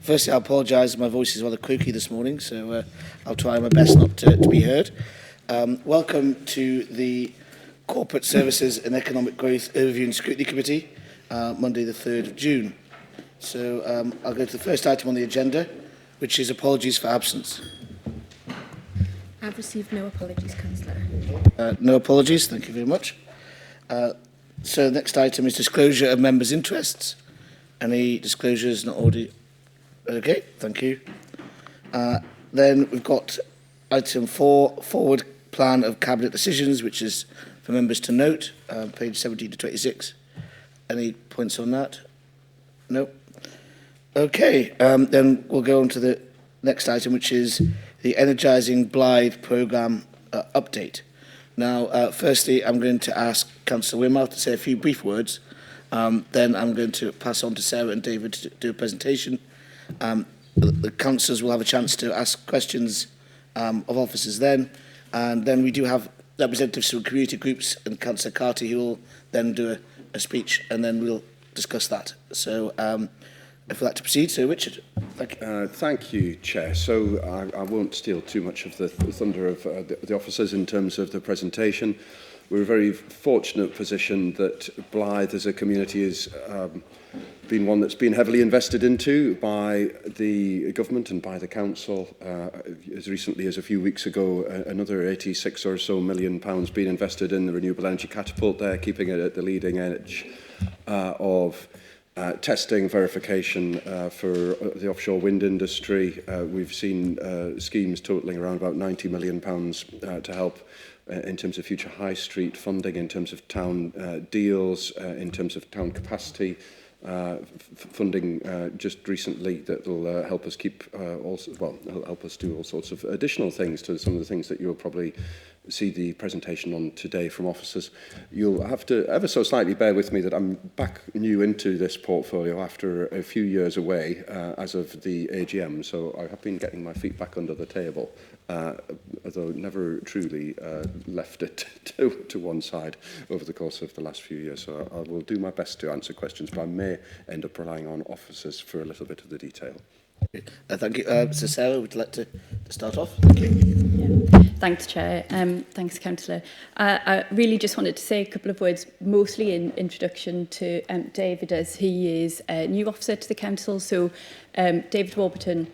Firstly, I apologise, my voice is rather croaky this morning, so I'll try my best not to be heard. Welcome to the Corporate Services and Economic Growth Overview and Scrutiny Committee, Monday the 3rd of June. So I'll go to the first item on the agenda, which is apologies for absence. I've received no apologies, Councillor. No apologies, thank you very much. So the next item is disclosure of members' interests. Any disclosures not already? Okay, thank you. Then we've got item 4, forward plan of cabinet decisions, which is for members to note, page 17 to 26. Any points on that? No. Okay, then we'll go on to the next item, which is the Energising Blythe programme update. Now, firstly, I'm going to ask Councillor Wimmer to say a few brief words. Then I'm going to pass on to Sarah and David to do a presentation. The councillors will have a chance to ask questions of officers then. And then we do have representatives from community groups and Councillor Carty who will then do a speech and then we'll discuss that. So if we'd like to proceed, Sir Richard. Thank you. Thank you, Chair. So I won't steal too much of the thunder of the officers in terms of the presentation. We're in a very fortunate position that Blythe as a community has been one that's been heavily invested into by the government and by the council. As recently as a few weeks ago, another 86 or so million pounds being invested in the renewable energy catapult there, keeping it at the leading edge of testing, verification for the offshore wind industry. We've seen schemes totalling around about £90 million to help in terms of future high street funding, in terms of town deals, in terms of town capacity funding just recently that will help us keep help us do all sorts of additional things to some of the things that you'll probably see the presentation on today from officers. You'll have to ever so slightly bear with me that I'm back new into this portfolio after a few years away as of the AGM, so I have been getting my feet back under the table, although never truly left it to one side over the course of the last few years. So I will do my best to answer questions, but I may end up relying on officers for a little bit of the detail. Thank you. So Sarah, would you like to start off? Thank you. Yeah. Thanks, Chair. Thanks, Councillor. I really just wanted to say a couple of words, mostly in introduction to David, as he is a new officer to the Council. So David Warburton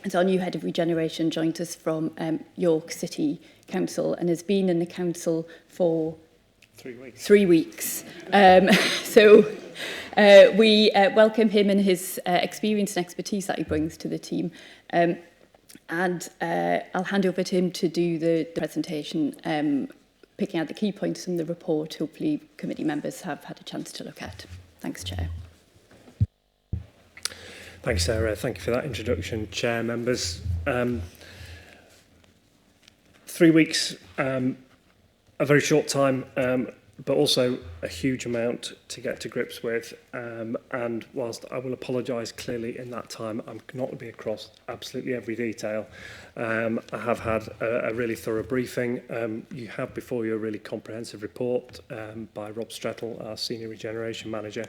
is our new Head of Regeneration, joined us from York City Council and has been in the Council for 3 weeks. We welcome him and his experience and expertise that he brings to the team. And I'll hand over to him to do the presentation, picking out the key points from the report, hopefully committee members have had a chance to look at. Thanks, Chair. Thanks, Sarah. Thank you for that introduction, Chair, members. 3 weeks, a very short time, but also a huge amount to get to grips with. And whilst I will apologise clearly in that time, I'm not going to be across absolutely every detail. I have had a really thorough briefing. You have before you a really comprehensive report by Rob Strettle, our Senior Regeneration Manager.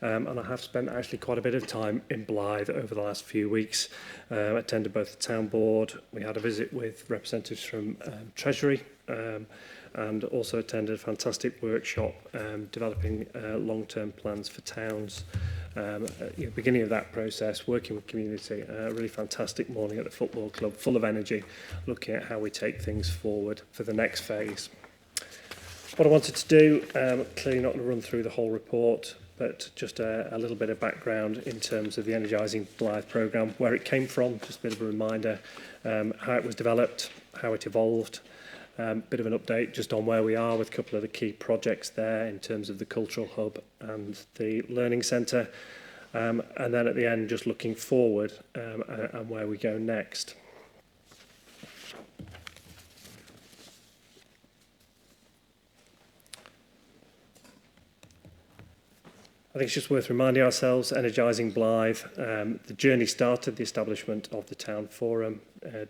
And I have spent actually quite a bit of time in Blythe over the last few weeks. Attended both the Town Board. We had a visit with representatives from Treasury. And also attended a fantastic workshop developing long-term plans for towns. Beginning of that process, working with community, a really fantastic morning at the football club, full of energy, looking at how we take things forward for the next phase. What I wanted to do, clearly not going to run through the whole report, but just a little bit of background in terms of the Energising Blythe programme, where it came from, just a bit of a reminder, how it was developed, how it evolved, bit of an update just on where we are with a couple of the key projects there in terms of the cultural hub and the learning centre, and then at the end just looking forward and where we go next. I think it's just worth reminding ourselves, Energising Blythe, the journey started the establishment of the Town Forum,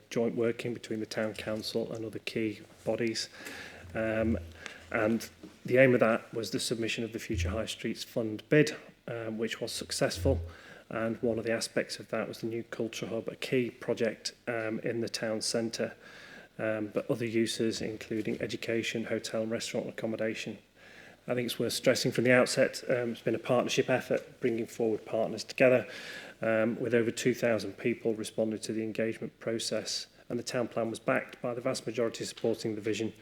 joint working between the Town Council and other key bodies. And the aim of that was the submission of the Future High Streets Fund bid, which was successful. and one of the aspects of that was the new culture hub, a key project in the town centre, but other uses including education, hotel and restaurant accommodation. I think it's worth stressing from the outset, it's been a partnership effort, bringing forward partners together, with over 2,000 people responding to the engagement process, and the town plan was backed by the vast majority supporting the vision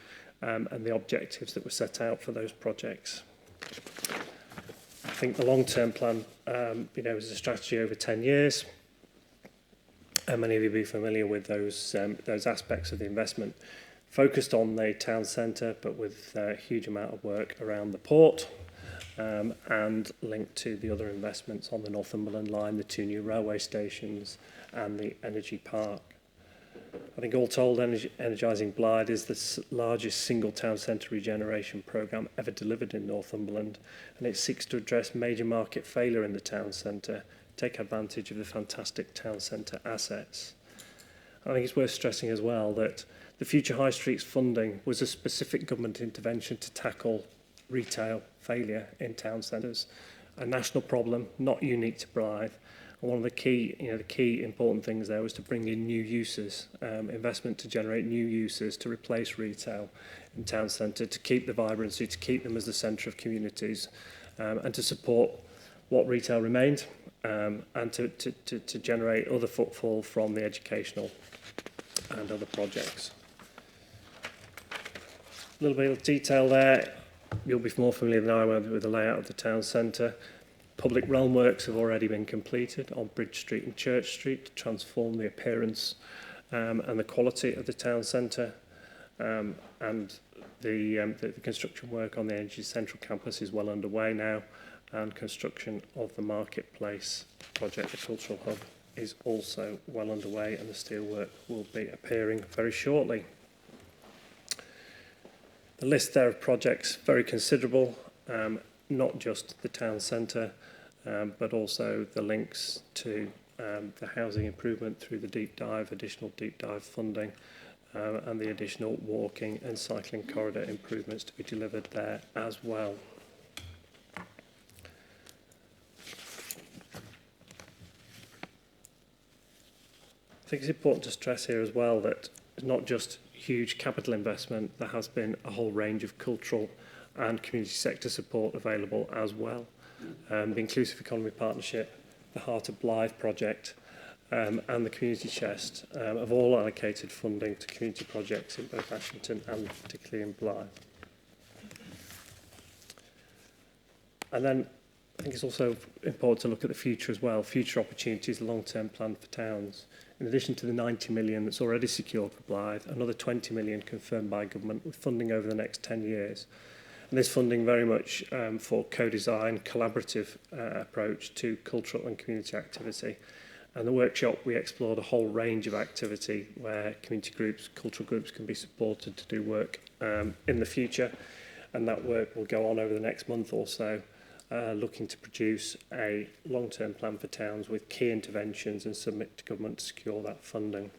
and the objectives that were set out for those projects. I think the long-term plan, is a strategy over 10 years. And many of you will be familiar with those aspects of the investment, focused on the town centre, but with a huge amount of work around the port, and linked to the other investments on the Northumberland line, the 2 new railway stations, and the energy park. I think all told, Energising Blythe is the largest single town centre regeneration programme ever delivered in Northumberland, and it seeks to address major market failure in the town centre, take advantage of the fantastic town centre assets. I think it's worth stressing as well that the Future High Streets funding was a specific government intervention to tackle retail failure in town centres, a national problem not unique to Blythe. And one of the key important things there was to bring in new uses, investment to generate new uses to replace retail in town centre, to keep the vibrancy, to keep them as the centre of communities, and to support what retail remained, and to generate other footfall from the educational and other projects. A little bit of detail there. You'll be more familiar than I am with the layout of the town centre. Public realm works have already been completed on Bridge Street and Church Street to transform the appearance and the quality of the town centre. And the construction work on the Energy Central campus is well underway now, and construction of the marketplace project, the cultural hub, is also well underway, and the steelwork will be appearing very shortly. The list there of projects, very considerable, not just the town centre, but also the links to the housing improvement through the additional deep dive funding, and the additional walking and cycling corridor improvements to be delivered there as well. I think it's important to stress here as well that it's not just huge capital investment, there has been a whole range of cultural and community sector support available as well. The Inclusive Economy Partnership, the Heart of Blythe project, and the Community Chest have all allocated funding to community projects in both Ashington and particularly in Blythe. And then I think it's also important to look at the future as well, future opportunities, the long-term plan for towns. In addition to the 90 million that's already secured for Blythe, another 20 million confirmed by government with funding over the next 10 years. And this funding very much for co-design, collaborative approach to cultural and community activity. And the workshop, we explored a whole range of activity where community groups, cultural groups can be supported to do work in the future. And that work will go on over the next month or so, looking to produce a long-term plan for towns with key interventions and submit to government to secure that funding.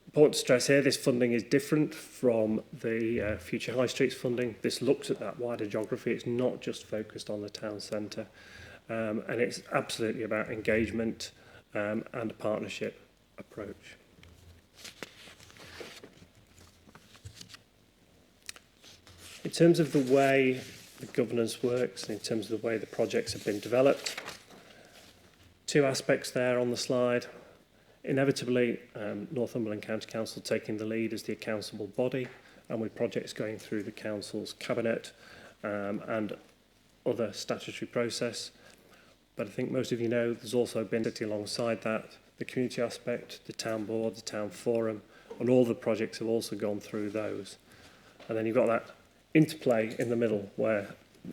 Important to stress here, this funding is different from the Future High Streets funding. This looks at that wider geography. It's not just focused on the town centre. And it's absolutely about engagement and a partnership approach. In terms of the way the governance works, and in terms of the way the projects have been developed, 2 aspects there on the slide. Inevitably, Northumberland County Council taking the lead as the accountable body, and with projects going through the council's cabinet and other statutory process. But I think most of you know there's also been sitting alongside that the community aspect, the town board, the town forum, and all the projects have also gone through those. And then you've got that interplay in the middle where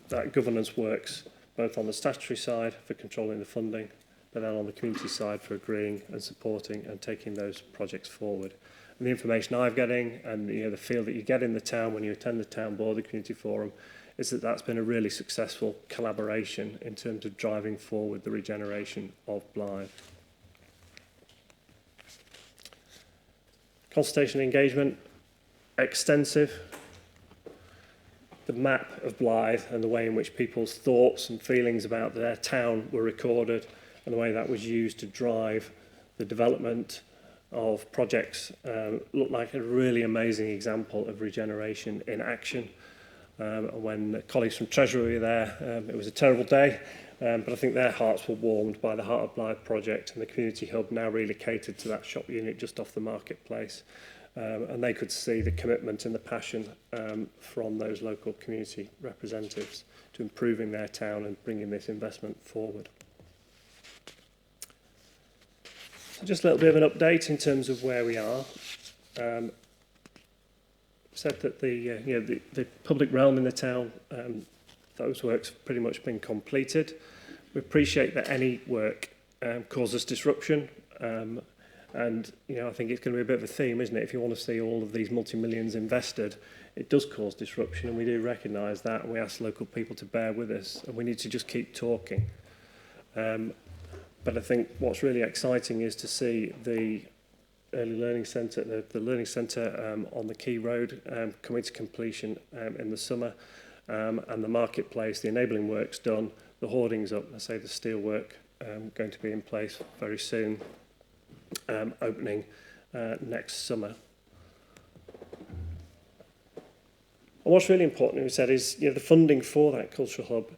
that governance works both on the statutory side for controlling the funding, but then on the community side for agreeing and supporting and taking those projects forward. And the information I'm getting and the feel that you get in the town when you attend the town board, the community forum, is that that's been a really successful collaboration in terms of driving forward the regeneration of Blythe. Consultation engagement, extensive. the map of Blythe and the way in which people's thoughts and feelings about their town were recorded, and the way that was used to drive the development of projects looked like a really amazing example of regeneration in action. When the colleagues from Treasury were there, it was a terrible day, but I think their hearts were warmed by the Heart of Blythe project and the community hub now relocated to that shop unit just off the marketplace. And they could see the commitment and the passion from those local community representatives to improving their town and bringing this investment forward. So just a little bit of an update in terms of where we are. Said that the public realm in the town, those works have pretty much been completed. We appreciate that any work causes disruption. And, I think it's going to be a bit of a theme, isn't it? If you want to see all of these multi-millions invested, it does cause disruption, and we do recognise that, and we ask local people to bear with us, and we need to just keep talking. But I think what's really exciting is to see the early learning centre, the learning centre on the Key Road coming to completion in the summer, and the marketplace, the enabling work's done, the hoardings up, I say the steel work going to be in place very soon. Opening next summer. And what's really important, we said, is the funding for that cultural hub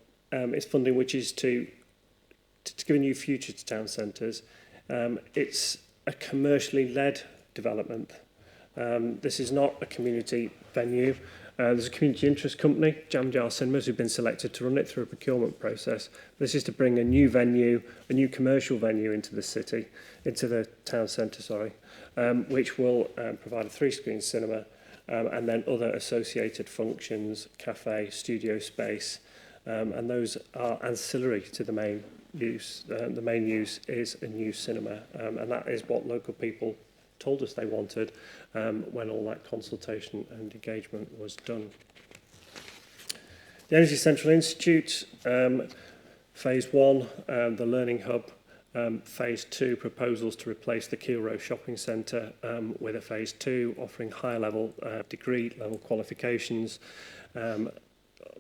is funding which is to give a new future to town centres. It's a commercially led development. This is not a community venue. There's a community interest company, Jam Jar Cinemas, who've been selected to run it through a procurement process. This is to bring a new venue, a new commercial venue into the city, into the town centre, which will provide a 3-screen cinema and then other associated functions, cafe, studio space, and those are ancillary to the main use. The main use is a new cinema, and that is what local people told us they wanted when all that consultation and engagement was done. The Energy Central Institute, Phase 1, the Learning Hub, Phase 2, proposals to replace the Keel Row Shopping Centre with a Phase 2, offering higher level degree level qualifications. A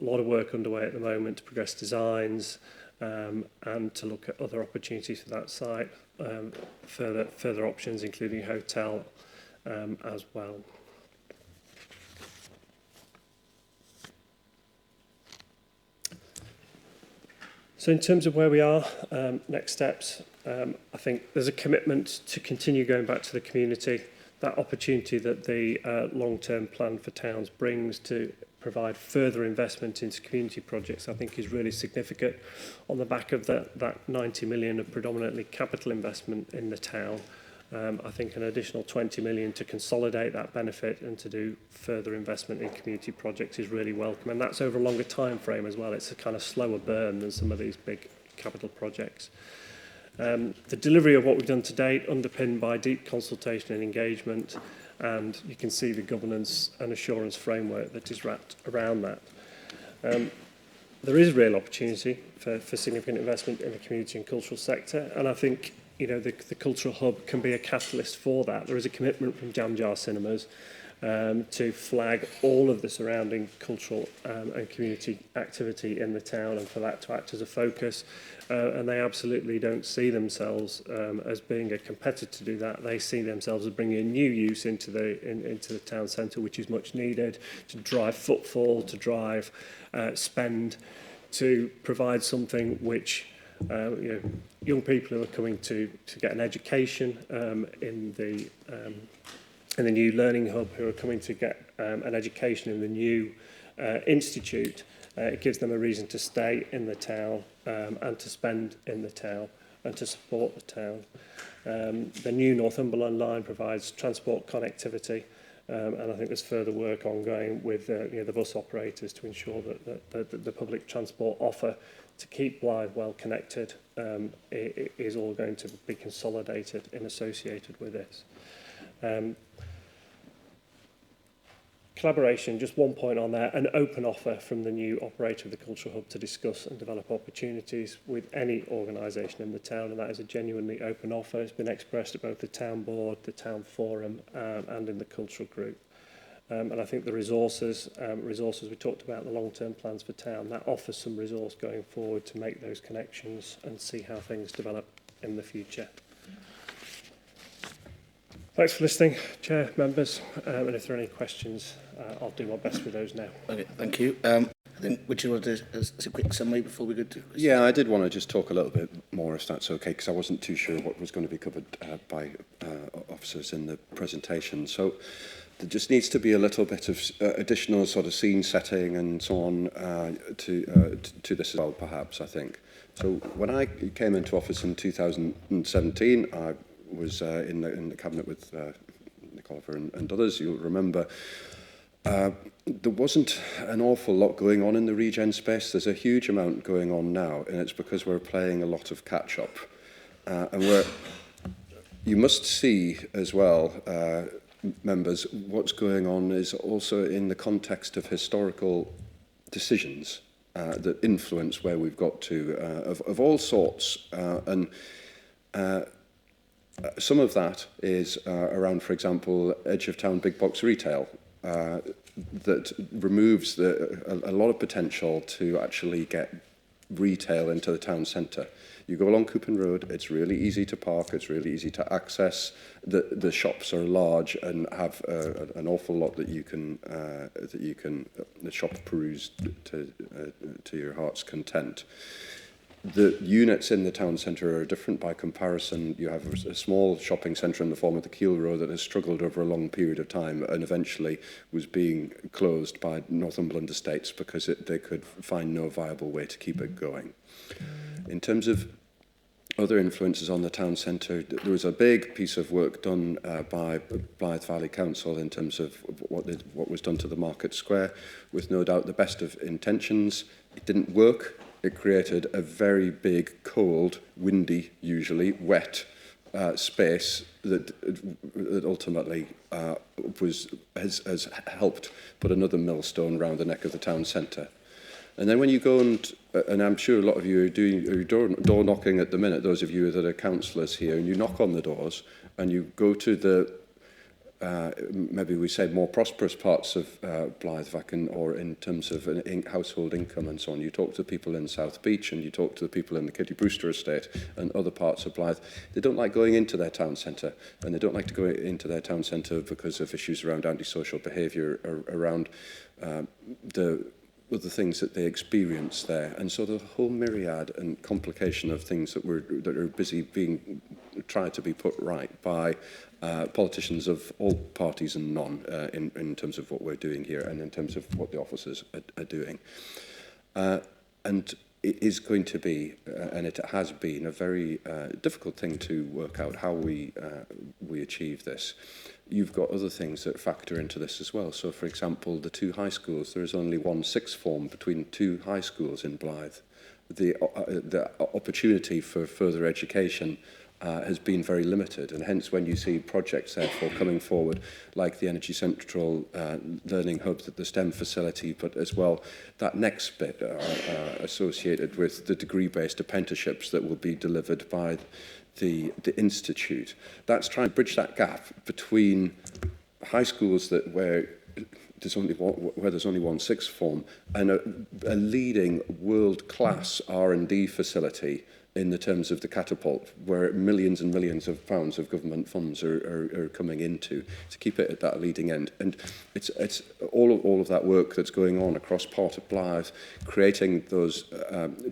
lot of work underway at the moment to progress designs and to look at other opportunities for that site, further options including hotel as well. So in terms of where we are, next steps, I think there's a commitment to continue going back to the community. That opportunity that the long-term plan for towns brings to provide further investment into community projects, I think is really significant. On the back of that 90 million of predominantly capital investment in the town, I think an additional 20 million to consolidate that benefit and to do further investment in community projects is really welcome. And that's over a longer time frame as well. It's a kind of slower burn than some of these big capital projects. The delivery of what we've done to date, underpinned by deep consultation and engagement, and you can see the governance and assurance framework that is wrapped around that. There is real opportunity for significant investment in the community and cultural sector, and I think the cultural hub can be a catalyst for that. There is a commitment from Jam Jar Cinemas to flag all of the surrounding cultural and community activity in the town, and for that to act as a focus. And they absolutely don't see themselves as being a competitor to do that. They see themselves as bringing a new use into the town centre, which is much needed to drive footfall, to drive spend, to provide something which young people who are coming to get an education in the new learning hub, who are coming to get an education in the new institute. It gives them a reason to stay in the town and to spend in the town and to support the town. The new Northumberland line provides transport connectivity, and I think there's further work ongoing with the bus operators to ensure that the public transport offer to keep Blythe well connected is all going to be consolidated and associated with this. Collaboration, just one point on there, an open offer from the new operator of the Cultural Hub to discuss and develop opportunities with any organisation in the town, and that is a genuinely open offer. It's been expressed at both the town board, the town forum and in the cultural group. And I think the resources we talked about, the long-term plans for town, that offers some resource going forward to make those connections and see how things develop in the future. Thanks for listening, Chair, members, and if there are any questions, I'll do my best with those now. Okay, thank you. I think, would you want to do a quick summary before we go to questions? Yeah, I did want to just talk a little bit more, if that's okay, because I wasn't too sure what was going to be covered by officers in the presentation. So there just needs to be a little bit of additional sort of scene setting and so on to this as well, perhaps, I think. So when I came into office in 2017, I was in the cabinet with Nick Oliver and others. You'll remember there wasn't an awful lot going on in the regen space. There's a huge amount going on now, and it's because we're playing a lot of catch-up. And you must see as well, members, what's going on is also in the context of historical decisions that influence where we've got to, of all sorts. Some of that is around, for example, edge of town big box retail that removes a lot of potential to actually get retail into the town centre. You go along Coupon Road, it's really easy to park, it's really easy to access. The shops are large and have an awful lot that you can the shop peruse to your heart's content. The units in the town centre are different by comparison. You have a small shopping centre in the form of the Keel Road that has struggled over a long period of time and eventually was being closed by Northumberland Estates because they could find no viable way to keep it going. In terms of other influences on the town centre, there was a big piece of work done by Blythe Valley Council in terms of what was done to the Market Square, with no doubt the best of intentions. It didn't work. It created a very big, cold, windy, usually wet space that ultimately has helped put another millstone around the neck of the town centre. And then when you go and I'm sure a lot of you are door knocking at the minute, those of you that are councillors here, and you knock on the doors and you go to the maybe we say more prosperous parts of Blythe, or in terms of household income and so on. You talk to people in South Beach and you talk to the people in the Kitty Brewster estate and other parts of Blythe. They don't like going into their town centre, and they don't like to go into their town centre because of issues around antisocial behaviour, around the things that they experience there. And so the whole myriad and complication of things that are busy being tried to be put right by politicians of all parties and none in terms of what we're doing here and in terms of what the officers are doing. And it is going to be, and it has been, a very difficult thing to work out how we achieve this. You've got other things that factor into this as well. So, for example, the two high schools, there is only one sixth form between two high schools in Blythe. The opportunity for further education has been very limited, and hence when you see projects therefore coming forward like the Energy Central Learning Hub, the STEM facility, but as well that next bit associated with the degree-based apprenticeships that will be delivered by the Institute. That's trying to bridge that gap between high schools where there's only one sixth form and a leading world-class R&D facility in the terms of the catapult, where millions and millions of pounds of government funds are coming into to keep it at that leading end. And it's all of that work that's going on across part of Blythe, creating those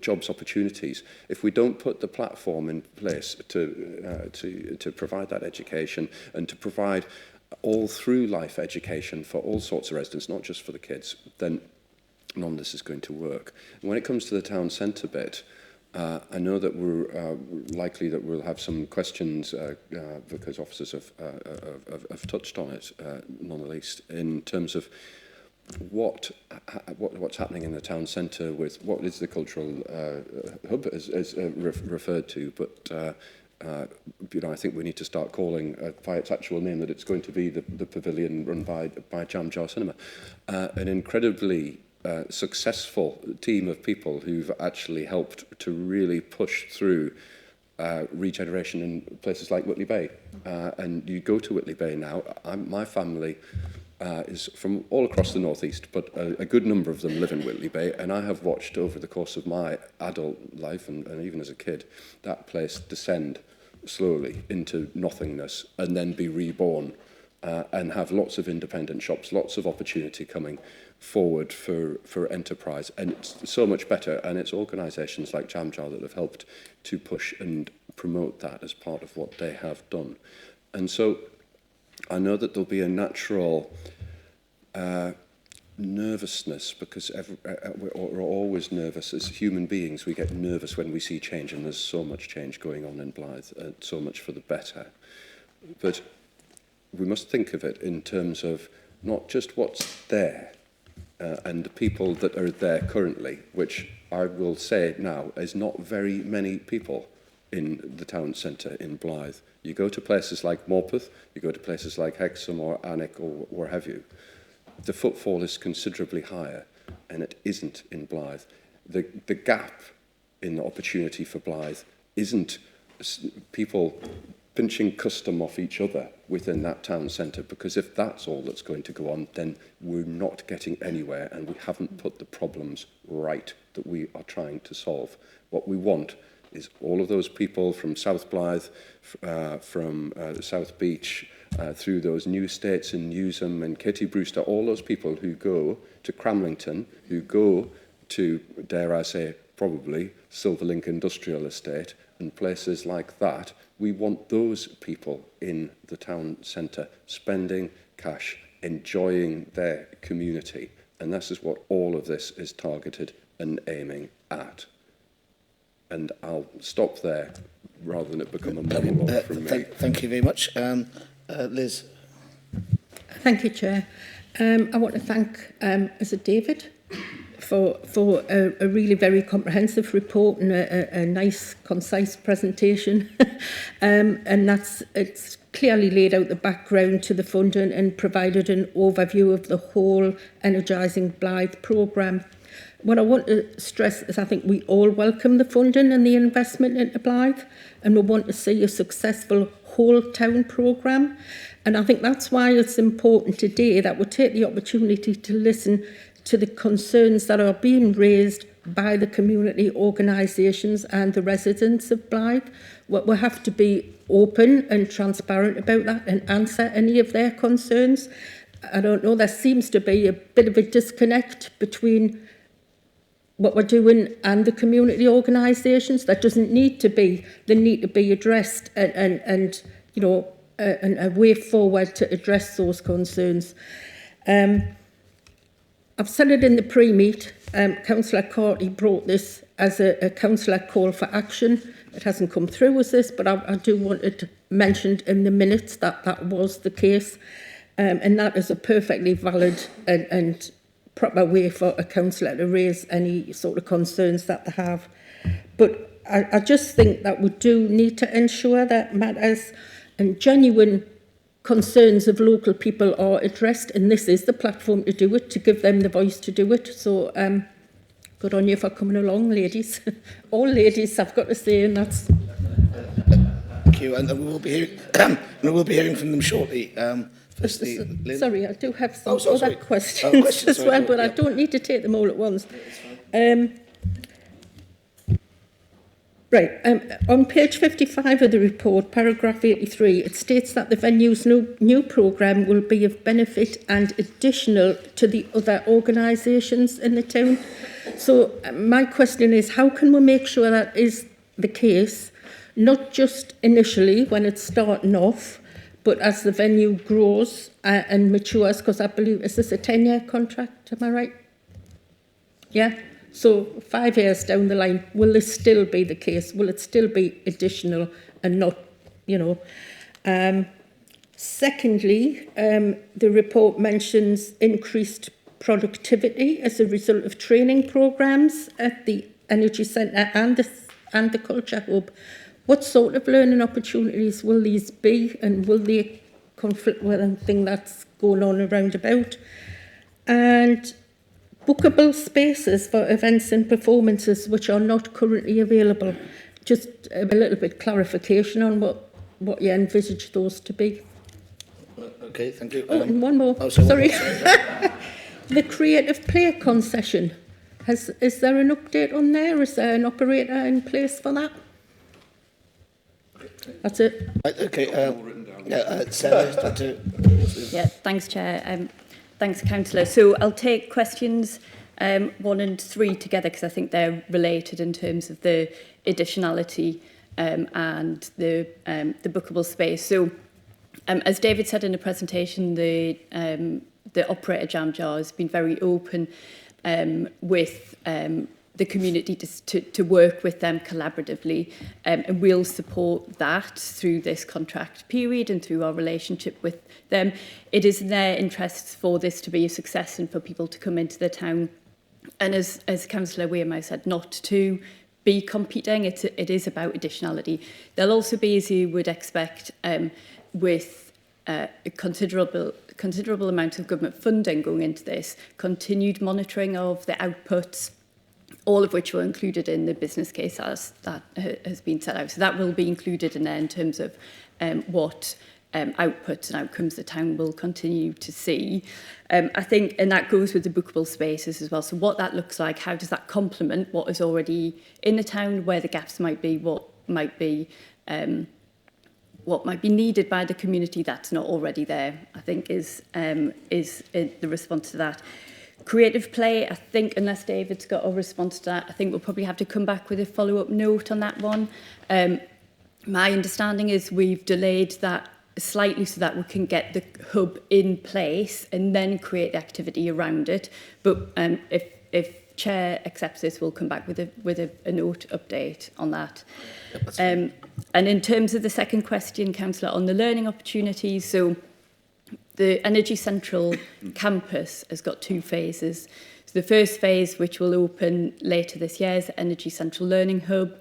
jobs opportunities. If we don't put the platform in place to provide that education and to provide all through life education for all sorts of residents, not just for the kids, then none of this is going to work. And when it comes to the town centre bit, I know that we're likely that we'll have some questions because officers have touched on it, none the least, in terms of what's happening in the town centre with what is the cultural hub as referred to, but I think we need to start calling by its actual name that it's going to be the pavilion run by Jam Jar Cinema, an incredibly successful team of people who've actually helped to really push through regeneration in places like Whitley Bay. And you go to Whitley Bay now, my family is from all across the northeast, but a good number of them live in Whitley Bay, and I have watched over the course of my adult life and even as a kid that place descend slowly into nothingness and then be reborn and have lots of independent shops, lots of opportunity coming forward for enterprise, and it's so much better, and it's organisations like Jamjar that have helped to push and promote that as part of what they have done. And so I know that there'll be a natural nervousness, because we're always nervous as human beings. We get nervous when we see change, and there's so much change going on in Blythe, so much for the better. But we must think of it in terms of not just what's there and the people that are there currently, which I will say now is not very many people in the town centre in Blythe. You go to places like Morpeth, you go to places like Hexham or Alnwick or where have you, the footfall is considerably higher, and it isn't in Blythe. The gap in the opportunity for Blythe isn't people pinching custom off each other within that town centre, because if that's all that's going to go on, then we're not getting anywhere, and we haven't put the problems right that we are trying to solve. What we want is all of those people from South Blythe, from South Beach, through those new estates in Newsham and Kitty Brewster, all those people who go to Cramlington, who go to, dare I say, probably Silverlink Industrial Estate and places like that. We want those people in the town centre spending cash, enjoying their community. And this is what all of this is targeted and aiming at. And I'll stop there rather than it become a monologue from me. Thank you very much. Liz. Thank you, Chair. I want to thank David for a really very comprehensive report and a nice, concise presentation. And it's clearly laid out the background to the funding and provided an overview of the whole Energising Blythe programme. What I want to stress is I think we all welcome the funding and the investment into Blythe, and we want to see a successful whole town programme. And I think that's why it's important today that we take the opportunity to listen to the concerns that are being raised by the community organisations and the residents of Blythe. We have to be open and transparent about that and answer any of their concerns. I don't know, there seems to be a bit of a disconnect between what we're doing and the community organisations. That doesn't need to be. They need to be addressed and you know, a way forward to address those concerns. I've said it in the pre-meet. Councillor Carty brought this as a councillor call for action. It hasn't come through as this, but I do want it mentioned in the minutes that that was the case. And that is a perfectly valid and proper way for a councillor to raise any sort of concerns that they have. But I just think that we do need to ensure that matters and genuine concerns of local people are addressed, and this is the platform to do it, to give them the voice to do it. So good on you for coming along, ladies. All ladies, I've got to say, and that's... Thank you, and we will be hearing from them shortly. Firstly, sorry, I do have some other questions, questions as well, but I don't need to take them all at once. Right, on page 55 of the report, paragraph 83, it states that the venue's new programme will be of benefit and additional to the other organisations in the town. So my question is, how can we make sure that is the case, not just initially when it's starting off, but as the venue grows and matures? Because I believe, is this a 10-year contract, am I right? Yeah? So 5 years down the line, will this still be the case? Will it still be additional and not, you know? Secondly, the report mentions increased productivity as a result of training programmes at the Energy Centre and the Culture Hub. What sort of learning opportunities will these be, and will they conflict with anything that's going on around about? And bookable spaces for events and performances which are not currently available. Just a little bit clarification on what you envisage those to be. Okay, thank you. Oh, and one more. Oh, sorry. Sorry. The creative play concession. Is there an update on there? Is there an operator in place for that? That's it. Right, okay. Sarah, Yeah, thanks, Chair. Thanks, Councillor. So I'll take questions 1 and 3 together because I think they're related in terms of the additionality and the bookable space. So as David said in the presentation, the operator Jam Jar has been very open with the community to work with them collaboratively, and we'll support that through this contract period and through our relationship with them. It is in their interests for this to be a success and for people to come into the town, and as Councillor Wearmouth said, not to be competing. It is about additionality. There'll also be, as you would expect, with a considerable amount of government funding going into this, continued monitoring of the outputs, all of which were included in the business case as that has been set out. So that will be included in there in terms of what outputs and outcomes the town will continue to see. I think, and that goes with the bookable spaces as well. So what that looks like, how does that complement what is already in the town, where the gaps might be, what might be needed by the community that's not already there, I think is the response to that. Creative play, I think, unless David's got a response to that, I think we'll probably have to come back with a follow-up note on that one. My understanding is we've delayed that slightly so that we can get the hub in place and then create the activity around it. But if Chair accepts this, we'll come back with a note update on that. And in terms of the second question, Councillor, on the learning opportunities, so the Energy Central campus has got 2 phases. So the first phase, which will open later this year, is the Energy Central Learning Hub.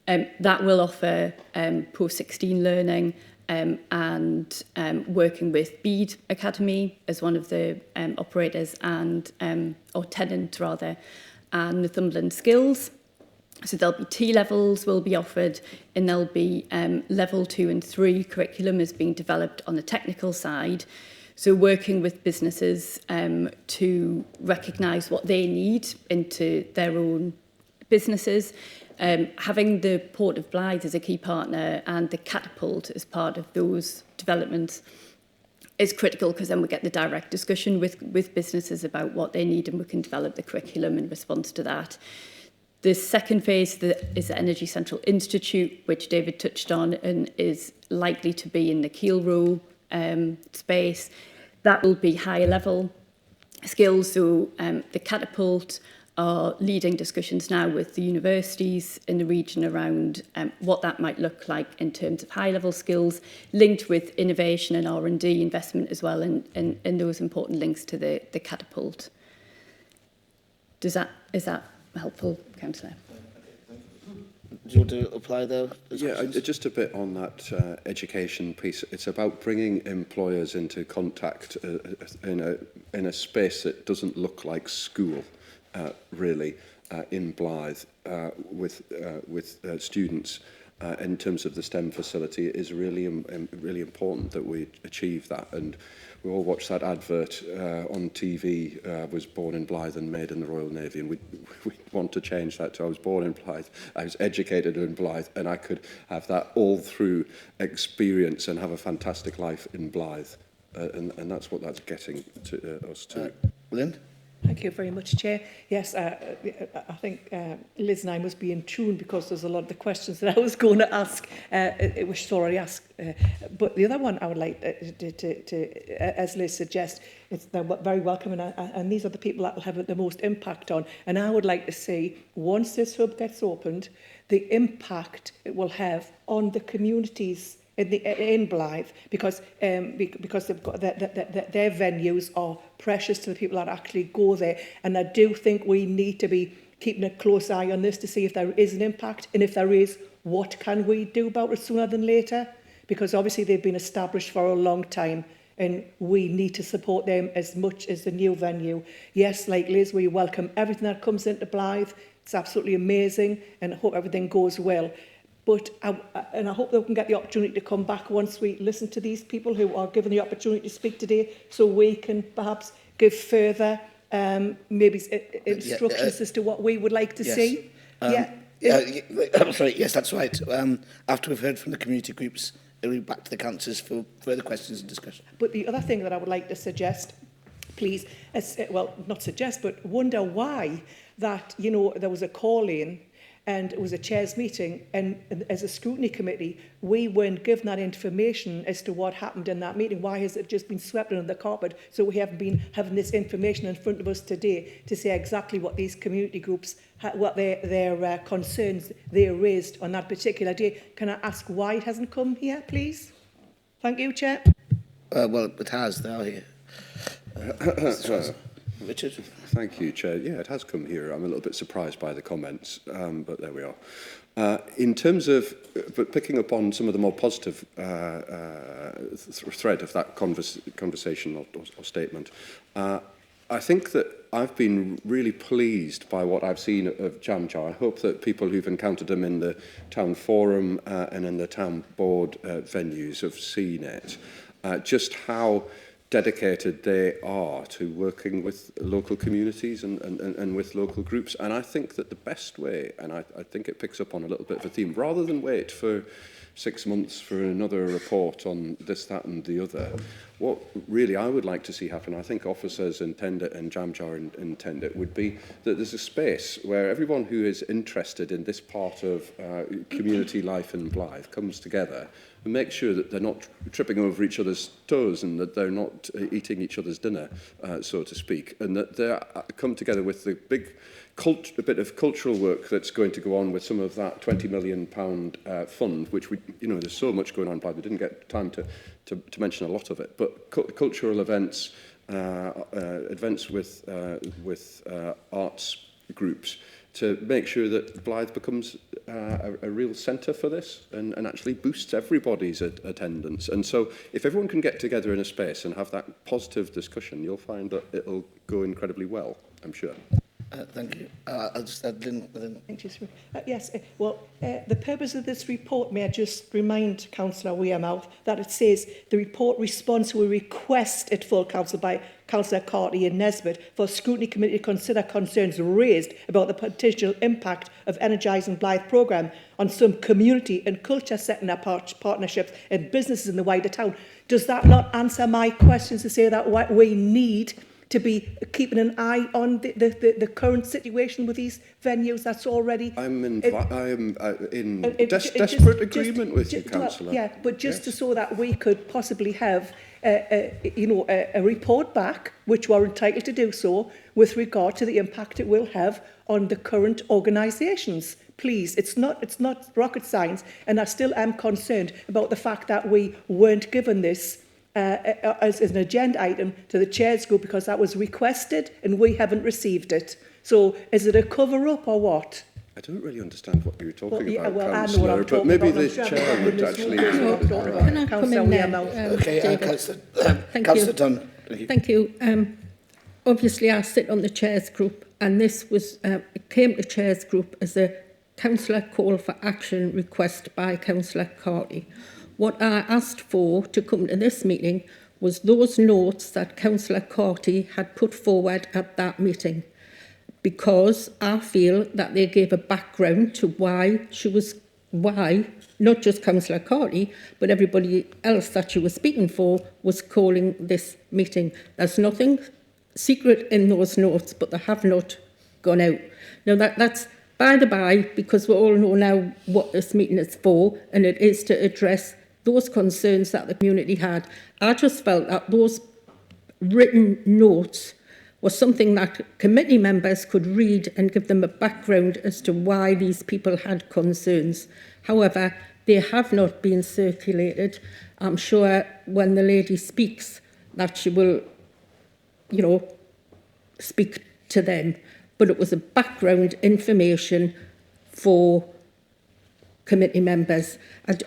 That will offer post-16 learning and working with Bede Academy as one of the operators and or tenants rather, and Northumberland Skills. So there'll be T-levels will be offered, and there'll be level 2 and 3 curriculum is being developed on the technical side. So working with businesses to recognise what they need into their own businesses. Having the Port of Blythe as a key partner and the Catapult as part of those developments is critical, because then we get the direct discussion with businesses about what they need, and we can develop the curriculum in response to that. The second phase is the Energy Central Institute, which David touched on and is likely to be in the Keel Row space. That will be higher level skills. So the Catapult are leading discussions now with the universities in the region around what that might look like in terms of high level skills, linked with innovation and R&D investment as well, and those important links to the Catapult. Is that helpful, Councillor? Do you want to apply there? Yeah, just a bit on that education piece. It's about bringing employers into contact in a space that doesn't look like school, really, in Blythe, with students. In terms of the STEM facility, it is really important that we achieve that. And we all watched that advert on TV, was born in Blythe and made in the Royal Navy, and we want to change that to I was born in Blythe, I was educated in Blythe, and I could have that all through experience and have a fantastic life in Blythe. And that's what that's getting to us to. Lynn? Thank you very much, Chair. Yes, I think Liz and I must be in tune, because there's a lot of the questions that I was going to ask, which is already asked. But the other one I would like to as Liz suggests, they're very welcome, and these are the people that will have the most impact on. And I would like to see, once this hub gets opened, the impact it will have on the communities in Blythe, because they've got their venues are precious to the people that actually go there. And I do think we need to be keeping a close eye on this to see if there is an impact, and if there is, what can we do about it sooner than later? Because obviously they've been established for a long time, and we need to support them as much as the new venue. Yes, like Liz, we welcome everything that comes into Blythe. It's absolutely amazing, and I hope everything goes well. But and I hope they can get the opportunity to come back once we listen to these people who are given the opportunity to speak today, so we can perhaps give further maybe instructions as to what we would like to see. I'm sorry, yes, that's right. After we've heard from the community groups, it'll be back to the councillors for further questions and discussion. But the other thing that I would like to suggest, please, is, well, not suggest, but wonder why that, you know, there was a call-in and it was a chair's meeting, and as a scrutiny committee, we weren't given that information as to what happened in that meeting. Why has it just been swept under the carpet? So we haven't been having this information in front of us today to say exactly what these community groups, what their concerns they raised on that particular day. Can I ask why it hasn't come here, please? Thank you, Chair. Well, it has. They are here. Richard? Thank you, Chair. Yeah, it has come here. I'm a little bit surprised by the comments, but there we are. In terms of but picking up on some of the more positive thread of that conversation or statement, I think that I've been really pleased by what I've seen of Jamjar. I hope that people who've encountered them in the town forum and in the town board venues have seen it. Just how dedicated they are to working with local communities and with local groups. And I think that the best way, and I think it picks up on a little bit of a theme, rather than wait for 6 months for another report on this, that and the other, what really I would like to see happen, I think officers intend it and Jamjar intend it, would be that there's a space where everyone who is interested in this part of community life in Blythe comes together and make sure that they're not tripping over each other's toes and that they're not eating each other's dinner, so to speak, and that they come together with the big a bit of cultural work that's going to go on with some of that £20 million fund, which we, you know, there's so much going on, but we didn't get time to mention a lot of it. But cultural events, events with arts groups, to make sure that Blythe becomes a real centre for this and actually boosts everybody's attendance. And so if everyone can get together in a space and have that positive discussion, you'll find that it'll go incredibly well, I'm sure. Thank you. I'll just add Lynn. Thank you, sir. Yes, well, the purpose of this report, may I just remind Councillor Wearmouth that it says the report responds to a request at full council by Councillor Carty and Nesbitt for a scrutiny committee to consider concerns raised about the potential impact of Energising Blythe programme on some community and culture setting up partnerships and businesses in the wider town. Does that not answer my questions to say that what we need to be keeping an eye on the current situation with these venues that's already... I'm in desperate agreement with you, Councillor. Yeah, but just to so that we could possibly have a report back, which we're entitled to do so, with regard to the impact it will have on the current organisations. Please, it's not rocket science, and I still am concerned about the fact that we weren't given this as an agenda item to the Chair's group because that was requested and we haven't received it. So is it a cover-up or what? I don't really understand what you're talking about, well, Councillor, but maybe the Chair would actually... Can I come in there, Okay, Councillor Dunn. Thank you. Obviously, I sit on the Chair's group, and this was it came to Chair's group as a councillor call for action request by Councillor Carty. What I asked for to come to this meeting was those notes that Councillor Carty had put forward at that meeting, because I feel that they gave a background to why, not just Councillor Carty, but everybody else that she was speaking for was calling this meeting. There's nothing secret in those notes, but they have not gone out. Now, that's by the by, because we all know now what this meeting is for, and it is to address those concerns that the community had. I just felt that those written notes was something that committee members could read and give them a background as to why these people had concerns. However, they have not been circulated. I'm sure when the lady speaks that she will, speak to them. But it was a background information for committee members.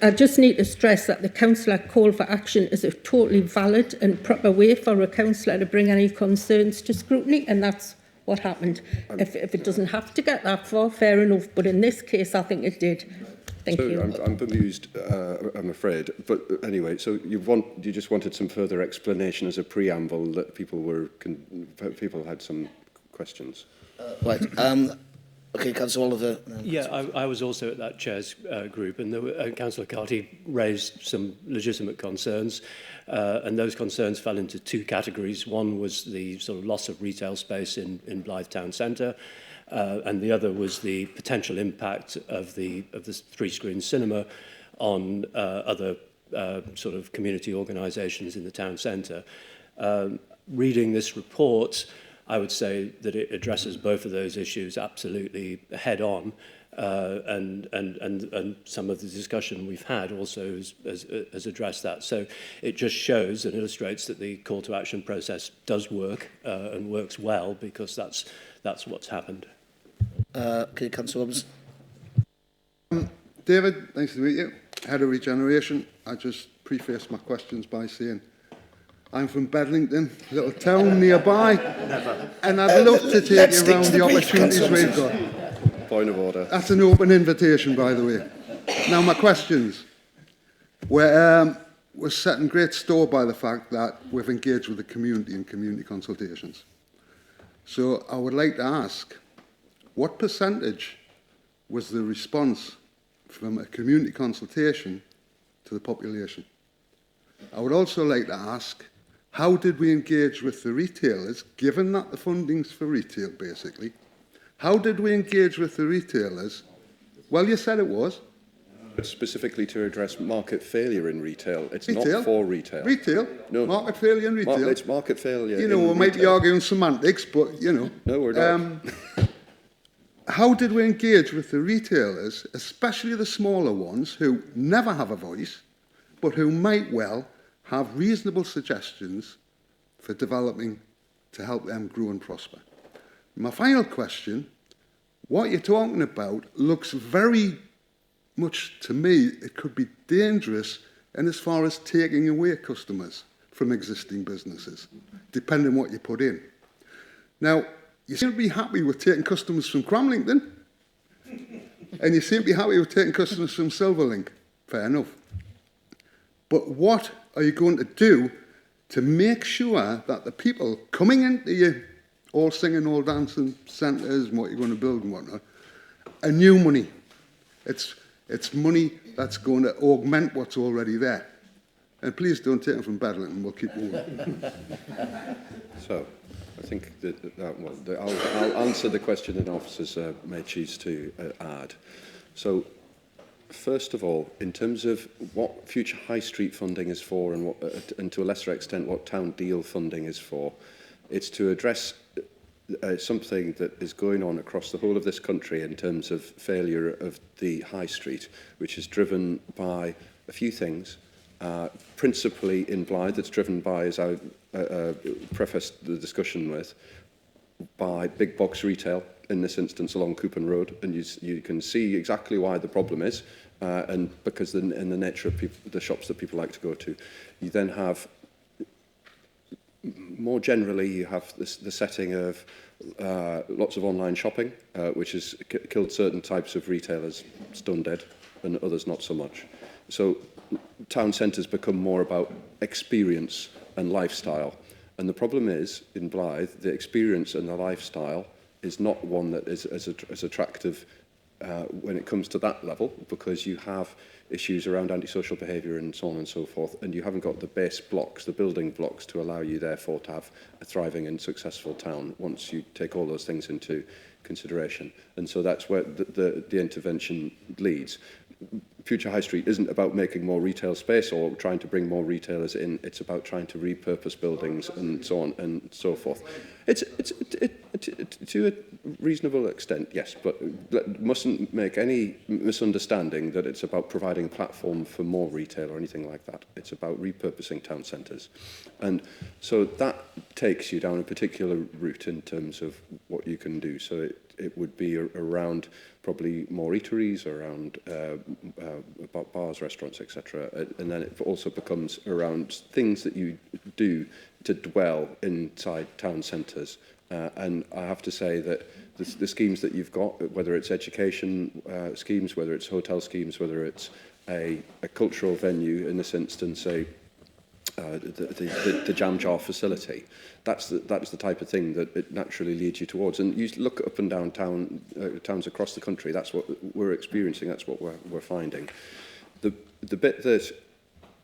I just need to stress that the councillor call for action is a totally valid and proper way for a councillor to bring any concerns to scrutiny, and that's what happened. If it doesn't have to get that far, fair enough, but in this case I think it did. Thank you. I'm bemused, I'm afraid. But anyway, so you just wanted some further explanation as a preamble that people had some questions. Right. Okay, Councillor Oliver. Yeah, I was also at that chair's group, and Councillor Carty raised some legitimate concerns, and those concerns fell into two categories. One was the sort of loss of retail space in Blythe Town Centre, and the other was the potential impact of the three-screen cinema on other sort of community organisations in the town centre. Reading this report, I would say that it addresses both of those issues absolutely head on, and some of the discussion we've had also has addressed that. So it just shows and illustrates that the call to action process does work and works well, because that's what's happened. Okay, Councillor Robinson. David, nice to meet you. Head of Regeneration. I just preface my questions by saying I'm from Bedlington, a little town nearby, and I'd love to take you around the opportunities we've got. Point of order. That's an open invitation, by the way. Now, my questions. We're setting great store by the fact that we've engaged with the community in community consultations. So I would like to ask, what percentage was the response from a community consultation to the population? I would also like to ask, how did we engage with the retailers, given that the funding's for retail, basically? How did we engage with the retailers? Well, you said it was. But specifically to address market failure in retail. It's Retail? not for retail. Retail? No. Market failure in retail? It's market failure. You know, we might be arguing semantics, but, you know. No, we're not. How did we engage with the retailers, especially the smaller ones, who never have a voice, but who might well have reasonable suggestions for developing to help them grow and prosper? My final question, what you're talking about looks very much to me, it could be dangerous in as far as taking away customers from existing businesses, depending on what you put in. Now, you seem to be happy with taking customers from Cramlington, and you seem to be happy with taking customers from Silverlink. Fair enough. But what are you going to do to make sure that the people coming into your all singing, all dancing centres and what you're going to build and whatnot are new money? It's money that's going to augment what's already there. And please don't take them from Bedlington, we'll keep moving. So, I think I'll answer the question that officers may choose to add. So, first of all, in terms of what future high street funding is for, and to a lesser extent what town deal funding is for, it's to address something that is going on across the whole of this country in terms of failure of the high street, which is driven by a few things. Principally in Blythe, it's driven by, as I prefaced the discussion with, by big box retail, in this instance along Coupon Road, and you can see exactly why the problem is, and because in the nature of the shops that people like to go to. You then have, more generally, you have the setting of lots of online shopping, which has killed certain types of retailers stone dead, and others not so much. So town centres become more about experience and lifestyle. And the problem is, in Blythe, the experience and the lifestyle is not one that is as attractive when it comes to that level, because you have issues around antisocial behaviour and so on and so forth, and you haven't got the base blocks, the building blocks, to allow you, therefore, to have a thriving and successful town once you take all those things into consideration. And so that's where the intervention leads. Future High Street isn't about making more retail space or trying to bring more retailers in. It's about trying to repurpose buildings and so on and so forth. It's to a reasonable extent, yes, but mustn't make any misunderstanding that it's about providing a platform for more retail or anything like that. It's about repurposing town centres. And so that takes you down a particular route in terms of what you can do. So it would be around probably more eateries, around bars, restaurants, etc. And then it also becomes around things that you do to dwell inside town centres. And I have to say that the schemes that you've got, whether it's education schemes, whether it's hotel schemes, whether it's a cultural venue, in this instance, the jam jar facility. That's the type of thing that it naturally leads you towards. And you look up and down towns across the country. That's what we're experiencing. That's what we're finding. The bit that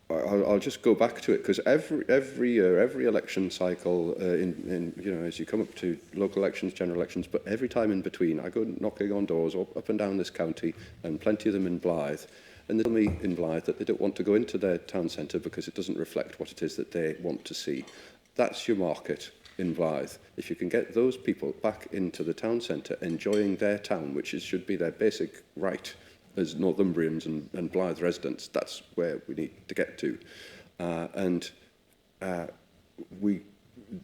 I'll just go back to it, because every year, every election cycle, as you come up to local elections, general elections, but every time in between, I go knocking on doors up and down this county, and plenty of them in Blyth. And they tell me in Blyth that they don't want to go into their town centre because it doesn't reflect what it is that they want to see. That's your market in Blyth. If you can get those people back into the town centre, enjoying their town, which should be their basic right as Northumbrians and Blyth residents, that's where we need to get to.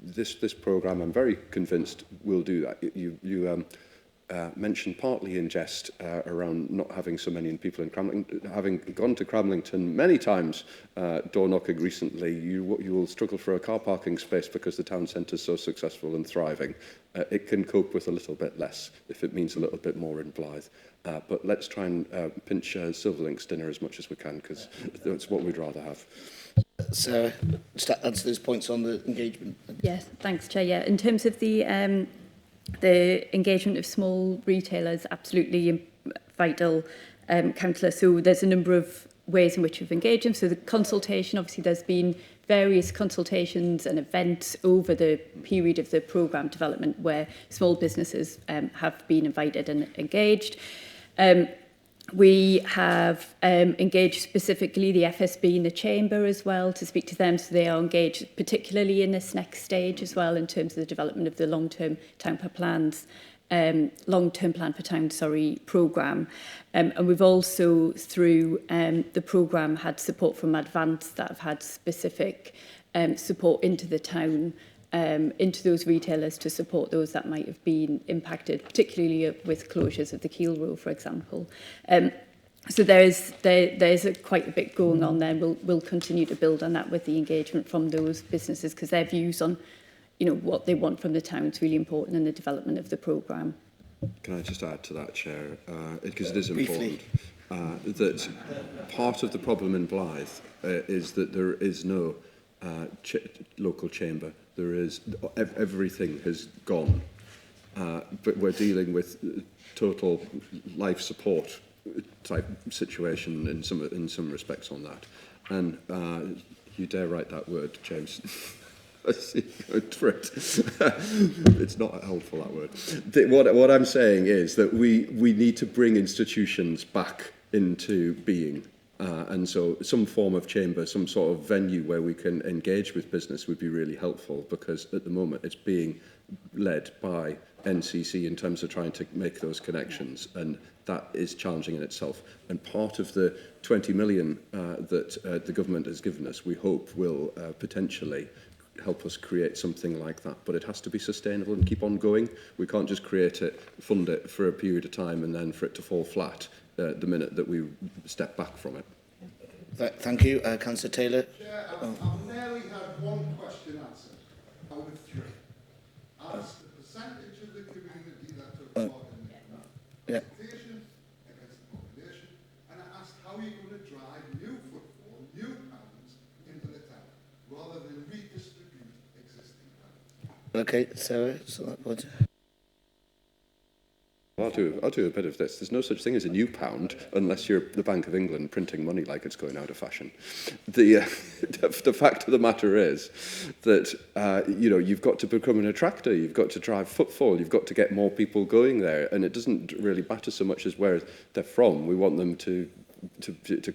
This programme, I'm very convinced, will do that. You mentioned partly in jest around not having so many people in Cramlington. Having gone to Cramlington many times door knocking recently, you will struggle for a car parking space because the town centre is so successful and thriving. It can cope with a little bit less if it means a little bit more in Blyth. But let's try and pinch Silverlinks dinner as much as we can, because that's what we'd rather have. So, just to answer those points on the engagement. Yes, thanks, Chair. Yeah, in terms of the engagement of small retailers, absolutely vital, Councillor. So there's a number of ways in which we've engaged them. So the consultation, obviously there's been various consultations and events over the period of the programme development where small businesses have been invited and engaged. We have engaged specifically the FSB and the Chamber as well to speak to them, so they are engaged particularly in this next stage as well in terms of the development of the long-term town plans, long-term plan for town, programme. And we've also, through the programme, had support from Advance that have had specific support into the town, into those retailers to support those that might have been impacted, particularly with closures of the Keel Row, for example. So there's quite a bit going on there. We'll continue to build on that with the engagement from those businesses, because their views on, what they want from the town is really important in the development of the programme. Can I just add to that, Chair? Because it is important that part of the problem in Blyth is that there is no local chamber. There is everything has gone, but we're dealing with total life support type situation in some respects on that. And you dare write that word, James. I see you for it. It's not helpful, that word. What I'm saying is that we need to bring institutions back into being. And so some form of chamber, some sort of venue where we can engage with business would be really helpful, because at the moment it's being led by NCC in terms of trying to make those connections, and that is challenging in itself. And part of the 20 million that the government has given us, we hope will potentially help us create something like that. But it has to be sustainable and keep on going. We can't just create it, fund it for a period of time, and then for it to fall flat the minute that we step back from it. Thank you. Councillor Taylor. Chair, I've nearly had one question answered out of three. Asked the percentage of the community that took part in the consultation against the population, and I asked how you're going to drive new footfall, new pounds into the town, rather than redistribute existing pounds. Okay, Sarah, so that point. I'll do a bit of this. There's no such thing as a new pound unless you're the Bank of England printing money like it's going out of fashion. The fact of the matter is that you've got to become an attractor. You've got to drive footfall. You've got to get more people going there, and it doesn't really matter so much as where they're from. We want them to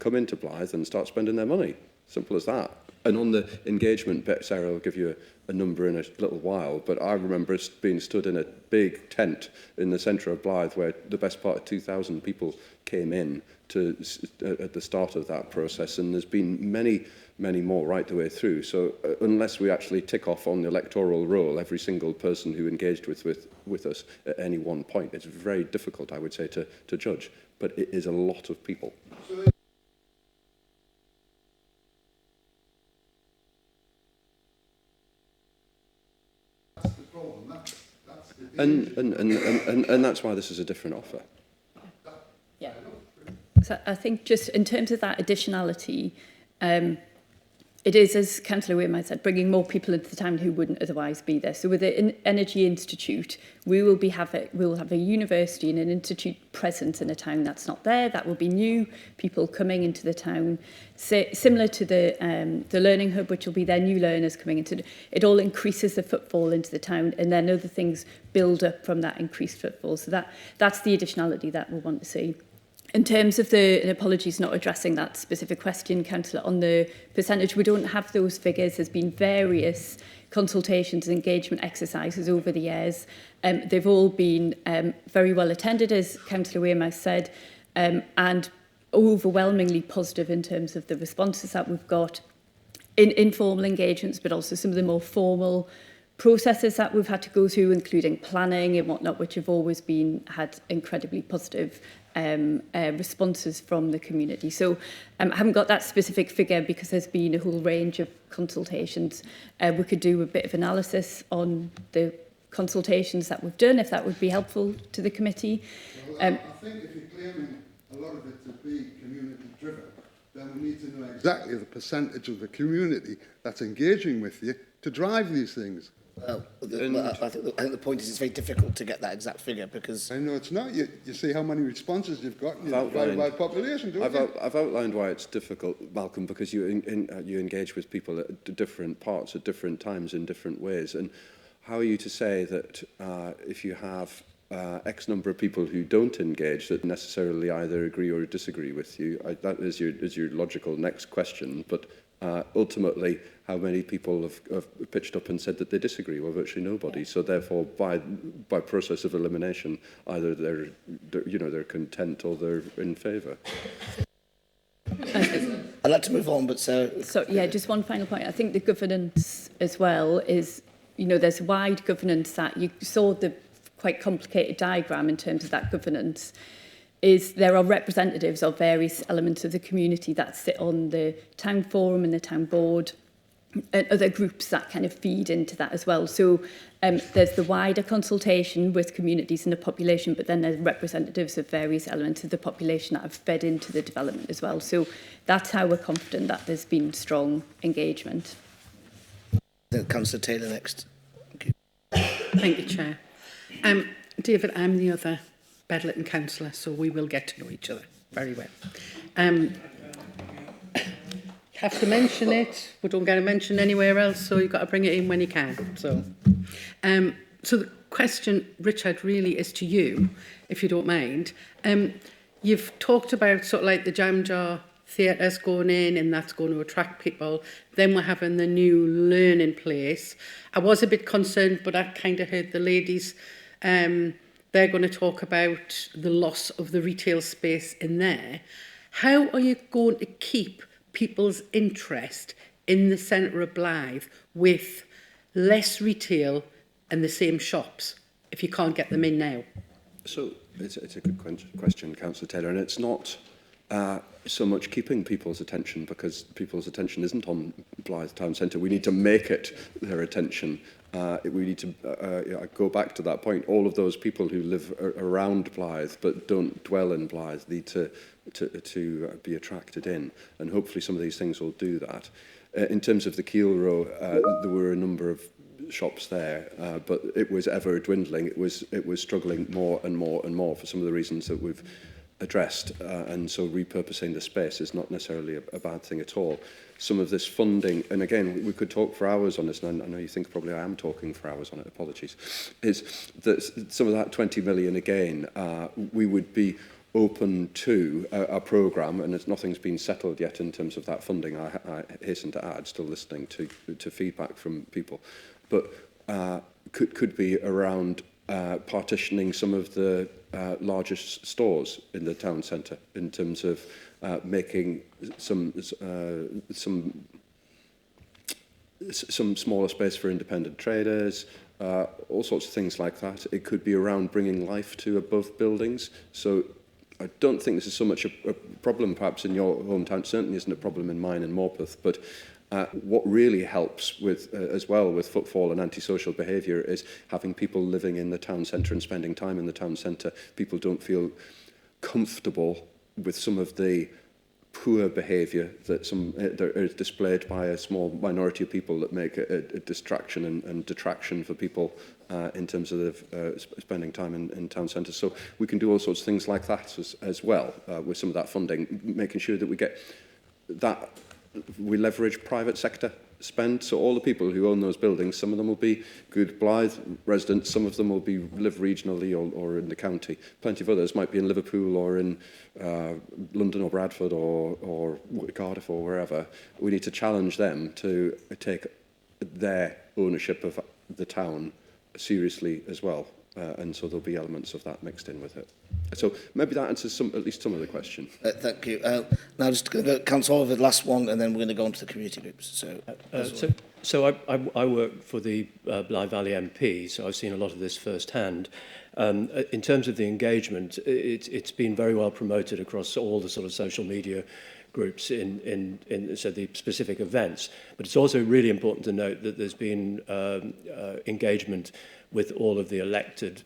come into Blyth and start spending their money. Simple as that. And on the engagement bit, Sarah will give you a number in a little while, but I remember being stood in a big tent in the centre of Blyth where the best part of 2,000 people came in at the start of that process, and there's been many, many more right the way through. So unless we actually tick off on the electoral roll every single person who engaged with us at any one point, it's very difficult, I would say, to judge, but it is a lot of people. And that's why this is a different offer. Yeah. So I think just in terms of that additionality, it is, as Councillor Waymire said, bringing more people into the town who wouldn't otherwise be there. So with the Energy Institute, we'll have a university and an institute present in a town that's not there. That will be new people coming into the town, similar to the Learning Hub, which will be their new learners coming into. It all increases the footfall into the town, and then other things build up from that increased footfall. So that's the additionality that we want to see. In terms of and apologies not addressing that specific question, Councillor, on the percentage, we don't have those figures. There's been various consultations and engagement exercises over the years. They've all been very well attended, as Councillor Waymire said, and overwhelmingly positive in terms of the responses that we've got in informal engagements, but also some of the more formal processes that we've had to go through, including planning and whatnot, which have always had incredibly positive responses from the community. So I haven't got that specific figure because there's been a whole range of consultations. We could do a bit of analysis on the consultations that we've done, if that would be helpful to the committee. Well, I think if you're claiming a lot of it to be community driven, then we need to know exactly the percentage of the community that's engaging with you to drive these things. Well, I think the point is it's very difficult to get that exact figure because... I know it's not. You see how many responses you've got and you divide by population, don't you? I've outlined why it's difficult, Malcolm, because you engage with people at different parts, at different times, in different ways. And how are you to say that if you have X number of people who don't engage that necessarily either agree or disagree with you? That is your logical next question. But ultimately, how many people have pitched up and said that they disagree? Well, virtually nobody. So therefore, by process of elimination, either they're content or they're in favour. I'd like to move on, but so yeah, just one final point. I think the governance as well is, there's wide governance that you saw the quite complicated diagram in terms of that governance. There are representatives of various elements of the community that sit on the town forum and the town board and other groups that kind of feed into that as well. So there's the wider consultation with communities and the population, but then there's representatives of various elements of the population that have fed into the development as well. So that's how we're confident that there's been strong engagement. Councillor Taylor next. Thank you, Chair. David, I'm the other Bedlington councillor, so we will get to know each other very well. Have to mention it. We don't get a mention anywhere else, so you've got to bring it in when you can. So the question, Richard, really is to you, if you don't mind. You've talked about sort of like the Jam Jar theatres going in, and that's going to attract people. Then we're having the new learning place. I was a bit concerned, but I kind of heard the ladies. They're going to talk about the loss of the retail space in there. How are you going to keep people's interest in the centre of Blythe with less retail and the same shops if you can't get them in now? So it's a good question, Councillor Taylor, and it's not so much keeping people's attention, because people's attention isn't on Blythe Town Centre. We need to make it their attention. We need to go back to that point. All of those people who live around Blythe but don't dwell in Blythe need to be attracted in, and hopefully some of these things will do that. In terms of the Keel Row, there were a number of shops there, but it was ever dwindling. It was struggling more and more and more for some of the reasons that we've addressed, and so repurposing the space is not necessarily a bad thing at all. Some of this funding, and again, we could talk for hours on this, and I know you think probably I am talking for hours on it, apologies, is that some of that 20 million again, we would be open to a programme, and nothing's been settled yet in terms of that funding, I hasten to add, still listening to feedback from people, but could be around partitioning some of the largest stores in the town centre in terms of making some smaller space for independent traders, all sorts of things like that. It could be around bringing life to above buildings. So I don't think this is so much a problem perhaps in your hometown. Certainly isn't a problem in mine in Morpeth, but What really helps with as well with footfall and antisocial behaviour is having people living in the town centre and spending time in the town centre. People don't feel comfortable with some of the poor behaviour that that is displayed by a small minority of people that make a distraction and detraction for people in terms of spending time in town centres. So we can do all sorts of things like that as well with some of that funding, making sure that we get that, we leverage private sector spend. So all the people who own those buildings, some of them will be good Blythe residents, some of them will live regionally or in the county. Plenty of others might be in Liverpool or in London or Bradford or Cardiff or wherever. We need to challenge them to take their ownership of the town seriously as well. And so there'll be elements of that mixed in with it. So maybe that answers at least some of the question. Thank you. Now just going to go Councillor Oliver, the last one, and then we're going to go on to the community groups. So I work for the Blythe Valley MP, so I've seen a lot of this firsthand. In terms of the engagement, it's been very well promoted across all the sort of social media groups in so the specific events. But it's also really important to note that there's been engagement with all of the elected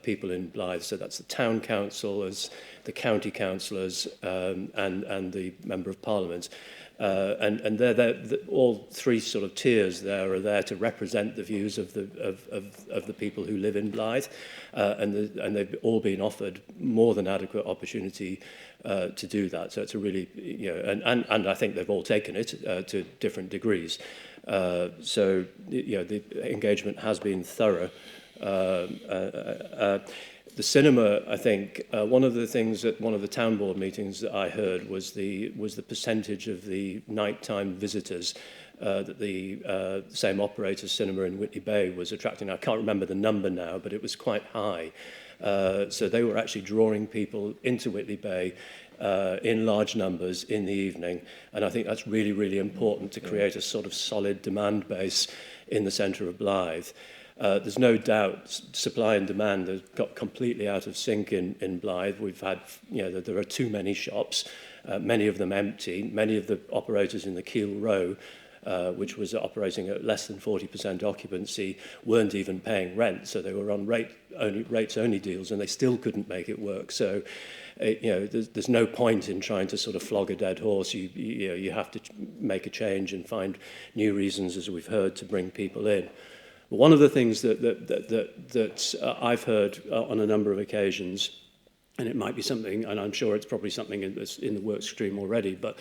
people in Blythe. So that's the town councillors, the county councillors, and the Member of Parliament. And all three sort of tiers there are there to represent the views of the people who live in Blythe, and they've all been offered more than adequate opportunity to do that. So it's a really, and I think they've all taken it to different degrees. So the engagement has been thorough. The cinema, I think, one of the things at one of the town board meetings that I heard was the percentage of the nighttime visitors that the same operator's cinema in Whitley Bay was attracting. I can't remember the number now, but it was quite high. So they were actually drawing people into Whitley Bay in large numbers in the evening. And I think that's really, really important to create a sort of solid demand base in the centre of Blythe. There's no doubt supply and demand has got completely out of sync in Blythe. We've had, there are too many shops, many of them empty. Many of the operators in the Keel Row, which was operating at less than 40% occupancy, weren't even paying rent. So they were on rates-only deals, and they still couldn't make it work. So, there's no point in trying to sort of flog a dead horse. You have to make a change and find new reasons, as we've heard, to bring people in. One of the things that I've heard on a number of occasions, and it might be something, and I'm sure it's probably something in the work stream already, but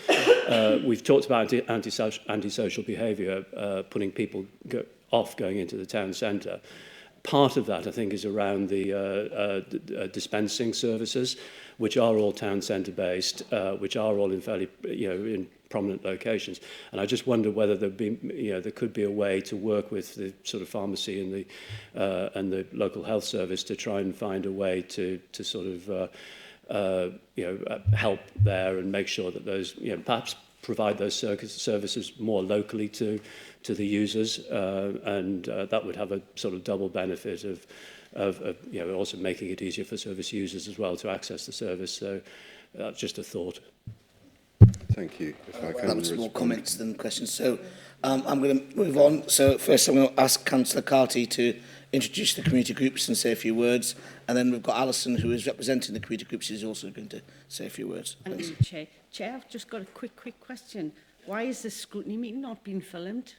we've talked about antisocial behaviour, putting people off going into the town centre. Part of that, I think, is around the dispensing services, which are all town centre based, which are all in fairly, in prominent locations. And I just wonder whether there could be a way to work with the sort of pharmacy and the local health service to try and find a way to sort of help there and make sure that those, perhaps provide those services more locally to the users, and that would have a sort of double benefit of also making it easier for service users as well to access the service. So that's just a thought. Thank you. If I can that was more comments than questions. So I'm going to move on. So first I'm going to ask Councillor Carty to introduce the community groups and say a few words. And then we've got Alison, who is representing the community groups, who's also going to say a few words. Thank you, Chair. Chair, I've just got a quick question. Why is this scrutiny meeting not being filmed?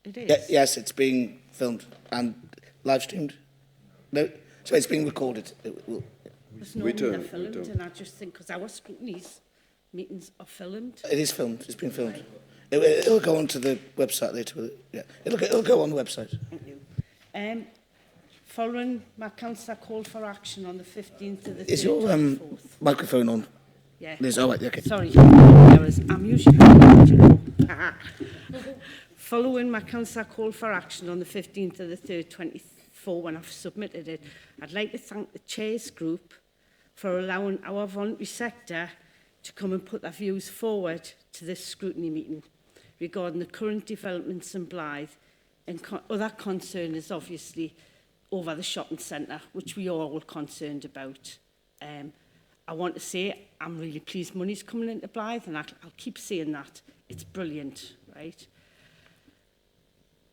It is? Yes, it's being filmed and live streamed. No? So it's being recorded. It's normally they're filmed, and I just think, because our scrutinies meetings are filmed. It is filmed. It's been filmed. It'll go onto the website later. Yeah, it'll go on the website. Thank you. Following my councillor call for action on the 15th of the 3rd. Is your microphone on? Yeah. Liz, all right, okay. Sorry, I'm usually following my councillor call for action on the 15th of the 3rd, 24, when I've submitted it, I'd like to thank the Chair's group for allowing our voluntary sector to come and put their views forward to this scrutiny meeting regarding the current developments in Blythe, and other concern is obviously over the shopping centre, which we are all concerned about. I want to say I'm really pleased money's coming into Blythe, and I'll keep saying that. It's brilliant. right?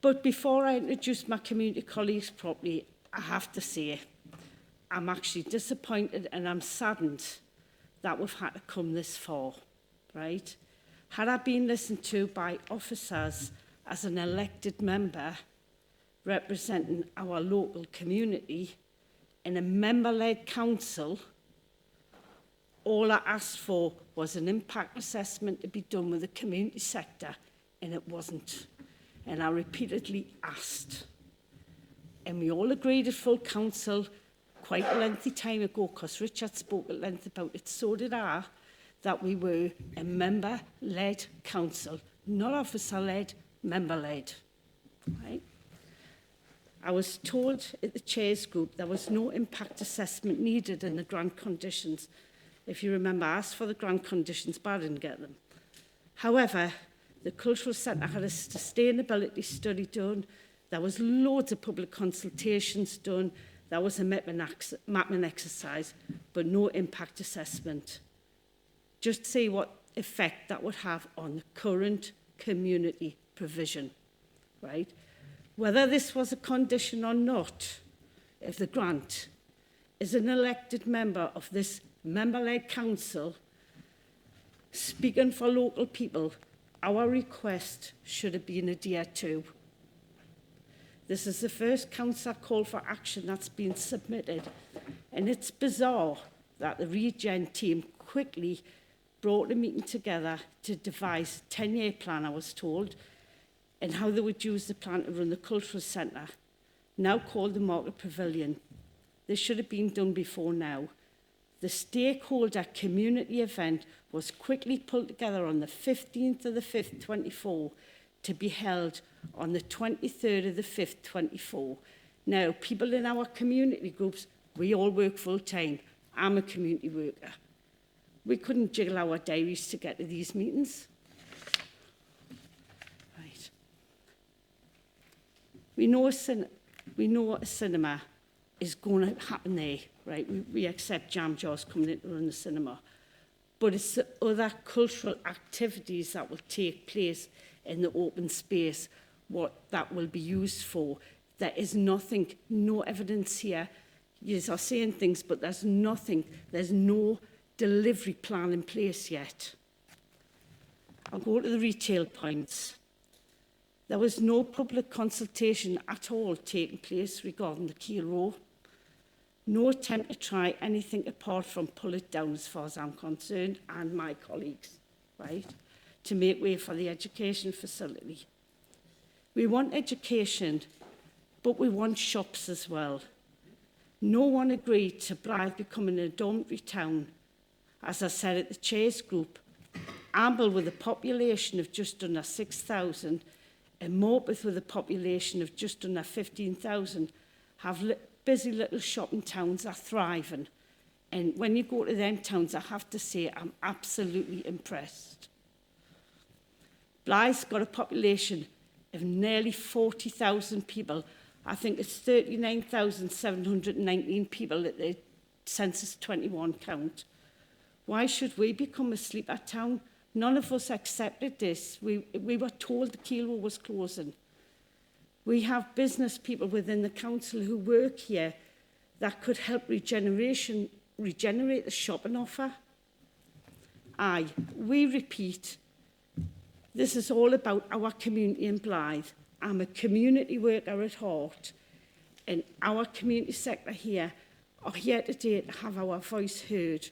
But before I introduce my community colleagues properly, I have to say, I'm actually disappointed and I'm saddened that we've had to come this far, right? Had I been listened to by officers as an elected member representing our local community in a member-led council, all I asked for was an impact assessment to be done with the community sector, and it wasn't. And I repeatedly asked. And we all agreed at full council quite a lengthy time ago, because Richard spoke at length about it, so did I, that we were a member-led council, not officer-led, member-led. Right? I was told at the chairs group there was no impact assessment needed in the grant conditions. If you remember, I asked for the grant conditions, but I didn't get them. However, the Cultural Centre had a sustainability study done. There was loads of public consultations done. There was a mapping exercise, but no impact assessment. Just to see what effect that would have on the current community provision, right? Whether this was a condition or not, if the grant is an elected member of this member-led council, speaking for local people, our request should have been adhered to. This is the first council call for action that's been submitted, and it's bizarre that the Regen team quickly brought a meeting together to devise a 10-year plan, I was told, and how they would use the plan to run the cultural centre, now called the Market Pavilion. This should have been done before now. The stakeholder community event was quickly pulled together on the 15th of the 5th, 24, to be held on the 23rd of the 5th, 24. Now, people in our community groups, we all work full-time. I'm a community worker. We couldn't jiggle our diaries to get to these meetings. Right. We know what a cinema is going to happen there, right? We accept jam jars coming in to run the cinema. But it's the other cultural activities that will take place in the open space, what that will be used for. There is nothing, no evidence here. You are saying things, but there's nothing, there's no delivery plan in place yet. I'll go to the retail points. There was no public consultation at all taking place regarding the Keel Row. No attempt to try anything apart from pull it down, as far as I'm concerned, and my colleagues, right, to make way for the education facility. We want education, but we want shops as well. No one agreed to Blythe becoming a dormitory town. As I said at the chairs group, Amble, with a population of just under 6,000, and Morpeth, with a population of just under 15,000, have busy little shopping towns are thriving. And when you go to them towns, I have to say I'm absolutely impressed. Blythe's got a population of nearly 40,000 people. I think it's 39,719 people at the Census 21 count. Why should we become a sleeper town? None of us accepted this. We were told the Keel Row was closing. We have business people within the council who work here that could help regenerate the shopping offer. We repeat, this is all about our community in Blythe. I'm a community worker at heart, and our community sector here are here today to have our voice heard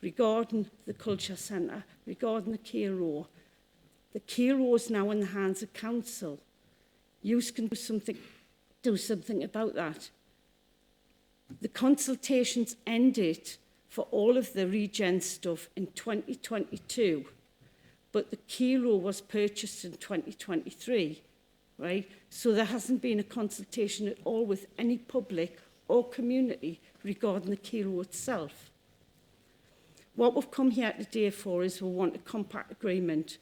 regarding the Culture Centre, regarding the Keel Row. The Keel Row is now in the hands of council. You can do something about that. The consultations ended for all of the regen stuff in 2022, but the Keel Row was purchased in 2023, right? So there hasn't been a consultation at all with any public or community regarding the Keel Row itself. What we've come here today for is we want a compact agreement,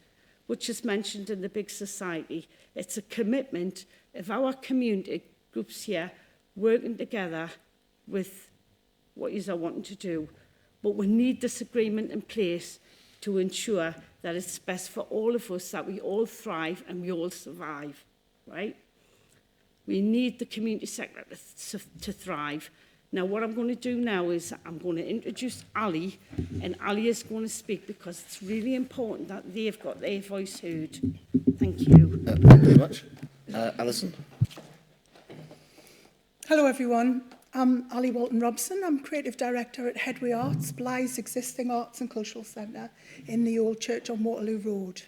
which is mentioned in the Big Society. It's a commitment of our community groups here working together with what you are wanting to do. But we need this agreement in place to ensure that it's best for all of us that we all thrive and we all survive, right? We need the community sector to thrive. Now, what I'm going to do now is I'm going to introduce Ali, and Ali is going to speak because it's really important that they've got their voice heard. Thank you. Thank you very much. Alison? Hello everyone, I'm Ali Walton-Robson. I'm Creative Director at Headway Arts, Blythe's existing arts and cultural centre in the old church on Waterloo Road.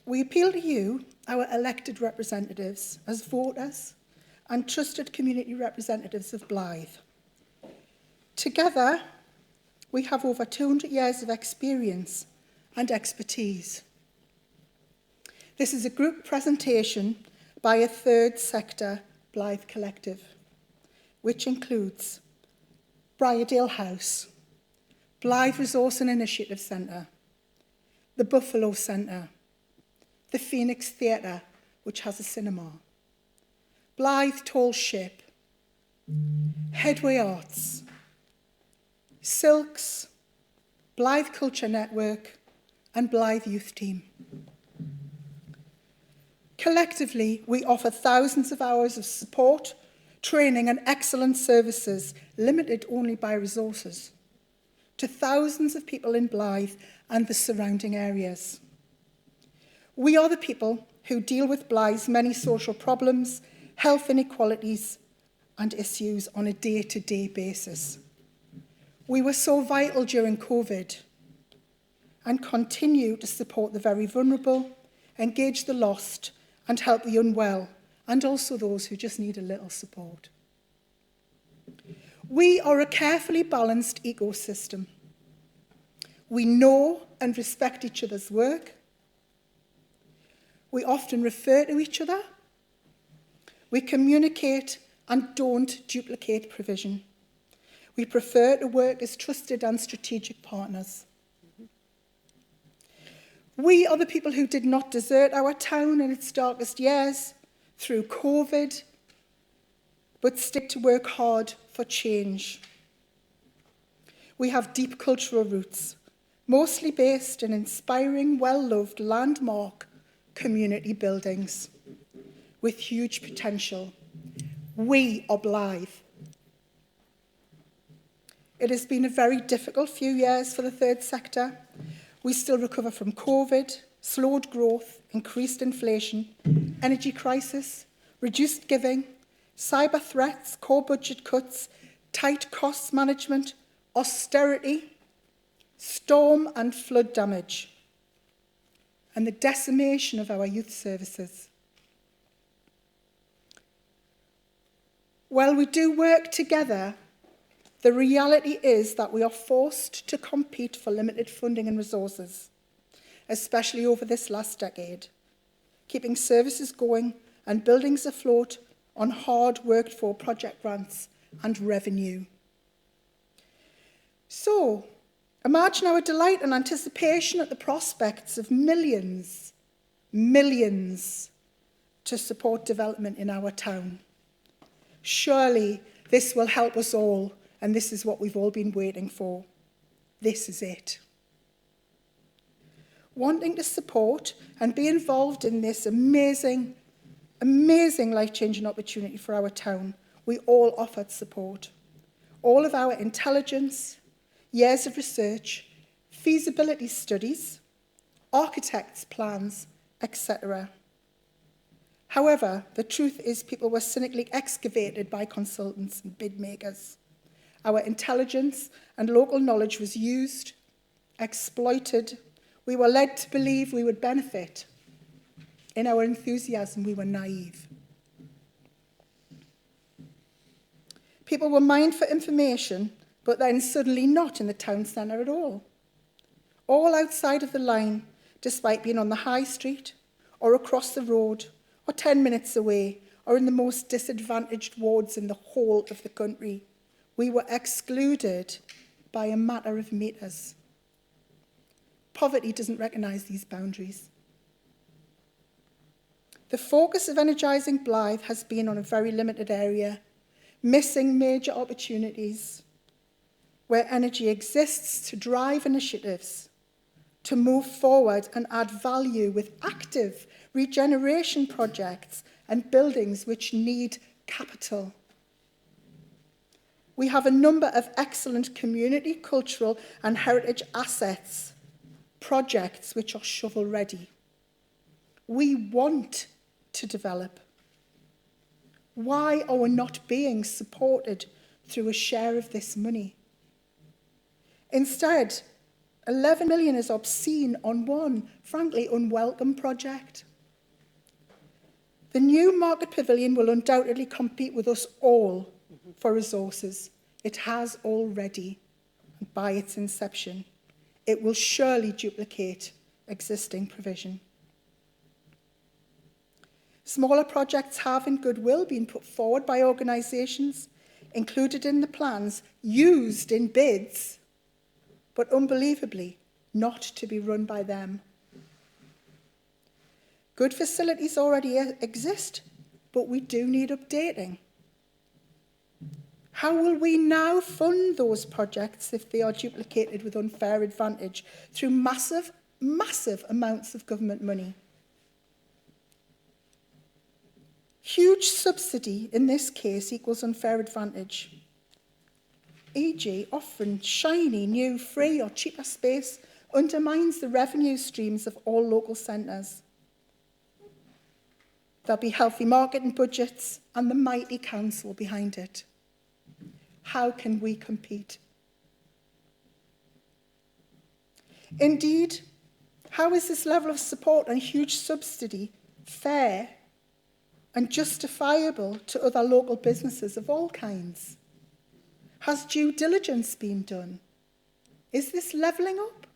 We appeal to you, our elected representatives, as voters and trusted community representatives of Blythe. Together, we have over 200 years of experience and expertise. This is a group presentation by a third sector Blythe collective, which includes Briardale House, Blythe Resource and Initiative Centre, the Buffalo Centre, the Phoenix Theatre, which has a cinema, Blythe Tall Ship, Headway Arts, Silks, Blythe Culture Network, and Blythe Youth Team. Collectively, we offer thousands of hours of support, training and excellent services, limited only by resources, to thousands of people in Blythe and the surrounding areas. We are the people who deal with Blythe's many social problems, health inequalities and issues on a day-to-day basis. We were so vital during COVID and continue to support the very vulnerable, engage the lost, and help the unwell, and also those who just need a little support. We are a carefully balanced ecosystem. We know and respect each other's work. We often refer to each other. We communicate and don't duplicate provision. We prefer to work as trusted and strategic partners. We are the people who did not desert our town in its darkest years through COVID, but stick to work hard for change. We have deep cultural roots, mostly based in inspiring, well-loved landmark community buildings with huge potential. We are Blythe. It has been a very difficult few years for the third sector. We still recover from COVID, slowed growth, increased inflation, energy crisis, reduced giving, cyber threats, core budget cuts, tight cost management, austerity, storm and flood damage, and the decimation of our youth services. While we do work together, the reality is that we are forced to compete for limited funding and resources, especially over this last decade, keeping services going and buildings afloat on hard worked for project grants and revenue. So, imagine our delight and anticipation at the prospects of millions to support development in our town. Surely this will help us all. And this is what we've all been waiting for. This is it. Wanting to support and be involved in this amazing life-changing opportunity for our town, we all offered support. All of our intelligence, years of research, feasibility studies, architects' plans, etc. However, the truth is people were cynically excavated by consultants and bid makers. Our intelligence and local knowledge was used, exploited. We were led to believe we would benefit. In our enthusiasm, we were naive. People were mined for information, but then suddenly not in the town centre at all. All outside of the line, despite being on the high street, or across the road, or 10 minutes away, or in the most disadvantaged wards in the whole of the country. We were excluded by a matter of meters. Poverty doesn't recognise these boundaries. The focus of energising Blythe has been on a very limited area, missing major opportunities. where energy exists to drive initiatives, to move forward and add value with active regeneration projects and buildings which need capital. We have a number of excellent community, cultural and heritage assets, projects which are shovel-ready. We want to develop. Why are we not being supported through a share of this money? Instead, 11 million is obscene on one, frankly, unwelcome project. The new Market Pavilion will undoubtedly compete with us all for resources. It has already, and by its inception. It will surely duplicate existing provision. Smaller projects have, in goodwill, been put forward by organisations, included in the plans, used in bids, but unbelievably not to be run by them. Good facilities already exist, but we do need updating. How will we now fund those projects if they are duplicated with unfair advantage through massive, massive amounts of government money? Huge subsidy in this case equals unfair advantage. E.g., offering shiny, new, free or cheaper space undermines the revenue streams of all local centres. There'll be healthy marketing budgets and the mighty council behind it. How can we compete? Indeed, how is this level of support and huge subsidy fair and justifiable to other local businesses of all kinds? Has due diligence been done? Is this levelling up?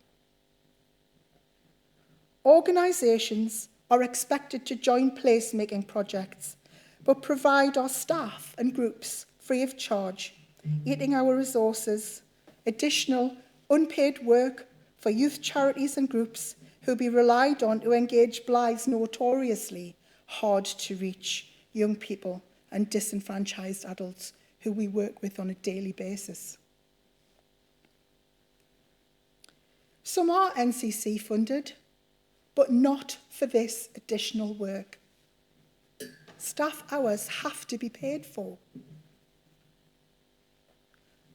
Organisations are expected to join placemaking projects, but provide our staff and groups free of charge, eating our resources, additional unpaid work for youth charities and groups who be relied on to engage Blythe's notoriously hard-to-reach young people and disenfranchised adults who we work with on a daily basis. Some are NCC funded, but not for this additional work. Staff hours have to be paid for.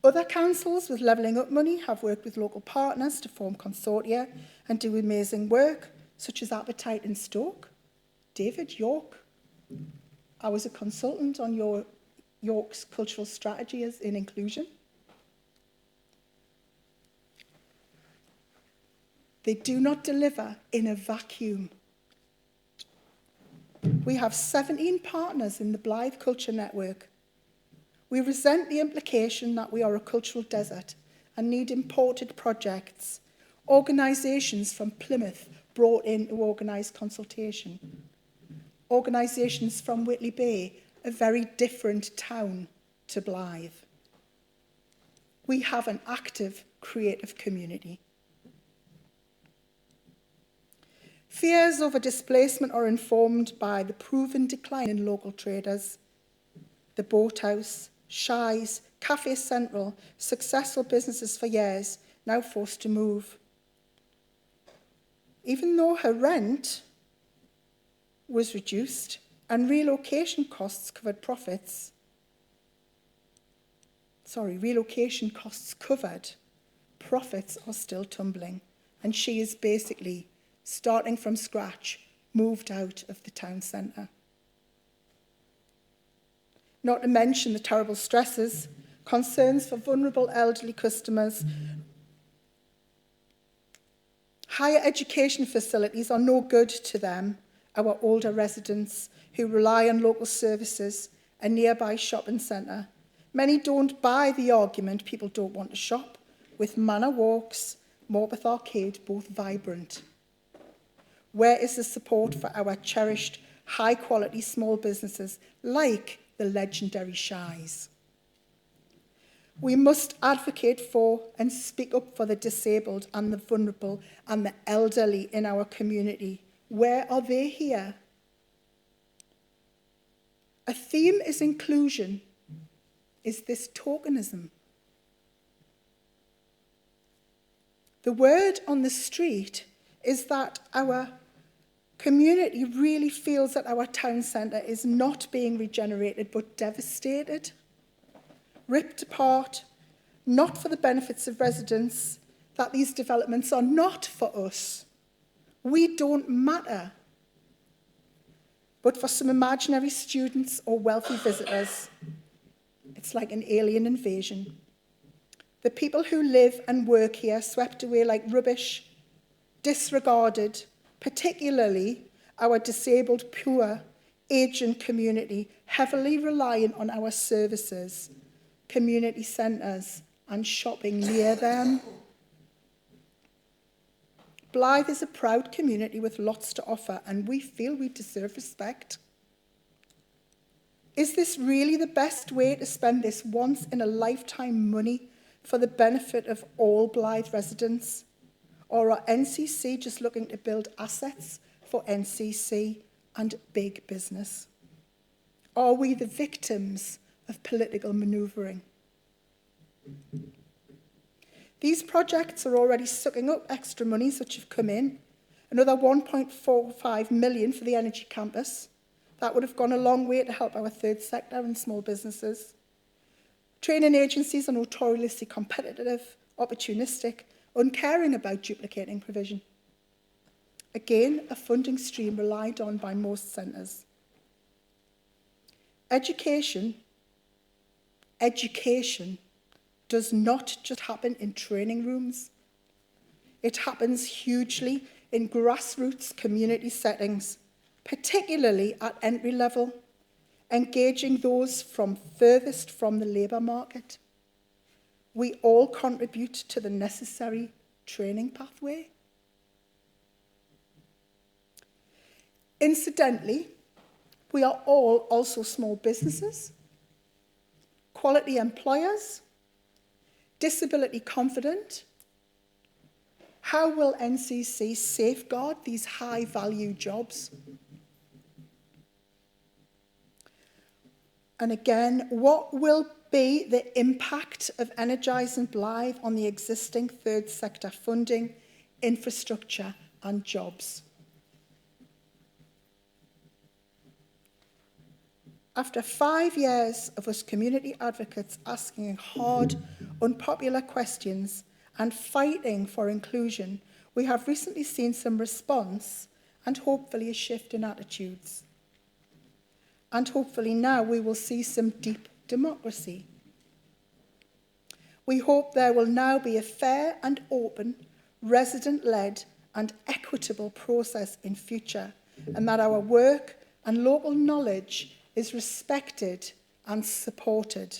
Other councils with levelling up money have worked with local partners to form consortia and do amazing work, such as Appetite in Stoke. David, York. I was a consultant on York's cultural strategy in inclusion. They do not deliver in a vacuum. We have 17 partners in the Blythe Culture Network. We resent the implication that we are a cultural desert and need imported projects, organisations from Plymouth brought in to organise consultation, organisations from Whitley Bay, a very different town to Blythe. We have an active, creative community. Fears over displacement are informed by the proven decline in local traders, the Boathouse, Shies, Cafe Central, successful businesses for years, now forced to move. Even though her rent was reduced and relocation costs covered, profits are still tumbling, and she is basically, starting from scratch, moved out of the town centre. Not to mention the terrible stresses, concerns for vulnerable elderly customers. Higher education facilities are no good to them, our older residents who rely on local services, a nearby shopping centre. Many don't buy the argument people don't want to shop, with Manor Walks, Morpeth Arcade both vibrant. Where is the support for our cherished, high-quality small businesses like the legendary Shies? We must advocate for and speak up for the disabled and the vulnerable and the elderly in our community. Where are they here? A theme is inclusion. Is this tokenism? The word on the street is that our community really feels that our town centre is not being regenerated but devastated, ripped apart, not for the benefits of residents, that these developments are not for us. We don't matter. But for some imaginary students or wealthy visitors, it's like an alien invasion. The people who live and work here swept away like rubbish, disregarded, particularly our disabled, poor, aging community, heavily reliant on our services, community centres and shopping near them. Blythe is a proud community with lots to offer, and we feel we deserve respect. Is this really the best way to spend this once-in-a-lifetime money for the benefit of all Blythe residents? Or are NCC just looking to build assets for NCC and big business? Are we the victims of political manoeuvring? These projects are already sucking up extra monies which have come in. Another 1.45 million for the energy campus. That would have gone a long way to help our third sector and small businesses. Training agencies are notoriously competitive, opportunistic, uncaring about duplicating provision. Again, a funding stream relied on by most centres. Education does not just happen in training rooms. It happens hugely in grassroots community settings, particularly at entry level, engaging those furthest from the labour market. We all contribute to the necessary training pathway. Incidentally, we are all also small businesses, quality employers, disability confident. How will NCC safeguard these high-value jobs? And again, what will be the impact of energising Blythe on the existing third sector funding, infrastructure and jobs? After 5 years of us community advocates asking hard, unpopular questions and fighting for inclusion, we have recently seen some response and hopefully a shift in attitudes. And hopefully now we will see some deep democracy. We hope there will now be a fair and open, resident-led and equitable process in future, and that our work and local knowledge is respected and supported.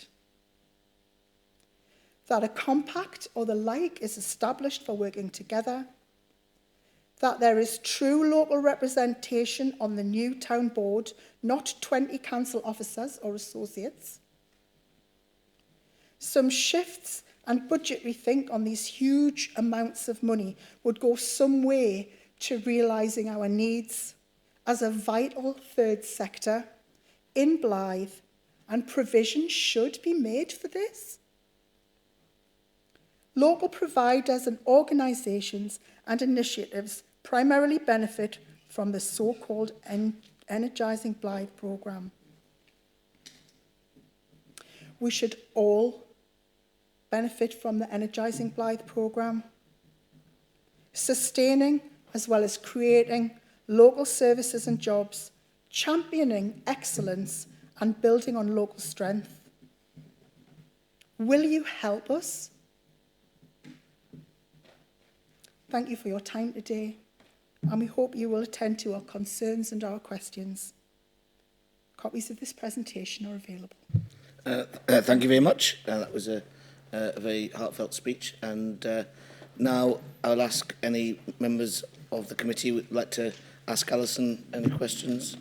That a compact or the like is established for working together. That there is true local representation on the new town board, not 20 council officers or associates. Some shifts and budget rethink on these huge amounts of money would go some way to realising our needs as a vital third sector in Blythe, and provision should be made for this. Local providers and organisations and initiatives primarily benefit from the so-called Energising Blythe programme. We should all benefit from the Energising Blythe programme, sustaining as well as creating local services and jobs, championing excellence and building on local strength. Will you help us? Thank you for your time today, and we hope you will attend to our concerns and our questions. Copies of this presentation are available. Thank you very much. That was a very heartfelt speech, and now I'll ask any members of the committee who would like to ask Alison any questions.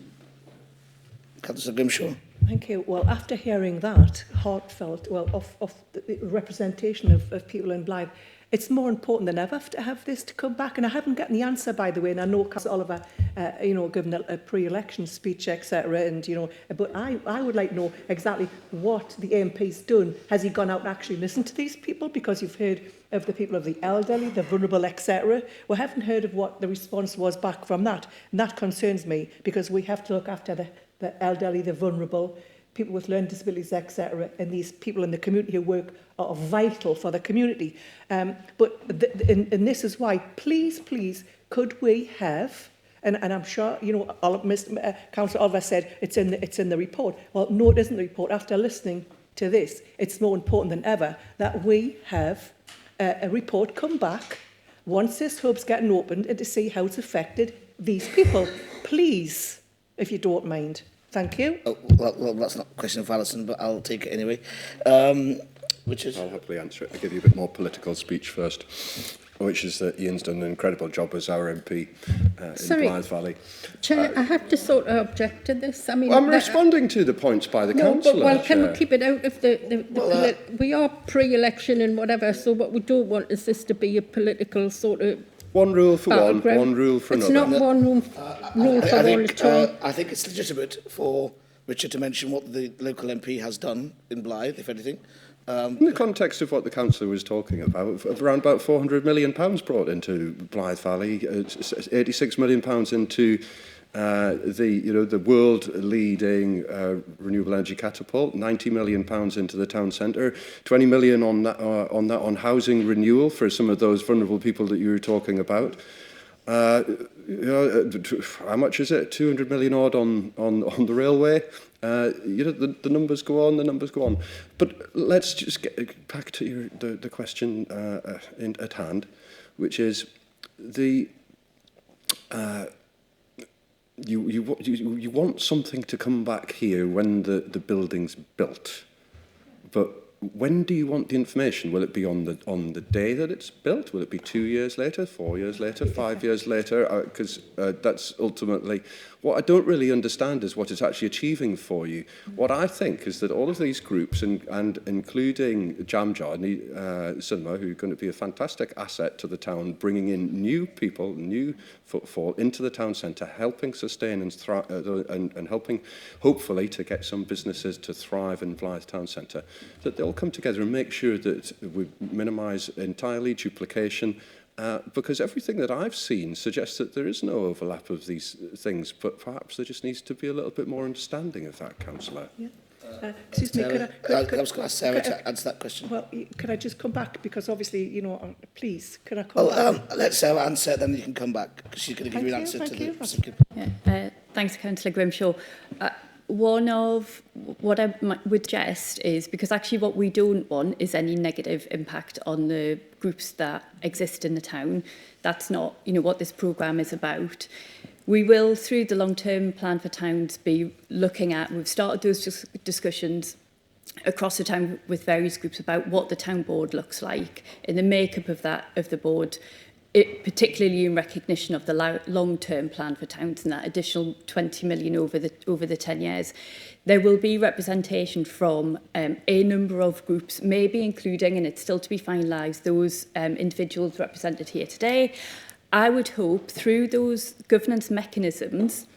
Councillor Grimshaw. Thank you. Well, after hearing that heartfelt, of the representation of people in Blythe, It's more important than ever to have this to come back. And I haven't gotten the answer, by the way, and I know Councillor Oliver, given a pre-election speech, etc. And, but I would like to know exactly what the MP's done. Has he gone out and actually listened to these people? Because you've heard of the people of the elderly, the vulnerable, etc. We haven't heard of what the response was back from that. And that concerns me, because we have to look after the elderly, the vulnerable, people with learning disabilities, etc., and these people in the community who work are vital for the community. But and this is why, please, could we have, and I'm sure, Councillor Oliver said it's in the report. Well, no, it isn't the report. After listening to this, it's more important than ever that we have a report come back once this hub's getting opened and to see how it's affected these people. Please, if you don't mind. Thank you. Oh, well, that's not a question of Alison, but I'll take it anyway. Which is... I'll happily answer it. I'll give you a bit more political speech first, which is that Ian's done an incredible job as our MP in Blythe Valley. Chair, I have to sort of object to this. I mean, I'm responding to the points by the councillor. Well, can we keep it out of we are pre-election and whatever, so what we don't want is this to be a political sort of... One rule for one rule for another. It's not one rule for all at all. I think it's legitimate for Richard to mention what the local MP has done in Blythe, if anything. In the context of what the councillor was talking about, around about £400 million brought into Blythe Valley, £86 million into the world-leading renewable energy catapult, £90 million into the town centre, £20 million on housing renewal for some of those vulnerable people that you were talking about. How much is it? 200 million odd on the railway. The numbers go on, But let's just get back to the question at hand, which is you want something to come back here when the building's built, but when do you want the information? Will it be on the day that it's built? Will it be 2 years later, 4 years later, 5 years later? Because that's ultimately what I don't really understand is what it's actually achieving for you. What I think is that all of these groups, and including Jamjar and Cinema, who are going to be a fantastic asset to the town, bringing in new people, new footfall into the town centre, helping sustain and thrive, and helping, hopefully, to get some businesses to thrive in Blythe Town Centre, that they'll come together and make sure that we minimise entirely duplication, because everything that I've seen suggests that there is no overlap of these things, but perhaps there just needs to be a little bit more understanding of that, Councillor. Yeah. Excuse me, I was going to ask Sarah to answer that question. Well, could I just come back? Because obviously, please, could I come back? Let Sarah answer, then you can come back, because she's going to give you an answer to the... Yeah, thanks, Councillor Grimshaw. One of what I would suggest is, because actually what we don't want is any negative impact on the groups that exist in the town. That's not, what this programme is about. We will, through the long-term plan for towns, be looking at, we've started those discussions across the town with various groups about what the town board looks like and the makeup of the board, particularly in recognition of the long-term plan for towns and that additional 20 million over the 10 years. There will be representation from a number of groups, maybe including, and it's still to be finalised, those individuals represented here today. I would hope through those governance mechanisms,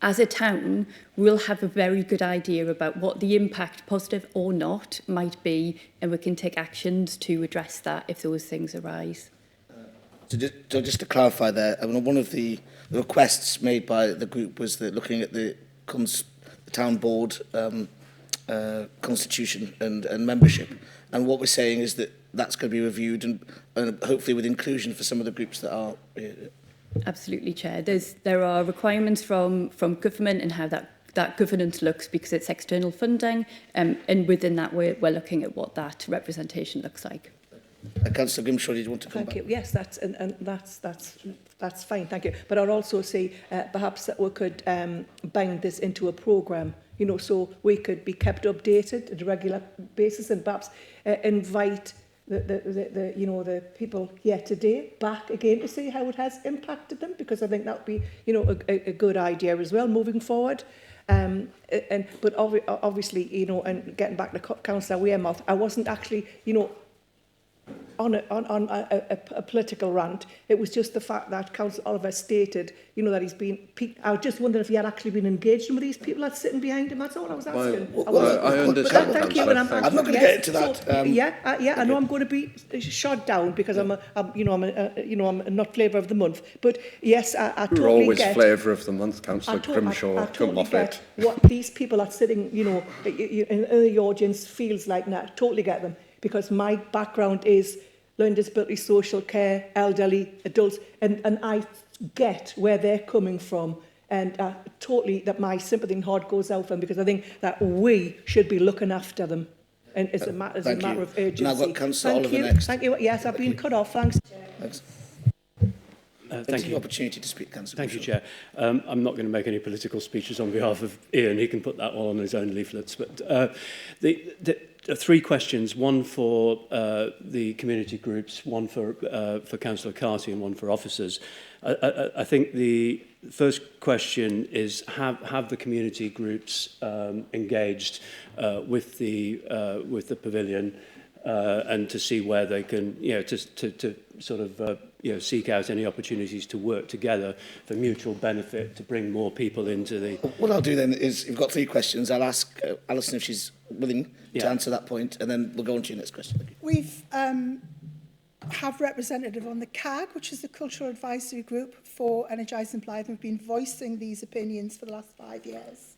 as a town, we'll have a very good idea about what the impact, positive or not, might be, and we can take actions to address that if those things arise. So just to clarify there, one of the requests made by the group was that looking at the town board constitution and membership, and what we're saying is that that's going to be reviewed and hopefully with inclusion for some of the groups that are here. Absolutely, Chair. There are requirements from government and how that governance looks, because it's external funding, and within that we're looking at what that representation looks like. Councillor Grimshaw, did you want to come back? Thank you. Yes, that's fine. Thank you. But I'd also say perhaps that we could bind this into a programme, so we could be kept updated at a regular basis, and perhaps invite the people here today back again to see how it has impacted them, because I think that would be a good idea as well moving forward. But obviously, and getting back to Councillor Wearmouth, I wasn't actually on a political rant. It was just the fact that Councillor Oliver stated, you know, that he's been... I just wondered if he had actually been engaged with these people that's sitting behind him. That's all I was asking. I understand, Thank you. Councillor. I'm not going to get into that. So, I know I'm going to be shot down because I'm not flavour of the month. But yes, I totally You're always get... flavour of the month, Councillor Grimshaw. I Come totally off get it. what these people are sitting, you know, in the audience feels like now. I totally get them, because my background is learning disability, social care, elderly, adults, and I get where they're coming from, and totally that my sympathy and heart goes out for them, because I think that we should be looking after them, and it's a matter of urgency. Now I've got Councillor Oliver next. Thank you. Yes, I've been cut off. Thanks. Thanks. Thank you. Opportunity to speak, Councillor. Thank you, Chair. I'm not going to make any political speeches on behalf of Ian. He can put that all on his own leaflets. But the three questions: one for the community groups, one for Councillor Carty, and one for officers. I think the first question is: have the community groups engaged with the pavilion and to see where they can, you know, to sort of seek out any opportunities to work together for mutual benefit to bring more people into the... What I'll do then is, you've got three questions. I'll ask Alison if she's willing to answer that point, and then we'll go on to your next question. We've have representative on the CAG, which is the Cultural Advisory Group for Energising Blyth, and we've been voicing these opinions for the last 5 years.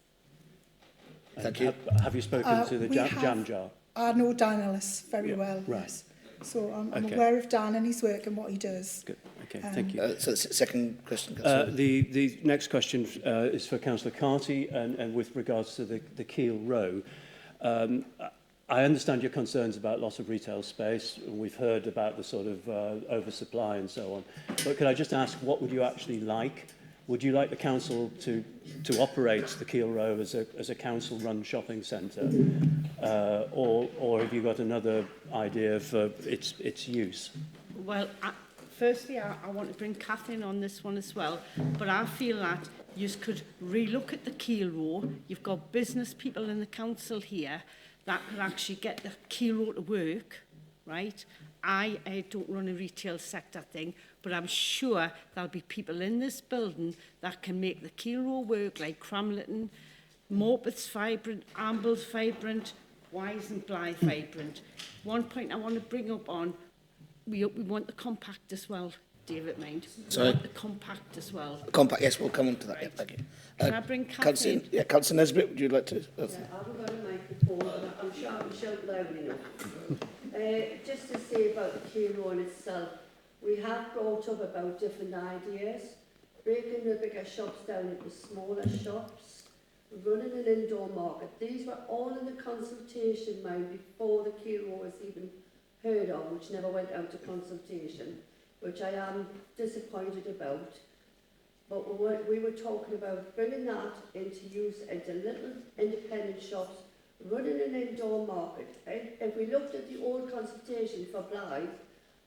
Thank you. Have you spoken to the jam jar? I know Dan Ellis very Yeah, well, right. yes. So I'm Okay. aware of Dan and his work and what he does. Good. Okay, thank you. So the second question, The next question is for Councillor Carty, and with regards to the Keel Row. I understand your concerns about loss of retail space. We've heard about the sort of oversupply and so on. But could I just ask, what would you actually like? Would you like the council to operate the Keel Row as a council-run shopping centre, or have you got another idea for its use? Well, firstly, I want to bring Catherine on this one as well, but I feel that you could relook at the Keel Row. You've got business people in the council here that could actually get the Keel Row to work, right? I don't run a retail sector thing, but I'm sure there'll be people in this building that can make the Keel Row work, like Cramlington, Morpeth's vibrant, Amble's vibrant, Wise and Blythe vibrant. One point I want to bring up on, we want the compact as well, David, mind. Sorry? We want the compact as well. Compact, yes, we'll come on to that. Right. Yeah, thank you. Can I bring Catherine? Councillor Nesbitt, would you like to... Yeah, I haven't got a microphone, but I'm sure I can shout loud enough. Just to say about the Keel Row in itself, we have brought up about different ideas, breaking the bigger shops down into smaller shops, running an indoor market. These were all in the consultation mind before the Keel Row was even heard of, which never went out to consultation, which I am disappointed about. But we were talking about bringing that into use into little independent shops, running an indoor market. If we looked at the old consultation for Blythe,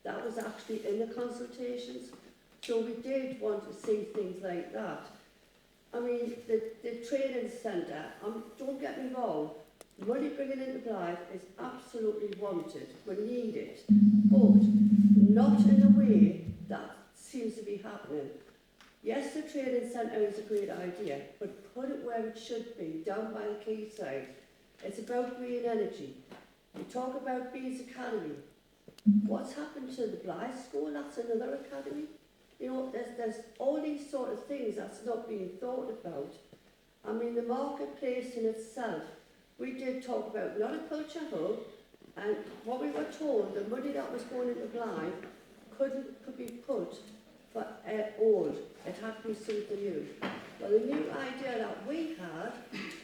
that was actually in the consultations. So we did want to see things like that. I mean, the training centre, don't get me wrong, money bringing into Blythe is absolutely wanted. We need it. But not in a way that seems to be happening. Yes, the training centre is a great idea, but put it where it should be, down by the quayside. It's about green energy. We talk about Bees Academy. What's happened to the Blythe School? That's another academy. You know, there's all these sort of things that's not being thought about. I mean, the marketplace in itself, we did talk about not a culture hub, and what we were told, the money that was going into Blythe could be put for old. It had to be something new. Well, the new idea that we had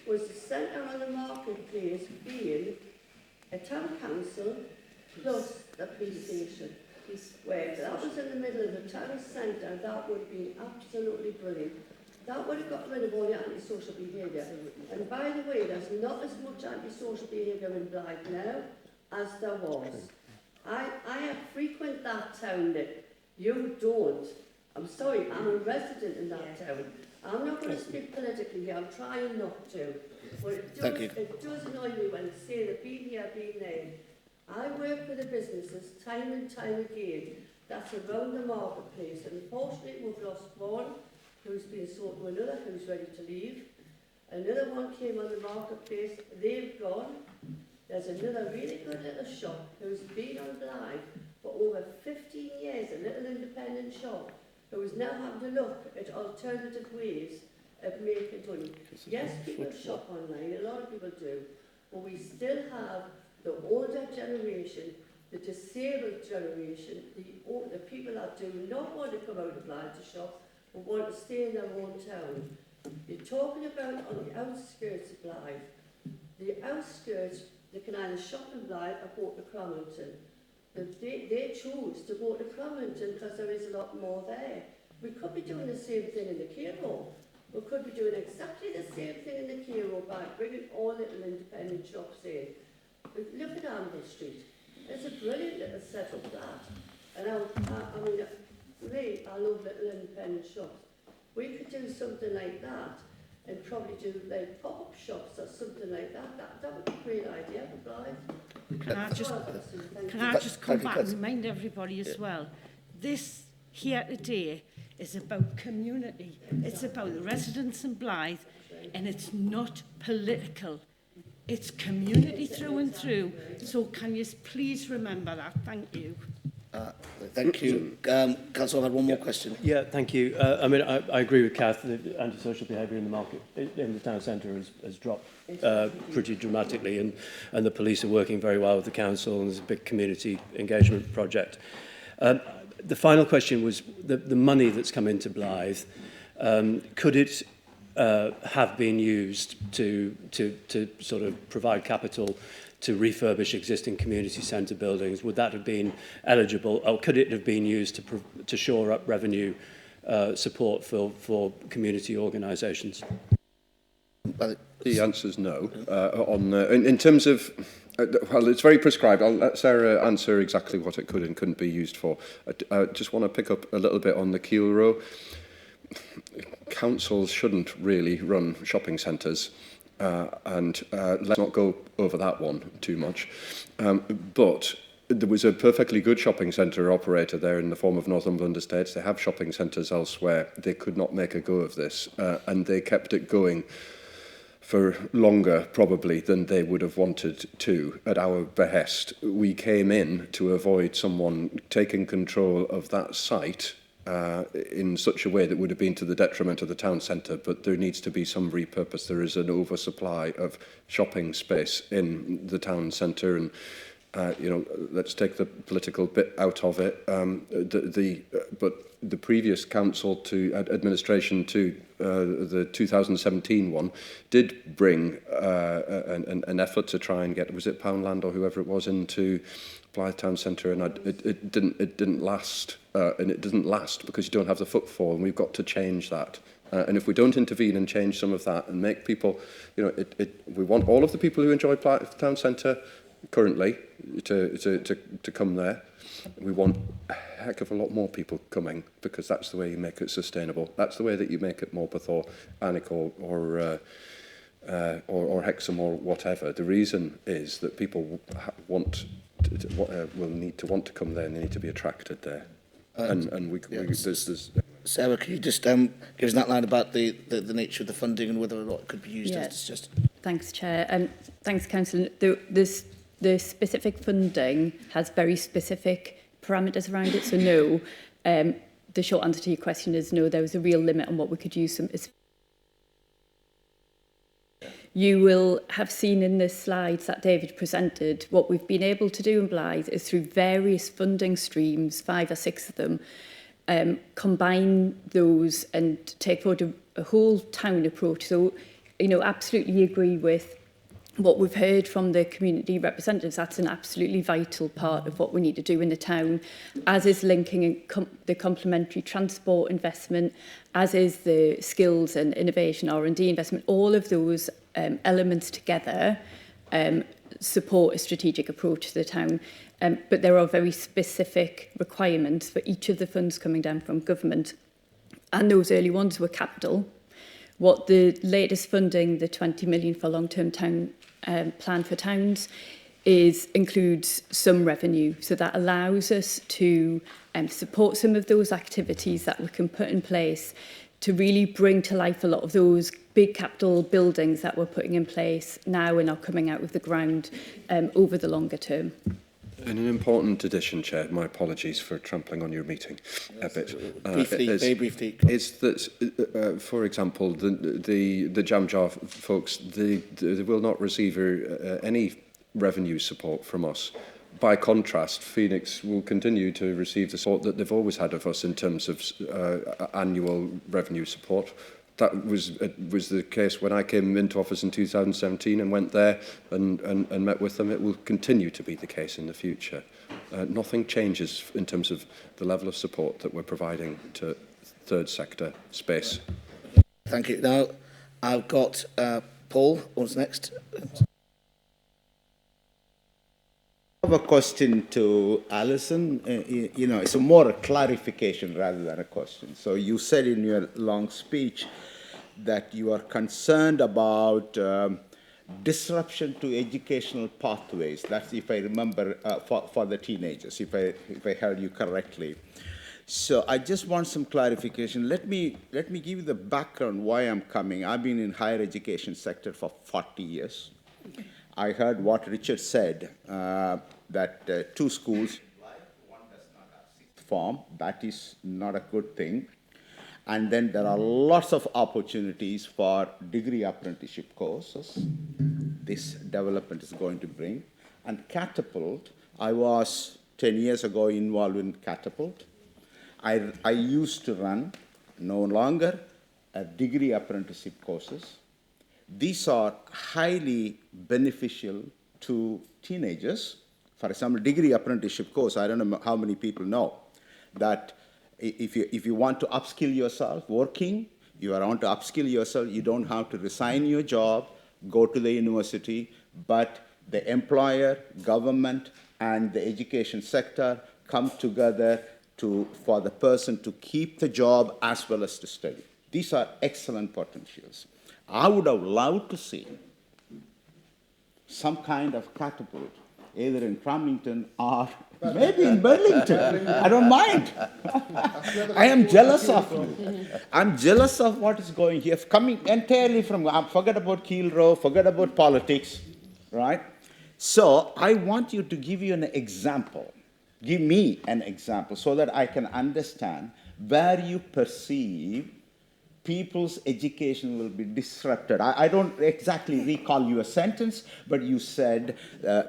was the centre on the marketplace being a town council plus the police station. Where that was in the middle of the town centre, that would be absolutely brilliant. That would have got rid of all the antisocial behaviour. And by the way, there's not as much antisocial behaviour in Blythe now as there was. I have frequent that town that you don't. I'm sorry, I'm a resident in that town. I'm not going to speak politically here, I'm trying not to. But it does annoy me when they say they've been here, been there. I work with the businesses time and time again that's around the marketplace. Unfortunately, we've lost one who's been sold to another who's ready to leave. Another one came on the marketplace, they've gone. There's another really good little shop who's been on Blythe for over 15 years, a little independent shop, who is now having to look at alternative ways of making money. Yes, people shop online, a lot of people do, but we still have the older generation, the disabled generation, the people that do not want to come out of Blythe to shop, but want to stay in their own town. You're talking about on the outskirts of Blythe. The outskirts, they can either shop in Blythe or go to Cramilton. They choose to go to Cramilton because there is a lot more there. We could be doing the same thing in the Cairo. We could be doing exactly the same thing in the Cairo by bringing all little independent shops in. But look at Amber Street. It's a brilliant little setup, that. And I mean, me, I love little independent shops. We could do something like that and probably do like pop-up shops or something like that. That would be a great idea for Blythe. Can I just come back and remind everybody as well, this here today is about community. It's about the residents in Blythe, and it's not political. It's community through and through. So can you please remember that? Thank you. Thank you. Councillor, I had one more question. Yeah, thank you. I mean, I agree with Kath. The antisocial behaviour in the market, in the town centre, has dropped pretty dramatically, and the police are working very well with the council, and there's a big community engagement project. The final question was the money that's come into Blythe. Could it have been used to sort of provide capital to refurbish existing community centre buildings? Would that have been eligible, or could it have been used to shore up revenue support for community organisations? The answer is no. In terms of, well, it's very prescribed. I'll let Sarah answer exactly what it could and couldn't be used for. I just want to pick up a little bit on the Keel Row. Councils shouldn't really run shopping centres. And let's not go over that one too much. But there was a perfectly good shopping centre operator there in the form of Northumberland Estates. They have shopping centres elsewhere. They could not make a go of this, and they kept it going for longer probably than they would have wanted to at our behest. We came in to avoid someone taking control of that site in such a way that would have been to the detriment of the town centre, but there needs to be some repurpose. There is an oversupply of shopping space in the town centre, and you know, let's take the political bit out of it. But the previous council to administration to the 2017 one did bring an effort to try and get, was it Poundland or whoever it was, into Blythe Town Centre, and it didn't last, and it doesn't last because you don't have the footfall, and we've got to change that. And if we don't intervene and change some of that and make people, you know, we want all of the people who enjoy Blythe Town Centre currently to come there. We want a heck of a lot more people coming, because that's the way you make it sustainable. That's the way that you make it Morpeth or Alnwick or Hexham or whatever. The reason is that people will need to want to come there, and they need to be attracted there. There's Sarah, can you just give us an outline about the nature of the funding and whether or not it could be used as just? Thanks, Chair. Thanks, Councillor. The specific funding has very specific parameters around it, so no. The short answer to your question is no, there was a real limit on what we could use. You will have seen in the slides that David presented, what we've been able to do in Blythe is through various funding streams, 5 or 6 of them, combine those and take forward a whole town approach. So, you know, absolutely agree with what we've heard from the community representatives. That's an absolutely vital part of what we need to do in the town, as is linking the complementary transport investment, as is the skills and innovation R&D investment. All of those elements together support a strategic approach to the town. But there are very specific requirements for each of the funds coming down from government. And those early ones were capital. What the latest funding, the 20 million for long-term town plan for towns, includes some revenue. So that allows us to support some of those activities that we can put in place to really bring to life a lot of those big capital buildings that we're putting in place now and are coming out of the ground over the longer term. And an important addition, Chair, my apologies for trampling on your meeting a bit. Very briefly. Is that, for example, the Jam Jar folks, they will not receive any revenue support from us. By contrast, Phoenix will continue to receive the support that they've always had of us in terms of annual revenue support. That was the case when I came into office in 2017 and went there and met with them. It will continue to be the case in the future. Nothing changes in terms of the level of support that we're providing to third sector space. Thank you. Now, I've got Paul. What's next? I have a question to Alison. You know, it's more a clarification rather than a question. So you said in your long speech that you are concerned about disruption to educational pathways. That's, if I remember, for the teenagers, if I heard you correctly. So I just want some clarification. Let me give you the background why I'm coming. I've been in higher education sector for 40 years. I heard what Richard said, that 2 schools, one does not have 6th form. That is not a good thing. And then there are lots of opportunities for degree apprenticeship courses this development is going to bring. And Catapult, I was 10 years ago involved in Catapult. I used to run, no longer, degree apprenticeship courses. These are highly beneficial to teenagers. For example, degree apprenticeship course, I don't know how many people know that if you want to upskill yourself working, you want to upskill yourself, you don't have to resign your job, go to the university, but the employer, government, and the education sector come together for the person to keep the job as well as to study. These are excellent potentials. I would have loved to see some kind of Catapult, either in Cramlington or maybe in Burlington. I don't mind. I am jealous of you. I'm jealous of what is going here, coming entirely from, forget about Keel Row, forget about politics, right? So I want you to give you an example. Give me an example so that I can understand where you perceive people's education will be disrupted. I don't exactly recall your sentence, but you said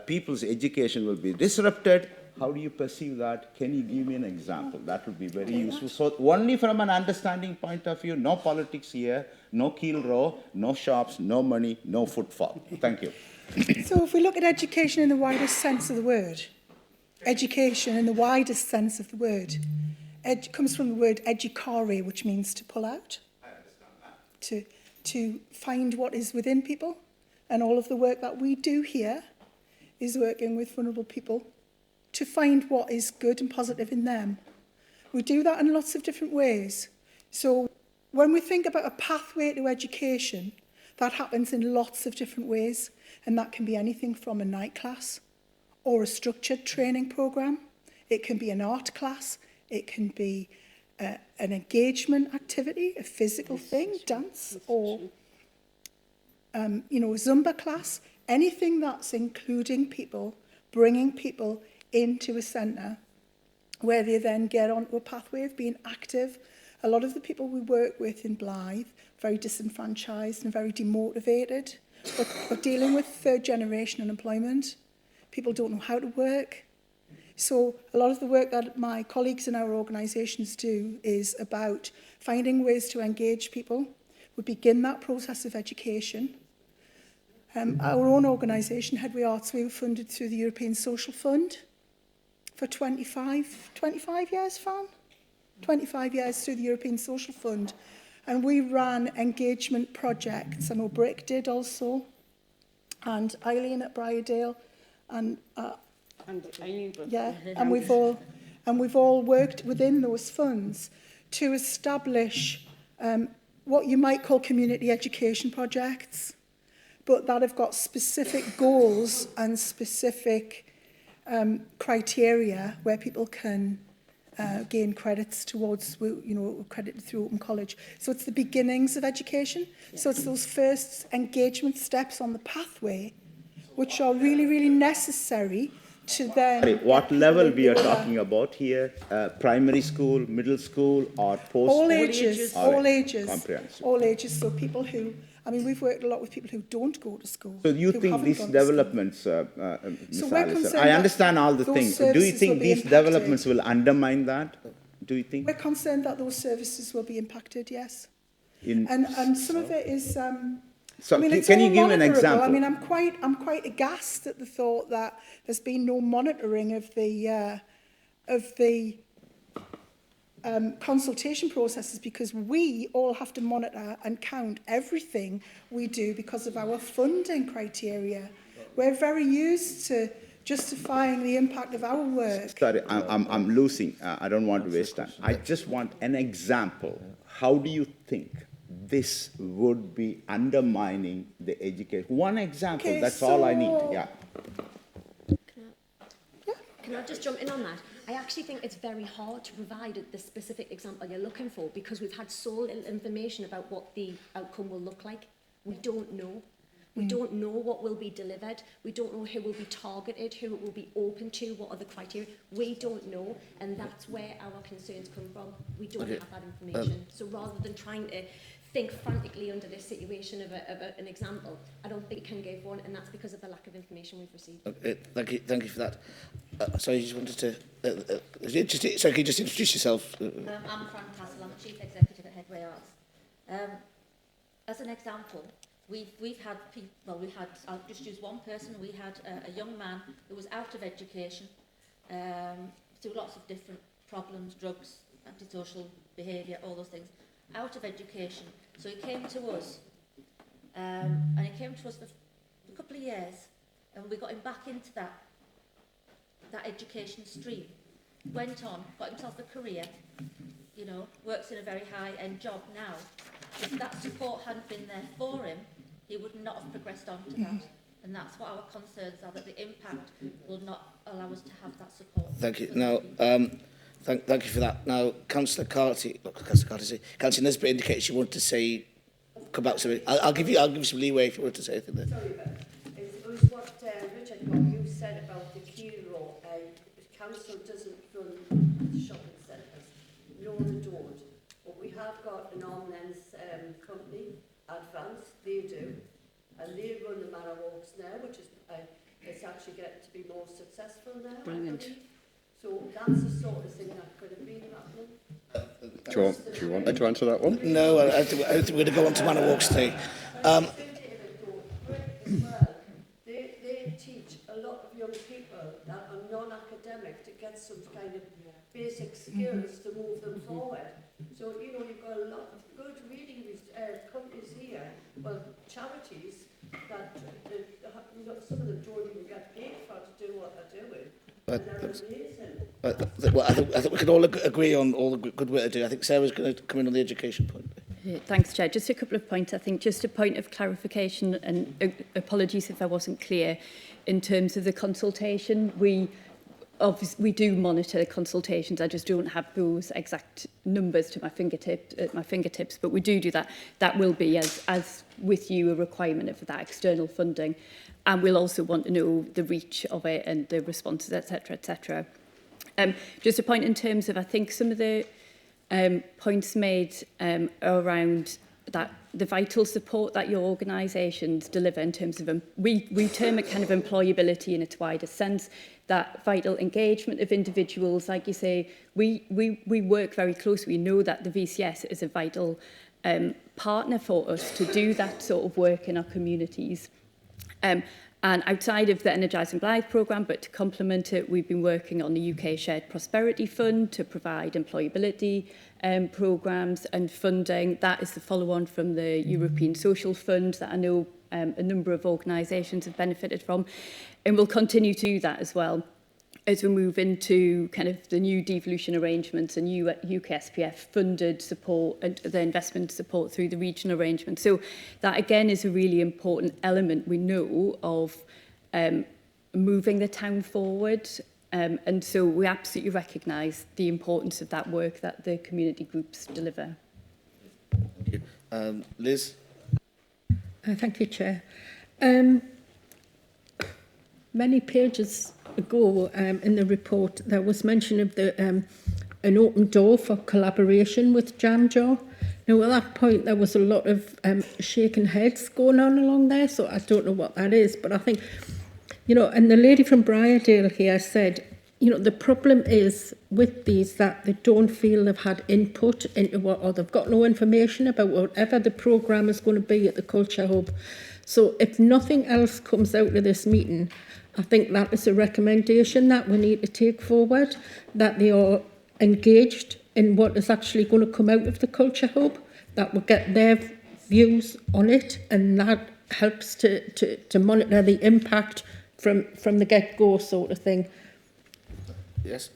people's education will be disrupted. How do you perceive that? Can you give me an example? That would be very useful. So only from an understanding point of view, no politics here, no Keel Row, no shops, no money, no footfall. Thank you. So if we look at education in the widest sense of the word, education in the widest sense of the word, comes from the word educare, which means to pull out. To find what is within people, and all of the work that we do here is working with vulnerable people to find what is good and positive in them. We do that in lots of different ways. So when we think about a pathway to education, that happens in lots of different ways, and that can be anything from a night class or a structured training program. It can be an art class, it can be an engagement activity, a physical thing, dance, or a Zumba class, anything that's including people, bringing people into a centre where they then get onto a pathway of being active. A lot of the people we work with in Blythe, very disenfranchised and very demotivated, but dealing with third generation unemployment. People don't know how to work. So a lot of the work that my colleagues in our organisations do is about finding ways to engage people. We begin that process of education. Our own organisation, Headway Arts, we were funded through the European Social Fund for 25 years, Fran? 25 years through the European Social Fund. And we ran engagement projects. I know Brick did also, and Eileen at Briardale, and and we've all worked within those funds to establish what you might call community education projects, but that have got specific goals and specific criteria where people can gain credits towards, credit through Open College. So it's the beginnings of education. So it's those first engagement steps on the pathway, which are really, really necessary to then... Sorry, what level we are talking about here? Primary school, middle school, or post? All ages, all ages. Comprehensive. All ages. So people who... I mean, we've worked a lot with people who don't go to school. So you think these developments, Ms. Allison, I understand all the things. Do you think these developments will undermine that? Do you think? We're concerned that those services will be impacted, yes. And some of it is... so I mean, can you give an example? I mean, I'm quite aghast at the thought that there's been no monitoring of the consultation processes, because we all have to monitor and count everything we do because of our funding criteria. We're very used to justifying the impact of our work. Sorry, I'm losing. I don't want to waste time. I just want an example. How do you think this would be undermining the education? One example, Okay, that's all I need. Yeah. Can I just jump in on that? I actually think it's very hard to provide the specific example you're looking for, because we've had so little information about what the outcome will look like. We don't know. We don't know what will be delivered. We don't know who will be targeted, who it will be open to, what are the criteria. We don't know, and that's where our concerns come from. We don't have that information. So rather than trying to think frantically under this situation of an example, I don't think can give one, and that's because of the lack of information we've received. Okay, thank you for that. Sorry, you just wanted to... so can you just introduce yourself? I'm Fran Castle, I'm the Chief Executive at Headway Arts. As an example, we've had people, I'll just use one person, we had a young man who was out of education, through lots of different problems, drugs, antisocial behaviour, all those things, out of education. So he came to us, and he came to us for a couple of years, and we got him back into that education stream. Went on, got himself a career, works in a very high-end job now. If that support hadn't been there for him, he would not have progressed on to that. And that's what our concerns are, that the impact will not allow us to have that support. Thank you. Now, thank you for that. Now, Councillor Councillor Nesbitt indicated she wanted to say, come back to it. I'll give you some leeway if you want to say anything there. Sorry, but it was what Richard, what you said about the key role. Council doesn't run shopping centres. No, they don't. But we have got an arm length company, Advance, they do. And they run the Manor Walks now, which is it's actually getting to be more successful now. Brilliant. So that's the sort of thing that could have been happening. Do you want to answer that one? No, I think we're going to go on to Manor Walks today. They teach a lot of young people that are non-academic to get some kind of basic skills to move them forward. So, you've got a lot of good reading companies here, well, charities, that some of them don't even get paid for to do what they're doing. And they're amazing. Well, I think we can all agree on all the good work to do. I think Sarah's going to come in on the education point. Thanks, Chair. Just a couple of points. I think just a point of clarification, and apologies if I wasn't clear. In terms of the consultation, we do monitor the consultations. I just don't have those exact numbers to my fingertips, but we do that. That will be, as with you, a requirement of that external funding. And we'll also want to know the reach of it and the responses, etc., etc. Just a point in terms of, I think, some of the points made around that the vital support that your organisations deliver in terms of, we term it kind of employability in its wider sense, that vital engagement of individuals. Like you say, we work very closely. We know that the VCS is a vital partner for us to do that sort of work in our communities. And outside of the Energising Blythe programme, but to complement it, we've been working on the UK Shared Prosperity Fund to provide employability programmes and funding. That is the follow-on from the European Social Fund that I know a number of organisations have benefited from, and we'll continue to do that as well. as we move into kind of the new devolution arrangements and UKSPF funded support and the investment support through the regional arrangement. So that again is a really important element we know of moving the town forward. And so we absolutely recognise the importance of that work that the community groups deliver. Thank you. Liz? Thank you, Chair. Many pages ago in the report, there was mention of the an open door for collaboration with Jamjaw. Now, at that point, there was a lot of shaking heads going on along there, so I don't know what that is, but I think, you know, and the lady from Briardale here said, you know, the problem is with these that they don't feel they've had input into what, or they've got no information about whatever the programme is going to be at the Culture Hub. So if nothing else comes out of this meeting, I think that is a recommendation that we need to take forward, that they are engaged in what is actually going to come out of the Culture Hub, that will get their views on it, and that helps to monitor the impact from the get-go sort of thing. Yes.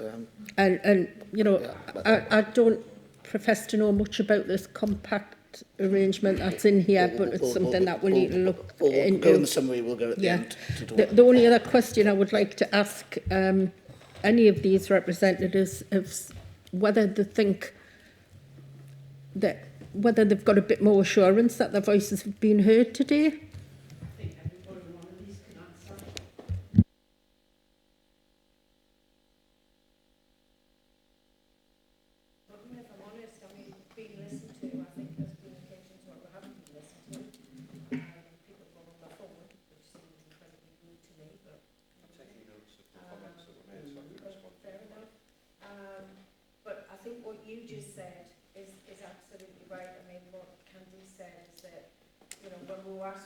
And you know, yeah, I don't profess to know much about this compact arrangement that's in here, but it's something that we need to look into. We'll go in the summary, we'll go at the end. The only other question I would like to ask any of these representatives is whether they think that, whether they've got a bit more assurance that their voices have been heard today.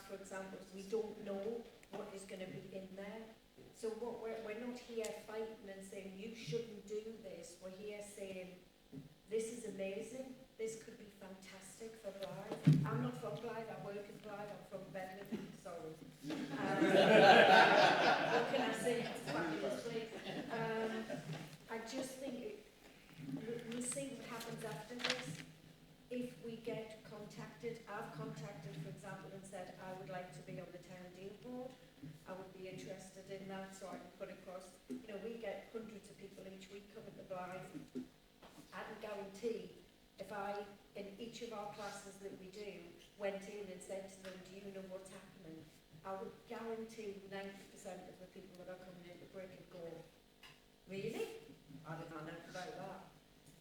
For example, we don't know what is going to be in there. So what we're not here fighting and saying you shouldn't do this. We're here saying this is amazing. This could be fantastic for Blythe. I'm not from Blythe. I work in Blythe. I'm from Bedford. Sorry. What can I say? It's fabulous place. I just think we'll see what happens after this. If we get contacted, I've contacted, for example, and said I would like to be on the town deal board. I would be interested in that, so I can put across. You know, we get hundreds of people each week coming to Blythe. I can guarantee if I, in each of our classes that we do, went in and said to them, do you know what's happening? I would guarantee 90% of the people that are coming in to break and go, really? I didn't know about that.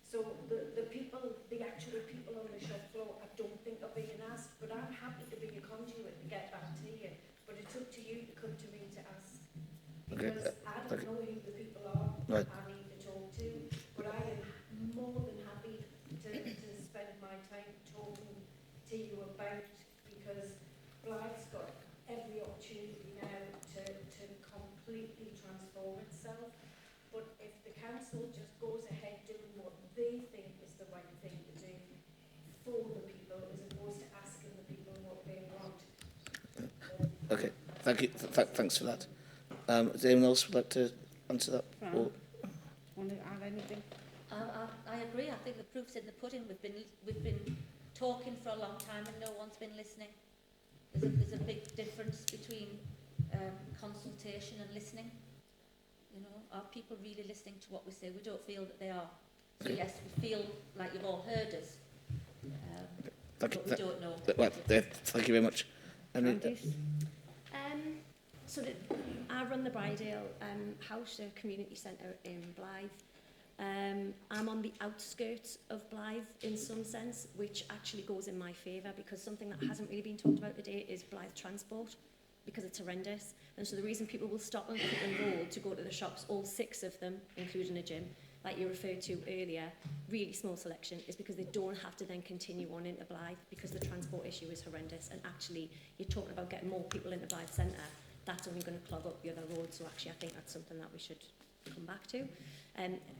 So the people, the actual people on the shop floor, I don't think are being asked, but I'm happy to be a conduit and get back to you. But it's up to you to come to me to ask. Because I don't know who the people are I need to talk to, but I am more than happy to spend my time talking to you about, because Blythe's got every opportunity now to completely transform itself. But if the council just goes ahead doing what they think is the right thing to do for the people, as opposed to asking the people what they want. Okay, thank you. Thanks for that. Does anyone else would like to answer that? Or? Want to add anything? I agree. I think the proof's in the pudding. We've been talking for a long time and no one's been listening. There's a big difference between consultation and listening. You know, are people really listening to what we say? We don't feel that they are. So yes, we feel like you've all heard us, but we don't know. Well, thank you very much. So I run the Briardale House, a community centre in Blythe. I'm on the outskirts of Blythe in some sense, which actually goes in my favour, because something that hasn't really been talked about today is Blythe transport, because it's horrendous. And so the reason people will stop on Clifton Road to go to the shops, all 6 of them, including a gym, like you referred to earlier, really small selection, is because they don't have to then continue on into Blythe, because the transport issue is horrendous. And actually, you're talking about getting more people into Blythe Centre, that's only going to clog up the other roads. So actually, I think that's something that we should come back to.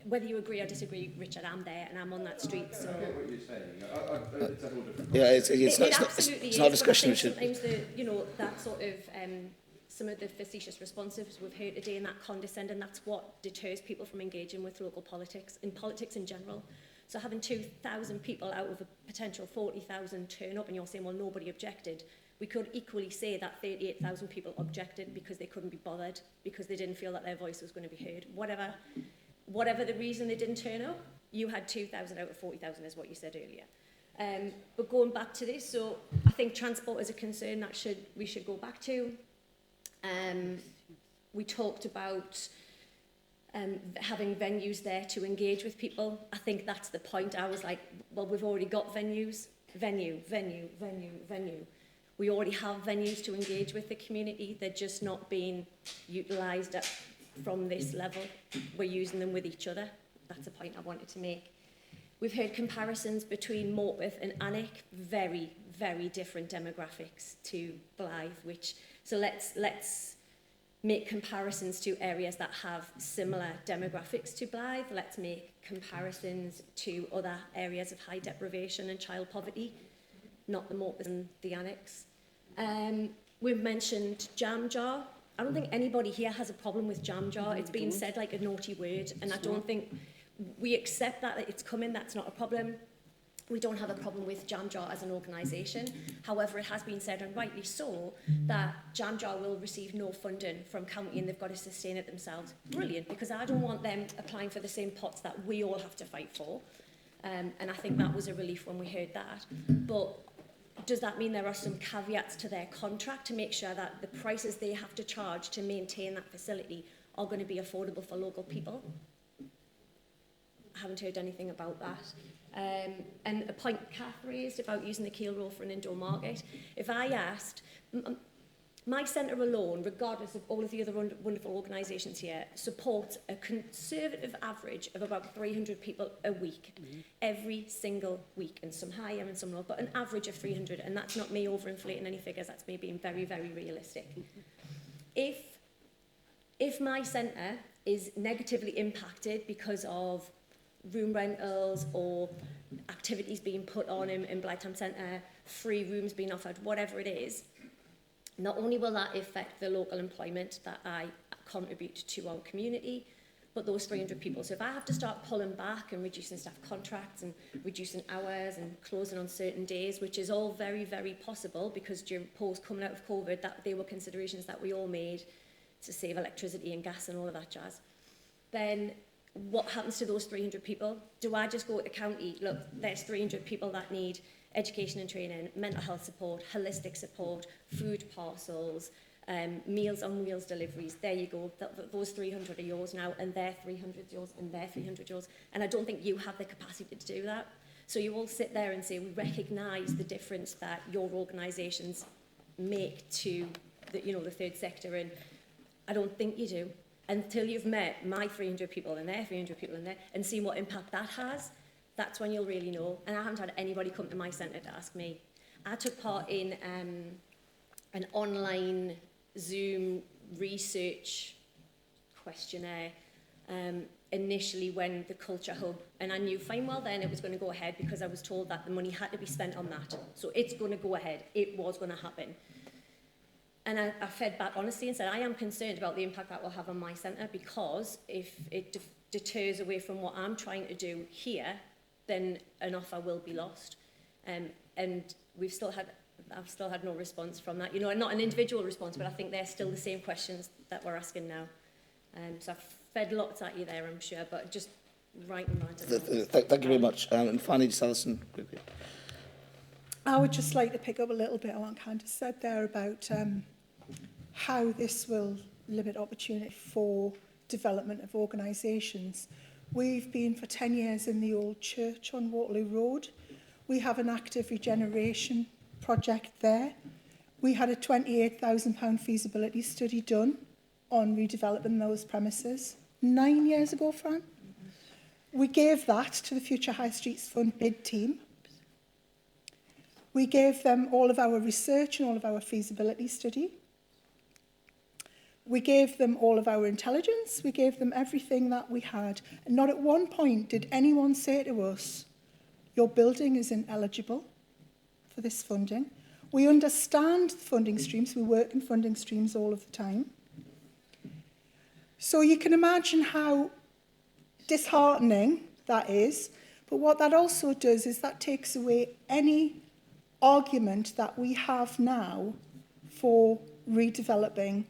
Whether you agree or disagree, Richard, I'm there and I'm on that street. So I get what you're saying. It's a whole different. Yeah, it's not a discussion. Sometimes that sort of some of the facetious responses we've heard today and that condescending, that's what deters people from engaging with local politics, in politics in general. So having 2,000 people out of a potential 40,000 turn up and you're saying, well, nobody objected, we could equally say that 38,000 people objected because they couldn't be bothered, because they didn't feel that their voice was going to be heard. Whatever the reason they didn't turn up, you had 2,000 out of 40,000 is what you said earlier. But going back to this, so I think transport is a concern that we should go back to. We talked about having venues there to engage with people. I think that's the point. I was like, well, we've already got venues. Venue. We already have venues to engage with the community. They're just not being utilised from this level. We're using them with each other. That's a point I wanted to make. We've heard comparisons between Morpeth and Alnwick, very, very different demographics to Blythe, so let's make comparisons to areas that have similar demographics to Blythe. Let's make comparisons to other areas of high deprivation and child poverty, not the Morpeth and the Annex. We've mentioned jam jar. I don't think anybody here has a problem with jam jar. It's been said like a naughty word, and I don't think we accept that it's coming. That's not a problem. We don't have a problem with Jam Jar as an organisation. However, it has been said, and rightly so, that Jam Jar will receive no funding from county and they've got to sustain it themselves. Brilliant, because I don't want them applying for the same pots that we all have to fight for. And I think that was a relief when we heard that. But does that mean there are some caveats to their contract to make sure that the prices they have to charge to maintain that facility are going to be affordable for local people? I haven't heard anything about that. And a point Kath raised about using the Keel Row for an indoor market. If I asked, my centre alone, regardless of all of the other wonderful organisations here, supports a conservative average of about 300 people a week, every single week, and some higher and some lower, but an average of 300, and that's not me overinflating any figures, that's me being very, very realistic. If my centre is negatively impacted because of room rentals or activities being put on in Blythetown Centre, free rooms being offered, whatever it is, not only will that affect the local employment that I contribute to our community, but those 300 people. So if I have to start pulling back and reducing staff contracts and reducing hours and closing on certain days, which is all very, very possible because during post coming out of COVID, that they were considerations that we all made to save electricity and gas and all of that jazz, then what happens to those 300 people? Do I just go to the county, look, there's 300 people that need education and training, mental health support, holistic support, food parcels, meals on wheels deliveries, there you go, those 300 are yours now, and their 300 yours, and their 300 yours, and I don't think you have the capacity to do that. So you all sit there and say, we recognise the difference that your organisations make to the third sector, and I don't think you do. Until you've met my 300 people and their 300 people and and seen what impact that has, that's when you'll really know. And I haven't had anybody come to my centre to ask me. I took part in an online Zoom research questionnaire initially when the Culture Hub, and I knew fine well then it was going to go ahead because I was told that the money had to be spent on that. So it's going to go ahead. It was going to happen. And I fed back honestly and said, I am concerned about the impact that will have on my centre, because if it deters away from what I'm trying to do here, then an offer will be lost. And I've still had no response from that. And not an individual response, but I think they're still the same questions that we're asking now. So I've fed lots at you there, I'm sure, but just right and right. Thank you very much. And finally, just Alison, quickly. I would just like to pick up a little bit on what Candice said there about how this will limit opportunity for development of organisations. We've been for 10 years in the old church on Waterloo Road. We have an active regeneration project there. We had a £28,000 feasibility study done on redeveloping those premises 9 years ago, Fran. We gave that to the Future High Streets Fund bid team. We gave them all of our research and all of our feasibility study. We gave them all of our intelligence. We gave them everything that we had. And not at one point did anyone say to us, your building is ineligible for this funding. We understand the funding streams. We work in funding streams all of the time. So you can imagine how disheartening that is. But what that also does is that takes away any argument that we have now for redeveloping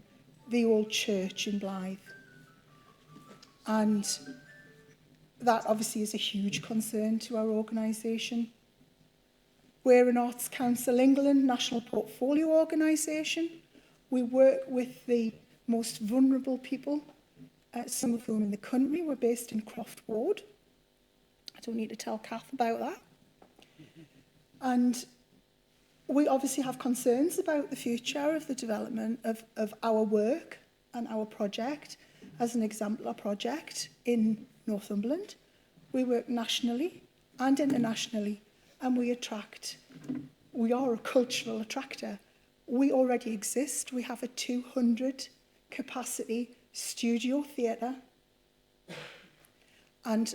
the old church in Blythe. And that obviously is a huge concern to our organisation. We're an Arts Council England national portfolio organisation. We work with the most vulnerable people, some of whom in the country. We're based in Croft Ward. I don't need to tell Kath about that. And we obviously have concerns about the future of the development of our work and our project as an exemplar project in Northumberland. We work nationally and internationally, and we are a cultural attractor. We already exist. We have a 200 capacity studio theatre and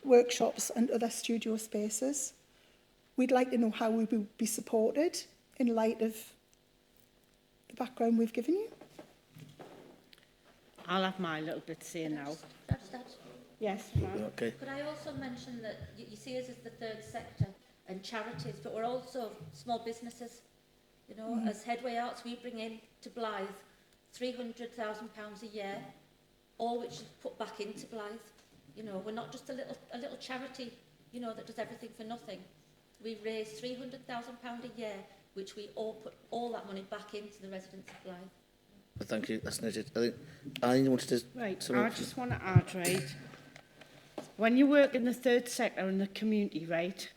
workshops and other studio spaces. We'd like to know how we will be supported in light of the background we've given you. I'll have my little bit to say now. Yes, ma'am. Okay. Could I also mention that you see us as the third sector and charities, but we're also small businesses. You know, as Headway Arts, we bring in to Blythe £300,000 a year, all which is put back into Blythe. You know, we're not just a little charity, you know, that does everything for nothing. We raise £300,000 a year, which we all put all that money back into the residents of Blythe. Thank you, that's noted. I think I wanted to... Right, I just want to add, right, when you work in the third sector in the community, right,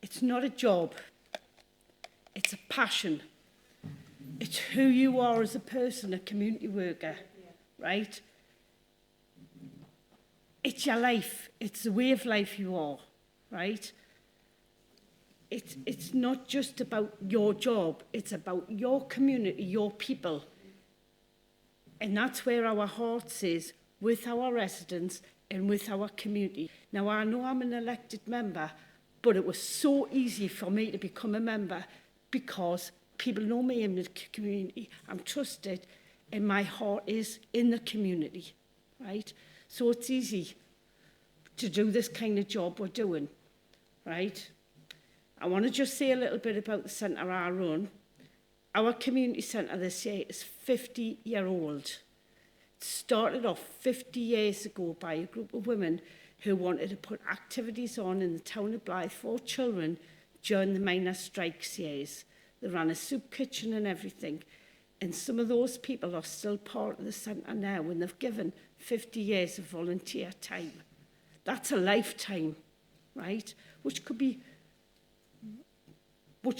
it's not a job, it's a passion. It's who you are as a person, a community worker, right? It's your life, it's the way of life you are, right? It's not just about your job, it's about your community, your people. And that's where our hearts is, with our residents and with our community. Now, I know I'm an elected member, but it was so easy for me to become a member because people know me in the community, I'm trusted, and my heart is in the community, right? So it's easy to do this kind of job we're doing, right? I want to just say a little bit about the centre I run. Our community centre this year is 50-year-old. It started off 50 years ago by a group of women who wanted to put activities on in the town of Blythe for children during the miners' strikes years. They ran a soup kitchen and everything. And some of those people are still part of the centre now, and they've given 50 years of volunteer time. That's a lifetime, right? Which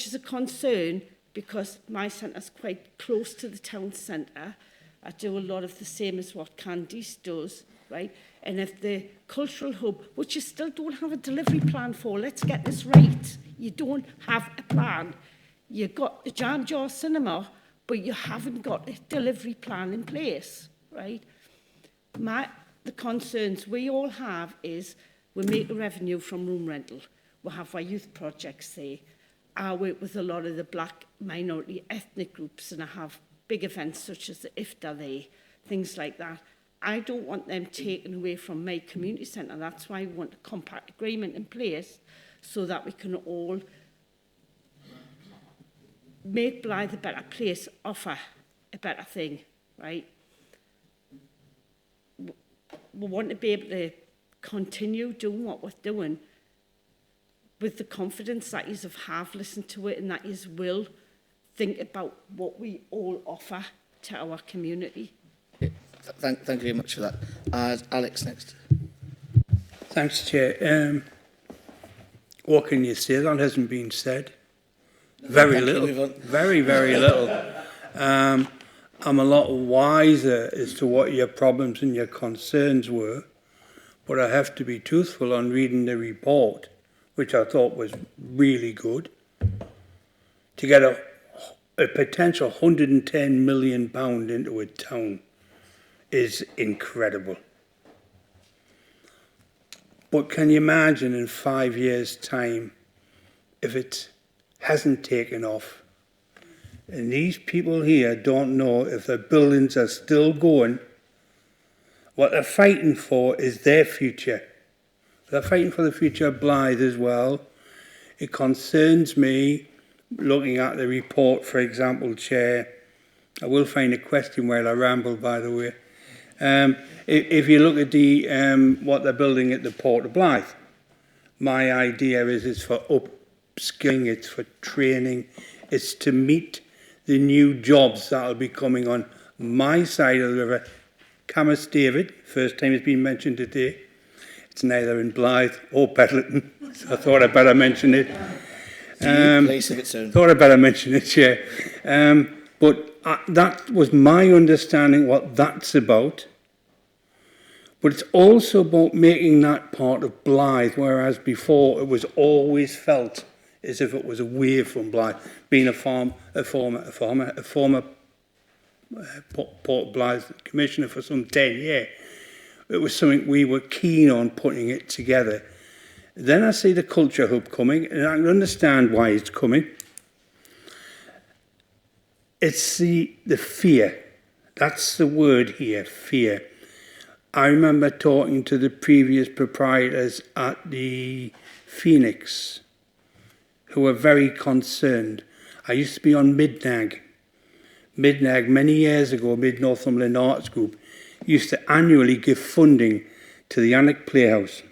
is a concern because my centre's quite close to the town centre. I do a lot of the same as what Candice does, right? And if the cultural hub, which you still don't have a delivery plan for, let's get this right. You don't have a plan. You've got a Jam Jar Cinema, but you haven't got a delivery plan in place, right? The concerns we all have is we make a revenue from room rental. We have our youth projects there. I work with a lot of the black minority ethnic groups, and I have big events such as the IFTA there, things like that. I don't want them taken away from my community centre. That's why we want a compact agreement in place so that we can all make Blythe a better place, offer a better thing, right? We want to be able to continue doing what we're doing with the confidence that you have listened to it and that you will think about what we all offer to our community. Thank you very much for that. Alex, next. Thanks, Chair. What can you say? That hasn't been said. Very little. Very, very little. I'm a lot wiser as to what your problems and your concerns were, but I have to be truthful on reading the report, which I thought was really good. To get a potential £110 million into a town is incredible. But can you imagine in 5 years' time if it's hasn't taken off. And these people here don't know if their buildings are still going. What they're fighting for is their future. They're fighting for the future of Blythe as well. It concerns me, looking at the report, for example, Chair. I will find a question while I ramble, by the way. If you look at the what they're building at the Port of Blythe, my idea is it's for upskilling, it's for training, it's to meet the new jobs that will be coming on my side of the river. Camas David, first time it's been mentioned today. It's neither in Blythe or Bedlington, so I thought I'd better mention it. Place of its own. Thought I'd better mention it, Chair. But that was my understanding what that's about. But it's also about making that part of Blythe, whereas before it was always felt as if it was away from Blythe. Being a former Port Blythe Commissioner for some 10 years, it was something we were keen on putting it together. Then I see the culture hub coming, and I can understand why it's coming. It's the fear. That's the word here, fear. I remember talking to the previous proprietors at the Phoenix, who were very concerned. I used to be on Midnag. Midnag, many years ago, Mid-Northumberland Arts Group, used to annually give funding to the Annick Playhouse.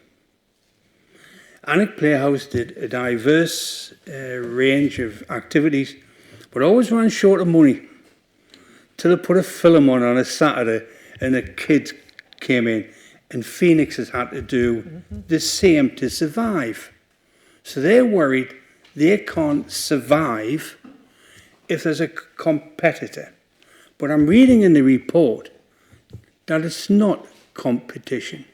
Annick Playhouse did a diverse range of activities, but always ran short of money. Till they put a film on a Saturday and the kids came in, and Phoenix has had to do the same to survive. So they're worried they can't survive if there's a competitor. But I'm reading in the report that it's not competition.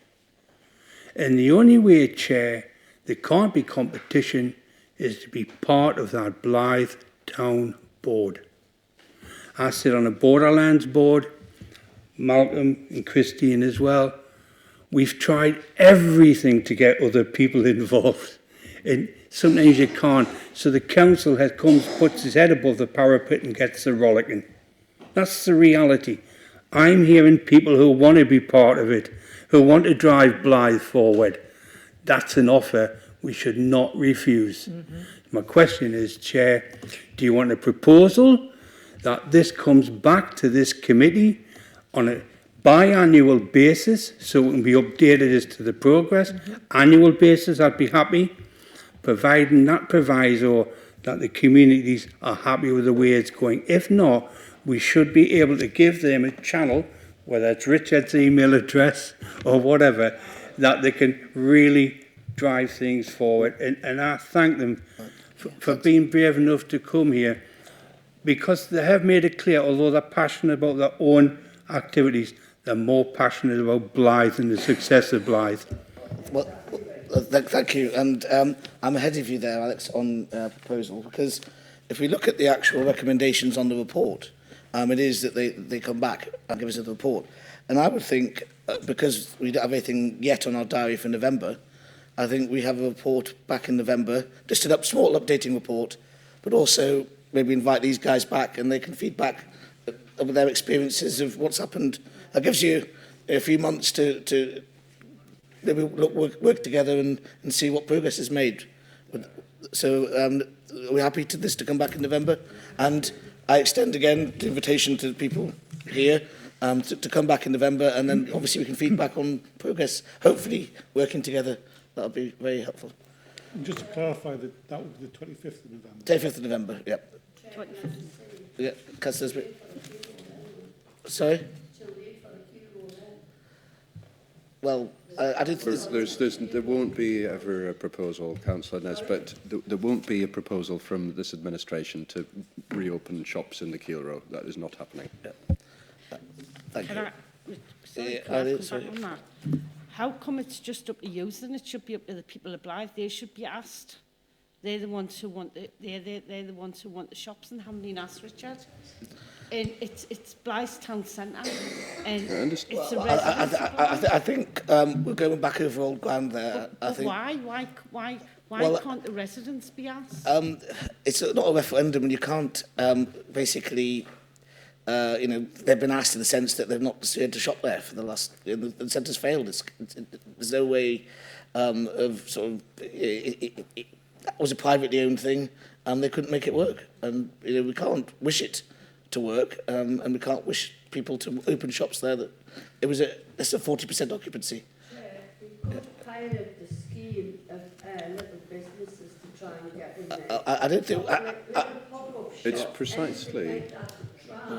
And the only way, Chair, there can't be competition is to be part of that Blythe Town Board. I sit on a Borderlands board, Malcolm and Christine as well. We've tried everything to get other people involved, and sometimes you can't. So the council puts his head above the parapet and gets the rollicking. That's the reality. I'm hearing people who want to be part of it, who want to drive Blythe forward. That's an offer we should not refuse. My question is, Chair, do you want a proposal that this comes back to this committee on a biannual basis so it can be updated as to the progress? Annual basis, I'd be happy, providing that proviso that the communities are happy with the way it's going. If not, we should be able to give them a channel, whether it's Richard's email address or whatever, that they can really drive things forward. And I thank them for being brave enough to come here, because they have made it clear, although they're passionate about their own activities, they're more passionate about Blythe and the success of Blythe. Well, thank you. And I'm ahead of you there, Alex, on proposal, because if we look at the actual recommendations on the report, it is that they come back and give us a report. And I would think, because we don't have anything yet on our diary for November, I think we have a report back in November, just a small updating report, but also maybe invite these guys back and they can feedback of their experiences of what's happened. That gives you a few months to maybe work together and see what progress is made. So we're happy to this to come back in November, and I extend again the invitation to the people here to come back in November, and then obviously we can feedback on progress, hopefully working together. That'll be very helpful. And just to clarify, that would be the 25th of November. 25th of November, yep. 25th. Yeah, Councillors. Sorry? Well, I did. There won't be ever a proposal, Councillor Ness, but there won't be a proposal from this administration to reopen shops in the Keel Road. That is not happening. Yeah. Thank you. Sorry. How come it's just up to you, then it should be up to the people of Blythe? They should be asked. They're the ones who want they're the ones who want the shops, and haven't been asked, Richard. And it's Blythe Town Centre, and it's a residence. I think we're going back over old ground there. I think. Why Why can't the residents be asked? It's not a referendum, and you can't basically, they've been asked in the sense that they've not decided to shop there for the last. The centre's failed. There's no way of sort of. That was a privately owned thing, and they couldn't make it work. And we can't wish it to work, and we can't wish people to open shops there. That it's a 40% occupancy. We could pilot the scheme of little businesses to try and get in there. I don't think. It's precisely,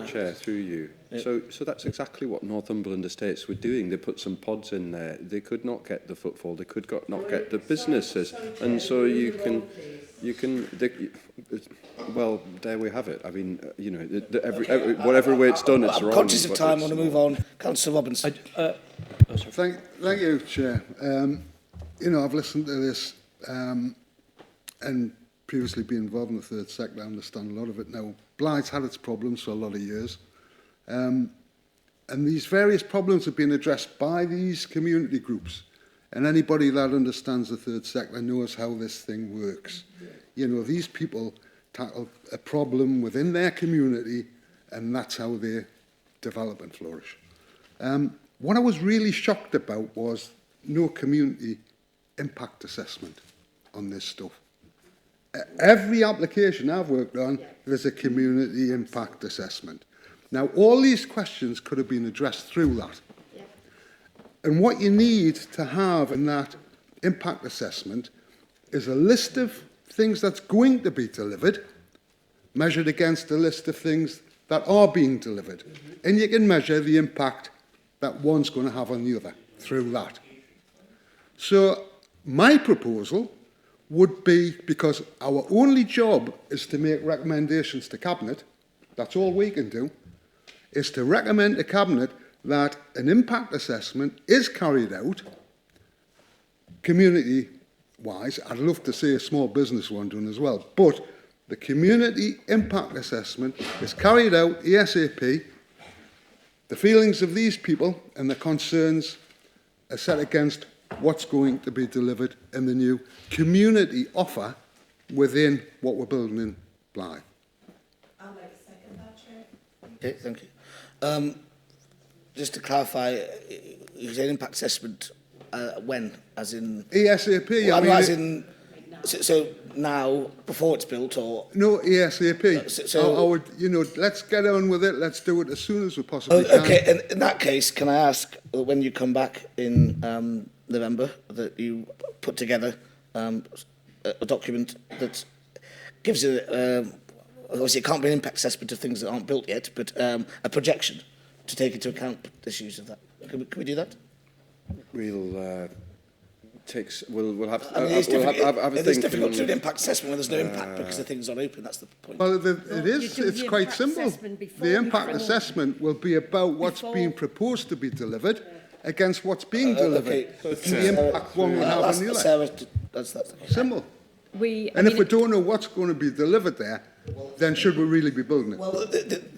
Chair, through you. So that's exactly what Northumberland Estates were doing. They put some pods in there. They could not get the footfall. They could not get the businesses, and so you can. Well, there we have it. I mean, whatever way it's done, it's wrong. I'm conscious of time. I want to move on. Councillor Robinson. Thank you, Chair. I've listened to this and previously been involved in the third sector. I understand a lot of it now. Bligh's had its problems for a lot of years. And these various problems have been addressed by these community groups. And anybody that understands the third sector knows how this thing works. These people tackle a problem within their community, and that's how they develop and flourish. What I was really shocked about was no community impact assessment on this stuff. Every application I've worked on, there's a community impact assessment. Now, all these questions could have been addressed through that. And what you need to have in that impact assessment is a list of things that's going to be delivered, measured against a list of things that are being delivered. And you can measure the impact that one's going to have on the other through that. So my proposal would be, because our only job is to make recommendations to Cabinet, that's all we can do, is to recommend to Cabinet that an impact assessment is carried out community-wise. I'd love to see a small business one done as well, but the community impact assessment is carried out ASAP. The feelings of these people and the concerns are set against what's going to be delivered in the new community offer within what we're building in Blythe. I'd like to second that, Chair. Okay, thank you. Just to clarify, you said impact assessment when? As in... ASAP. Well, as in... So now, before it's built, or... No, ASAP. I would, let's get on with it. Let's do it as soon as we possibly can. Okay, and in that case, can I ask, when you come back in November, that you put together a document that gives obviously it can't be an impact assessment of things that aren't built yet, but a projection to take into account issues of that. Can we do that? We'll have I mean, it's difficult to do an and impact assessment when there's no impact because the thing's not open. That's the point. Well, it's quite simple. The impact assessment will be about what's being proposed to be delivered against what's being delivered. The impact one will have on the other. That's simple. And if we don't know what's going to be delivered there, then should we really be building it? Well,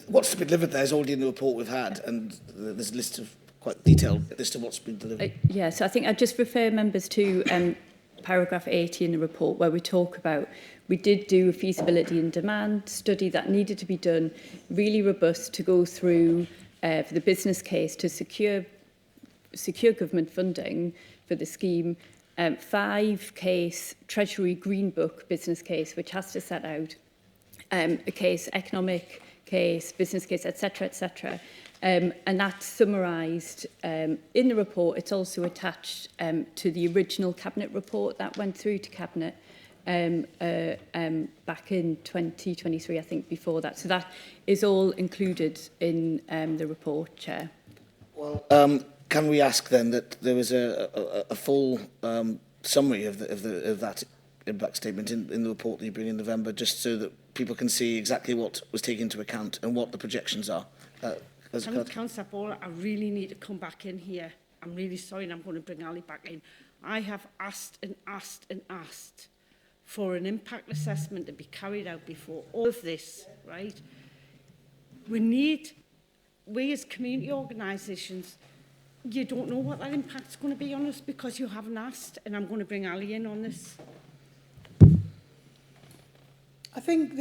what's to be delivered there is already in the report we've had, and there's a list of quite detailed list of what's been delivered. So I think I'd just refer members to paragraph 80 in the report, where we talk about, we did do a feasibility and demand study that needed to be done, really robust, to go through for the business case to secure government funding for the scheme, 5-case Treasury Green Book business case, which has to set out a case, economic case, business case, etc., etc. And that's summarised in the report. It's also attached to the original Cabinet report that went through to Cabinet back in 2023, I think, before that. So that is all included in the report, Chair. Well, can we ask then that there was a full summary of that impact statement in the report that you bring in November, just so that people can see exactly what was taken into account and what the projections are? Councillor Ball, I really need to come back in here. I'm really sorry, and I'm going to bring Ali back in. I have asked and asked and asked for an impact assessment to be carried out before all of this, right? We as community organisations, you don't know what that impact's going to be on us because you haven't asked, and I'm going to bring Ali in on this. I think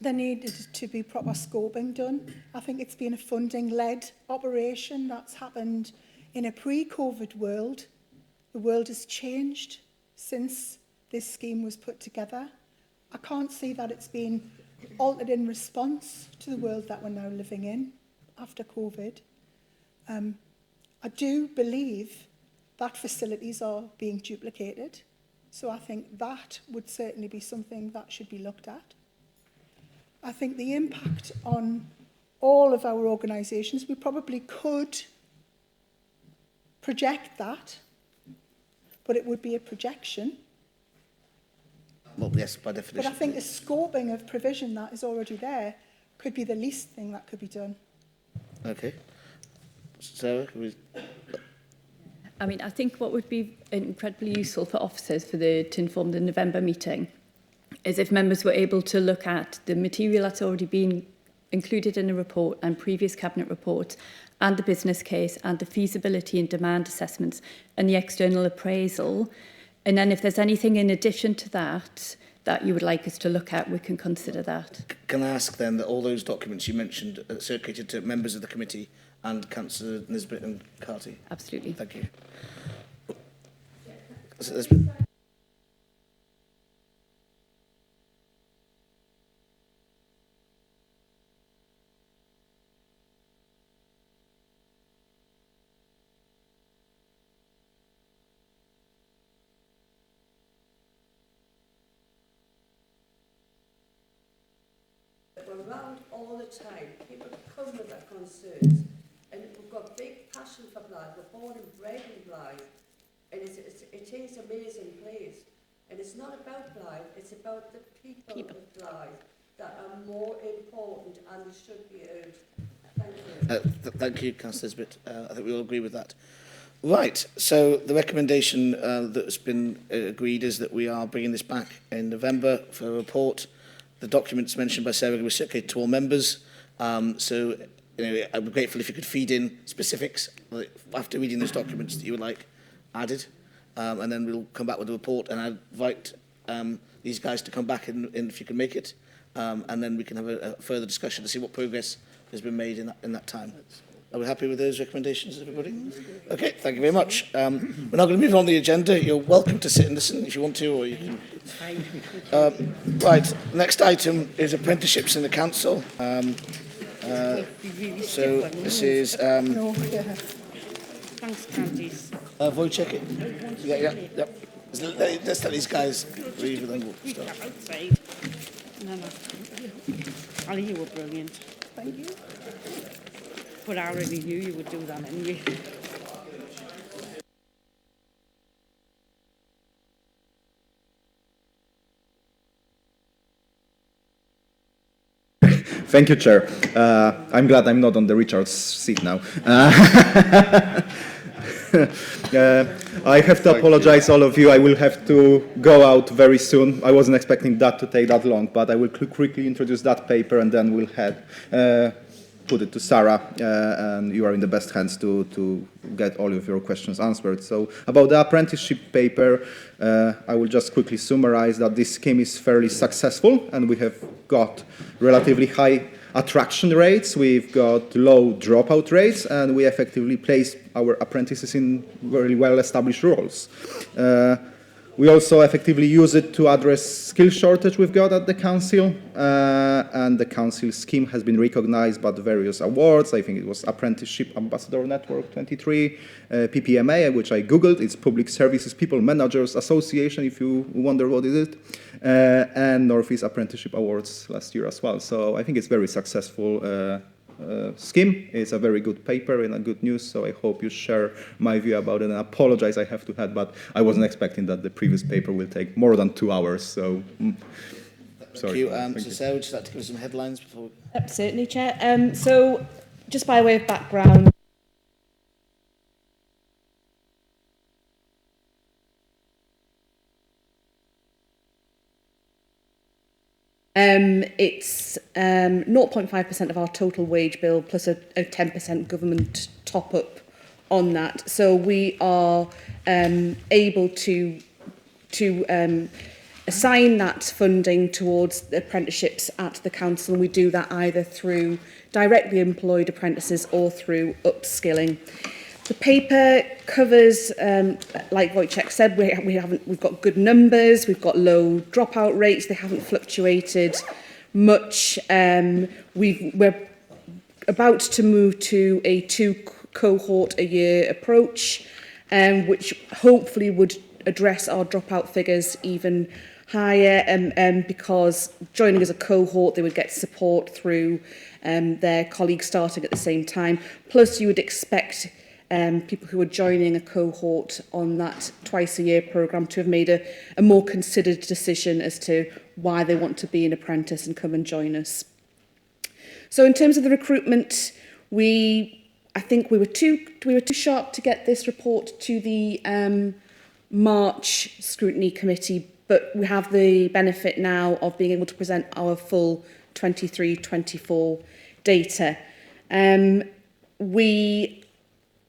there needed to be proper scoping done. I think it's been a funding-led operation that's happened in a pre-COVID world. The world has changed since this scheme was put together. I can't see that it's been altered in response to the world that we're now living in after COVID. I do believe that facilities are being duplicated. So I think that would certainly be something that should be looked at. I think the impact on all of our organisations, we probably could project that, but it would be a projection. Well, yes, by definition. But I think the scoping of provision that is already there could be the least thing that could be done. Okay. Sarah, I mean, I think what would be incredibly useful for officers to inform the November meeting is if members were able to look at the material that's already been included in a report and previous cabinet reports, and the business case and the feasibility and demand assessments and the external appraisal. And then if there's anything in addition to that that you would like us to look at, we can consider that. Can I ask then that all those documents you mentioned are circulated to members of the committee and Councillor Nisbet and Carty? Absolutely. Thank you. So there's- We're around all the time. People come with their concerns, and we've got big passion for Blythe. We're born and bred in Blythe, and it is an amazing place. And it's not about Blythe, it's about the people of Blythe that are more important and they should be heard. Thank you. Thank you, Councillor Nisbet. I think we all agree with that. Right, so the recommendation that's been agreed is that we are bringing this back in November for a report. The documents mentioned by Sarah were circulated to all members. So I'd be grateful if you could feed in specifics after reading those documents that you would like added. And then we'll come back with a report, and I'd invite these guys to come back in if you can make it. And then we can have a further discussion to see what progress has been made in that time. Are we happy with those recommendations, everybody? Okay, thank you very much. We're now going to move on the agenda. You're welcome to sit and listen if you want to, or you can... right, next item is apprenticeships in the council. So this is... Thanks, Candice. Wojciech it? Yeah. Let's let these guys leave and then we'll start. Outside. No. Ali, you were brilliant. Thank you. But I already knew you would do that anyway. Thank you, Chair. I'm glad I'm not on the Richard's seat now. I have to apologize, all of you. I will have to go out very soon. I wasn't expecting that to take that long, but I will quickly introduce that paper and then we'll put it to Sarah, and you are in the best hands to get all of your questions answered. So about the apprenticeship paper, I will just quickly summarize that this scheme is fairly successful and we have got relatively high attraction rates, we've got low dropout rates, and we effectively place our apprentices in very well-established roles. We also effectively use it to address skill shortage we've got at the council, and the council scheme has been recognized by various awards. I think it was Apprenticeship Ambassador Network 23, PPMA, which I googled. It's Public Services People Managers Association, if you wonder what it is, and Northeast Apprenticeship Awards last year as well. So I think it's very successful scheme. It's a very good paper and a good news, so I hope you share my view about it. And I apologize, I have to head, but I wasn't expecting that the previous paper will take more than 2 hours, so sorry. Thank you. So Sarah, would you like to give us some headlines before? Certainly, Chair. So just by way of background, it's 0.5% of our total wage bill plus a 10% government top-up on that. So we are able to assign that funding towards the apprenticeships at the council, and we do that either through directly employed apprentices or through upskilling. The paper covers, like Wojciech said, we've got good numbers, we've got low dropout rates, they haven't fluctuated much. We're about to move to a 2 cohort a year approach, which hopefully would address our dropout figures even higher, because joining as a cohort, they would get support through their colleagues starting at the same time. Plus, you would expect people who are joining a cohort on that twice-a-year programme to have made a more considered decision as to why they want to be an apprentice and come and join us. So in terms of the recruitment, I think we were too sharp to get this report to the March Scrutiny Committee, but we have the benefit now of being able to present our full 23-24 data. We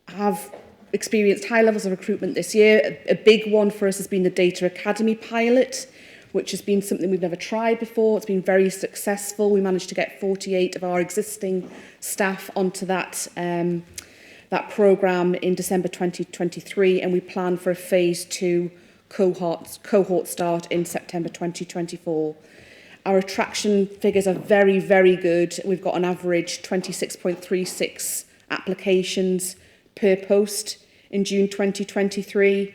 have experienced high levels of recruitment this year. A big one for us has been the Data Academy pilot, which has been something we've never tried before. It's been very successful. We managed to get 48 of our existing staff onto that programme in December 2023, and we plan for a phase 2 cohort start in September 2024. Our attraction figures are very, very good. We've got an average 26.36 applications per post in June 2023.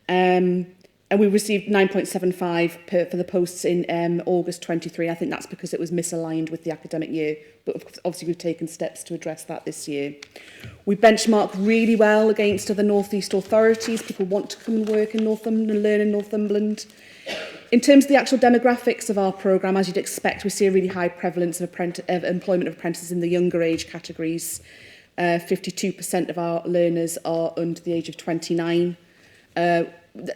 And we received 9.75 for the posts in August 23. I think that's because it was misaligned with the academic year. But obviously we've taken steps to address that this year. We benchmark really well against other North East authorities. People want to come and work in Northumberland and learn in Northumberland. In terms of the actual demographics of our programme, as you'd expect, we see a really high prevalence of employment of apprentices in the younger age categories. 52% of our learners are under the age of 29.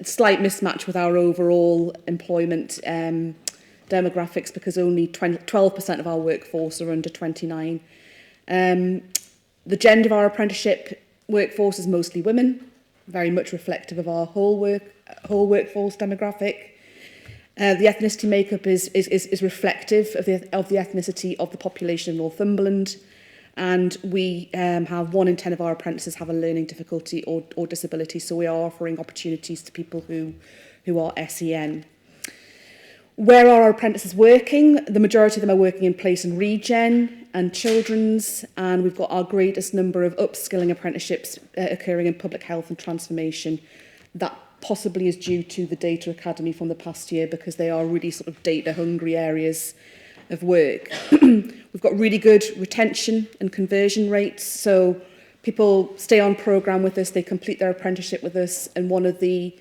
Slight mismatch with our overall employment demographics, because only 12% of our workforce are under 29. The gender of our apprenticeship workforce is mostly women, very much reflective of our whole workforce demographic. The ethnicity makeup is reflective of the ethnicity of the population of Northumberland, and we have 1 in 10 of our apprentices have a learning difficulty or disability, so we are offering opportunities to people who are SEN. Where are our apprentices working? The majority of them are working in place and regen and children's, and we've got our greatest number of upskilling apprenticeships occurring in public health and transformation. That possibly is due to the Data Academy from the past year, because they are really sort of data-hungry areas of work. We've got really good retention and conversion rates, so people stay on programme with us, they complete their apprenticeship with us, and one of the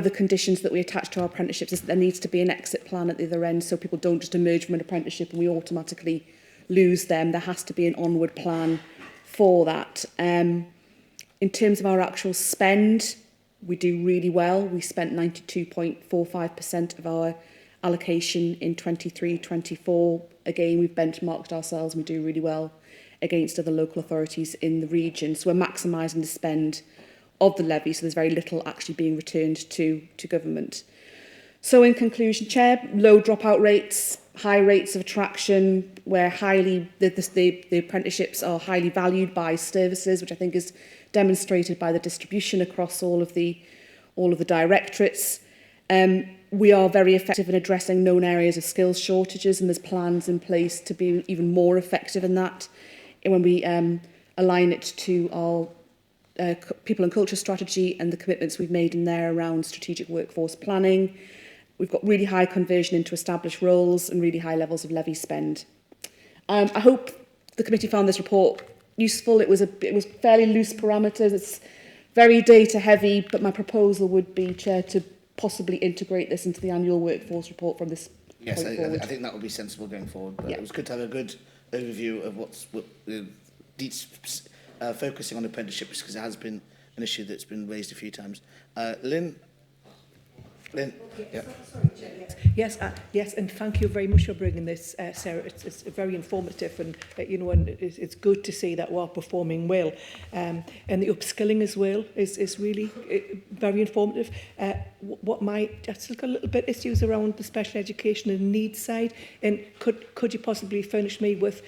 conditions that we attach to our apprenticeships is that there needs to be an exit plan at the other end, so people don't just emerge from an apprenticeship and we automatically lose them. There has to be an onward plan for that. In terms of our actual spend, we do really well. We spent 92.45% of our allocation in 23-24. Again, we've benchmarked ourselves and we do really well against other local authorities in the region. So we're maximising the spend of the levy, so there's very little actually being returned to government. So in conclusion, Chair, low dropout rates, high rates of attraction, where the apprenticeships are highly valued by services, which I think is demonstrated by the distribution across all of the directorates. We are very effective in addressing known areas of skills shortages, and there's plans in place to be even more effective in that. And when we align it to our people and culture strategy and the commitments we've made in there around strategic workforce planning, we've got really high conversion into established roles and really high levels of levy spend. I hope the committee found this report useful. It was fairly loose parameters. It's very data heavy, but my proposal would be, Chair, to possibly integrate this into the annual workforce report from this yes, point forward. I think that would be sensible going forward. But it was good to have a good overview of focusing on apprenticeships, because it has been an issue that's been raised a few times. Lynn? Yes, and thank you very much for bringing this, Sarah. It's very informative, and and it's good to see that we're performing well. And the upskilling as well is really very informative. What might I still got a little bit issues around the special education and needs side, and could you possibly furnish me with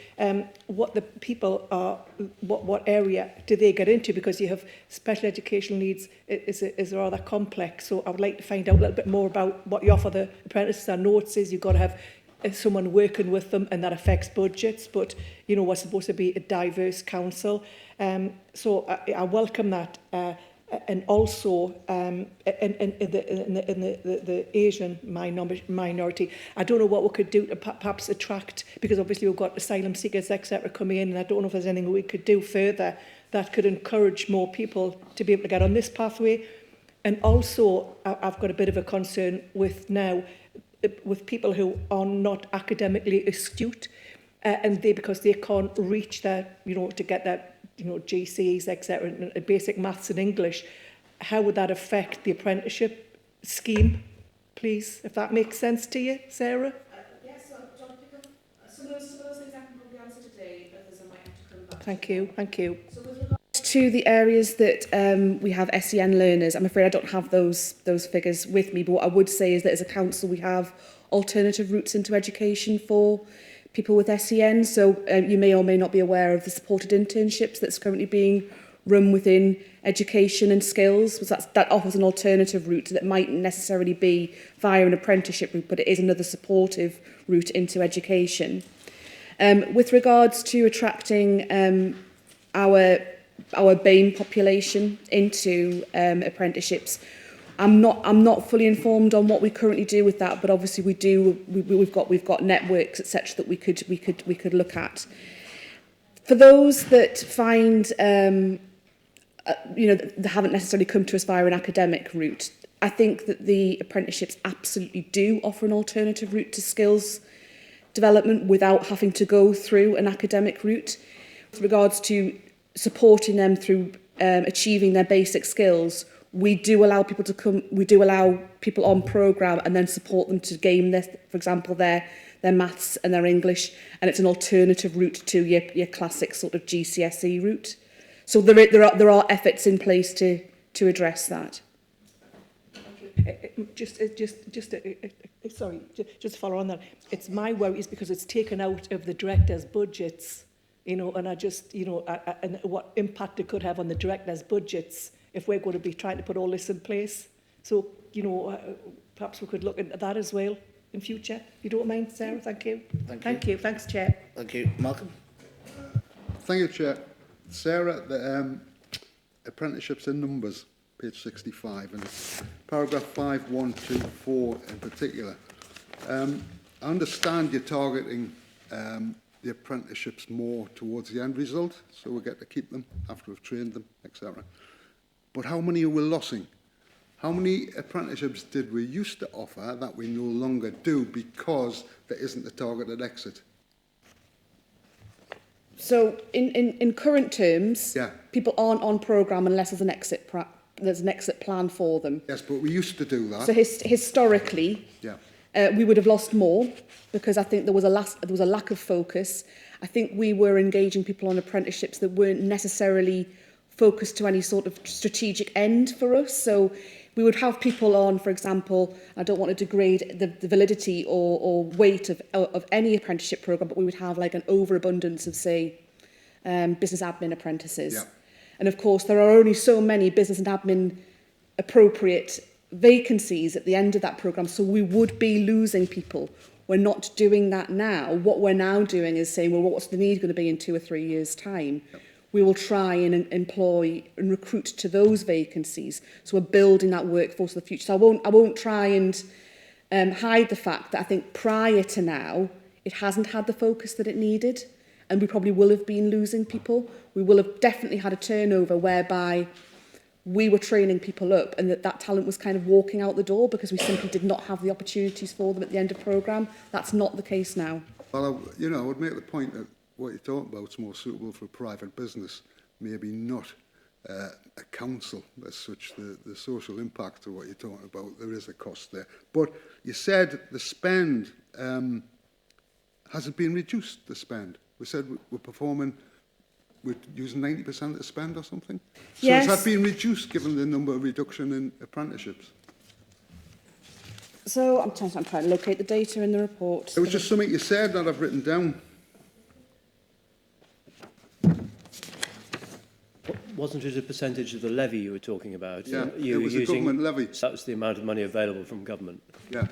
what the people are, what area do they get into, because you have special educational needs is rather complex. So I would like to find out a little bit more about what you offer the apprentices. Our notes is you've got to have someone working with them, and that affects budgets. But we're supposed to be a diverse council, so I welcome that. And also in the Asian minority, I don't know what we could do to perhaps attract, because obviously we've got asylum seekers, etc., coming in, and I don't know if there's anything we could do further that could encourage more people to be able to get on this pathway. And also, I've got a bit of a concern with people who are not academically astute, and because they can't reach their, to get their, GCEs, etc., and basic maths and English. How would that affect the apprenticeship scheme, please, if that makes sense to you, Sarah? Yes, so John, pick up some of those things I can probably answer today, others I might have to come back to. Thank you. So with regards to the areas that we have SEN learners, I'm afraid I don't have those figures with me, but what I would say is that as a council we have alternative routes into education for people with SEN. So you may or may not be aware of the supported internships that's currently being run within education and skills. So that offers an alternative route that mightn't necessarily be via an apprenticeship route, but it is another supportive route into education. With regards to attracting our BAME population into apprenticeships, I'm not fully informed on what we currently do with that, but obviously we've got networks, etc., that we could look at. For those that find they haven't necessarily come to us via an academic route, I think that the apprenticeships absolutely do offer an alternative route to skills development without having to go through an academic route. With regards to supporting them through achieving their basic skills, we do allow people to come, we do allow people on programme and then support them to gain their, for example, their maths and their English, and it's an alternative route to your classic sort of GCSE route. So there are efforts in place to address that. Just to follow on that, it's my worry is because it's taken out of the directors' budgets, and I just, and what impact it could have on the directors' budgets if we're going to be trying to put all this in place. So, perhaps we could look into that as well in future. You don't mind, Sarah? Thank you. Thank you. Thanks, Chair. Thank you. Malcolm? Thank you, Chair. Sarah, the apprenticeships and numbers, page 65, and paragraph 5124 in particular. I understand you're targeting the apprenticeships more towards the end result, so we get to keep them after we've trained them, etc. But how many are we losing? How many apprenticeships did we used to offer that we no longer do because there isn't a targeted exit? So in current terms, people aren't on programme unless there's an exit plan for them. Yes, but we used to do that. So historically, we would have lost more because I think there was a lack of focus. I think we were engaging people on apprenticeships that weren't necessarily focused to any sort of strategic end for us. So we would have people on, for example, I don't want to degrade the validity or weight of any apprenticeship programme, but we would have like an overabundance of, say, business admin apprentices. Yeah. And of course, there are only so many business and admin appropriate vacancies at the end of that programme, so we would be losing people. We're not doing that now. What we're now doing is saying, well, what's the need going to be in 2 or 3 years' time? Yep. We will try and employ and recruit to those vacancies. So we're building that workforce of the future. So I won't try and hide the fact that I think prior to now, it hasn't had the focus that it needed, and we probably will have been losing people. We will have definitely had a turnover whereby we were training people up and that talent was kind of walking out the door because we simply did not have the opportunities for them at the end of programme. That's not the case now. Well, I would make the point that what you're talking about is more suitable for private business, maybe not a council as such, the social impact of what you're talking about, there is a cost there. But you said the spend hasn't been reduced, the spend. We said we're performing, we're using 90% of the spend or something? So yes. has that been reduced given the number of reduction in apprenticeships? So I'm trying to locate the data in the report. It was just something you said that I've written down. Wasn't it a percentage of the levy you were talking about? Yeah, you it was a government levy. That was the amount of money available from government. Yeah.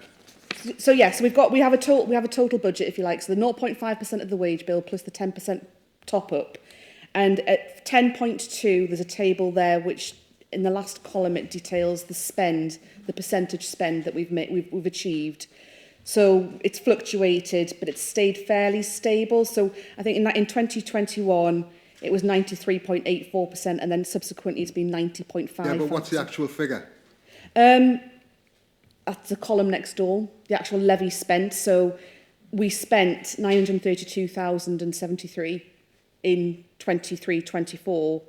So yes, we have a total budget, if you like. So the 0.5% of the wage bill plus the 10% top up, and at 10.2 there's a table there which in the last column it details the spend, the percentage spend that we've achieved. So it's fluctuated, but it's stayed fairly stable. So I think in 2021 it was 93.84%, and then subsequently it's been 90.5%. Yeah, but what's the actual figure? That's the column next door, the actual levy spent. So we spent 932,073 in 23-24,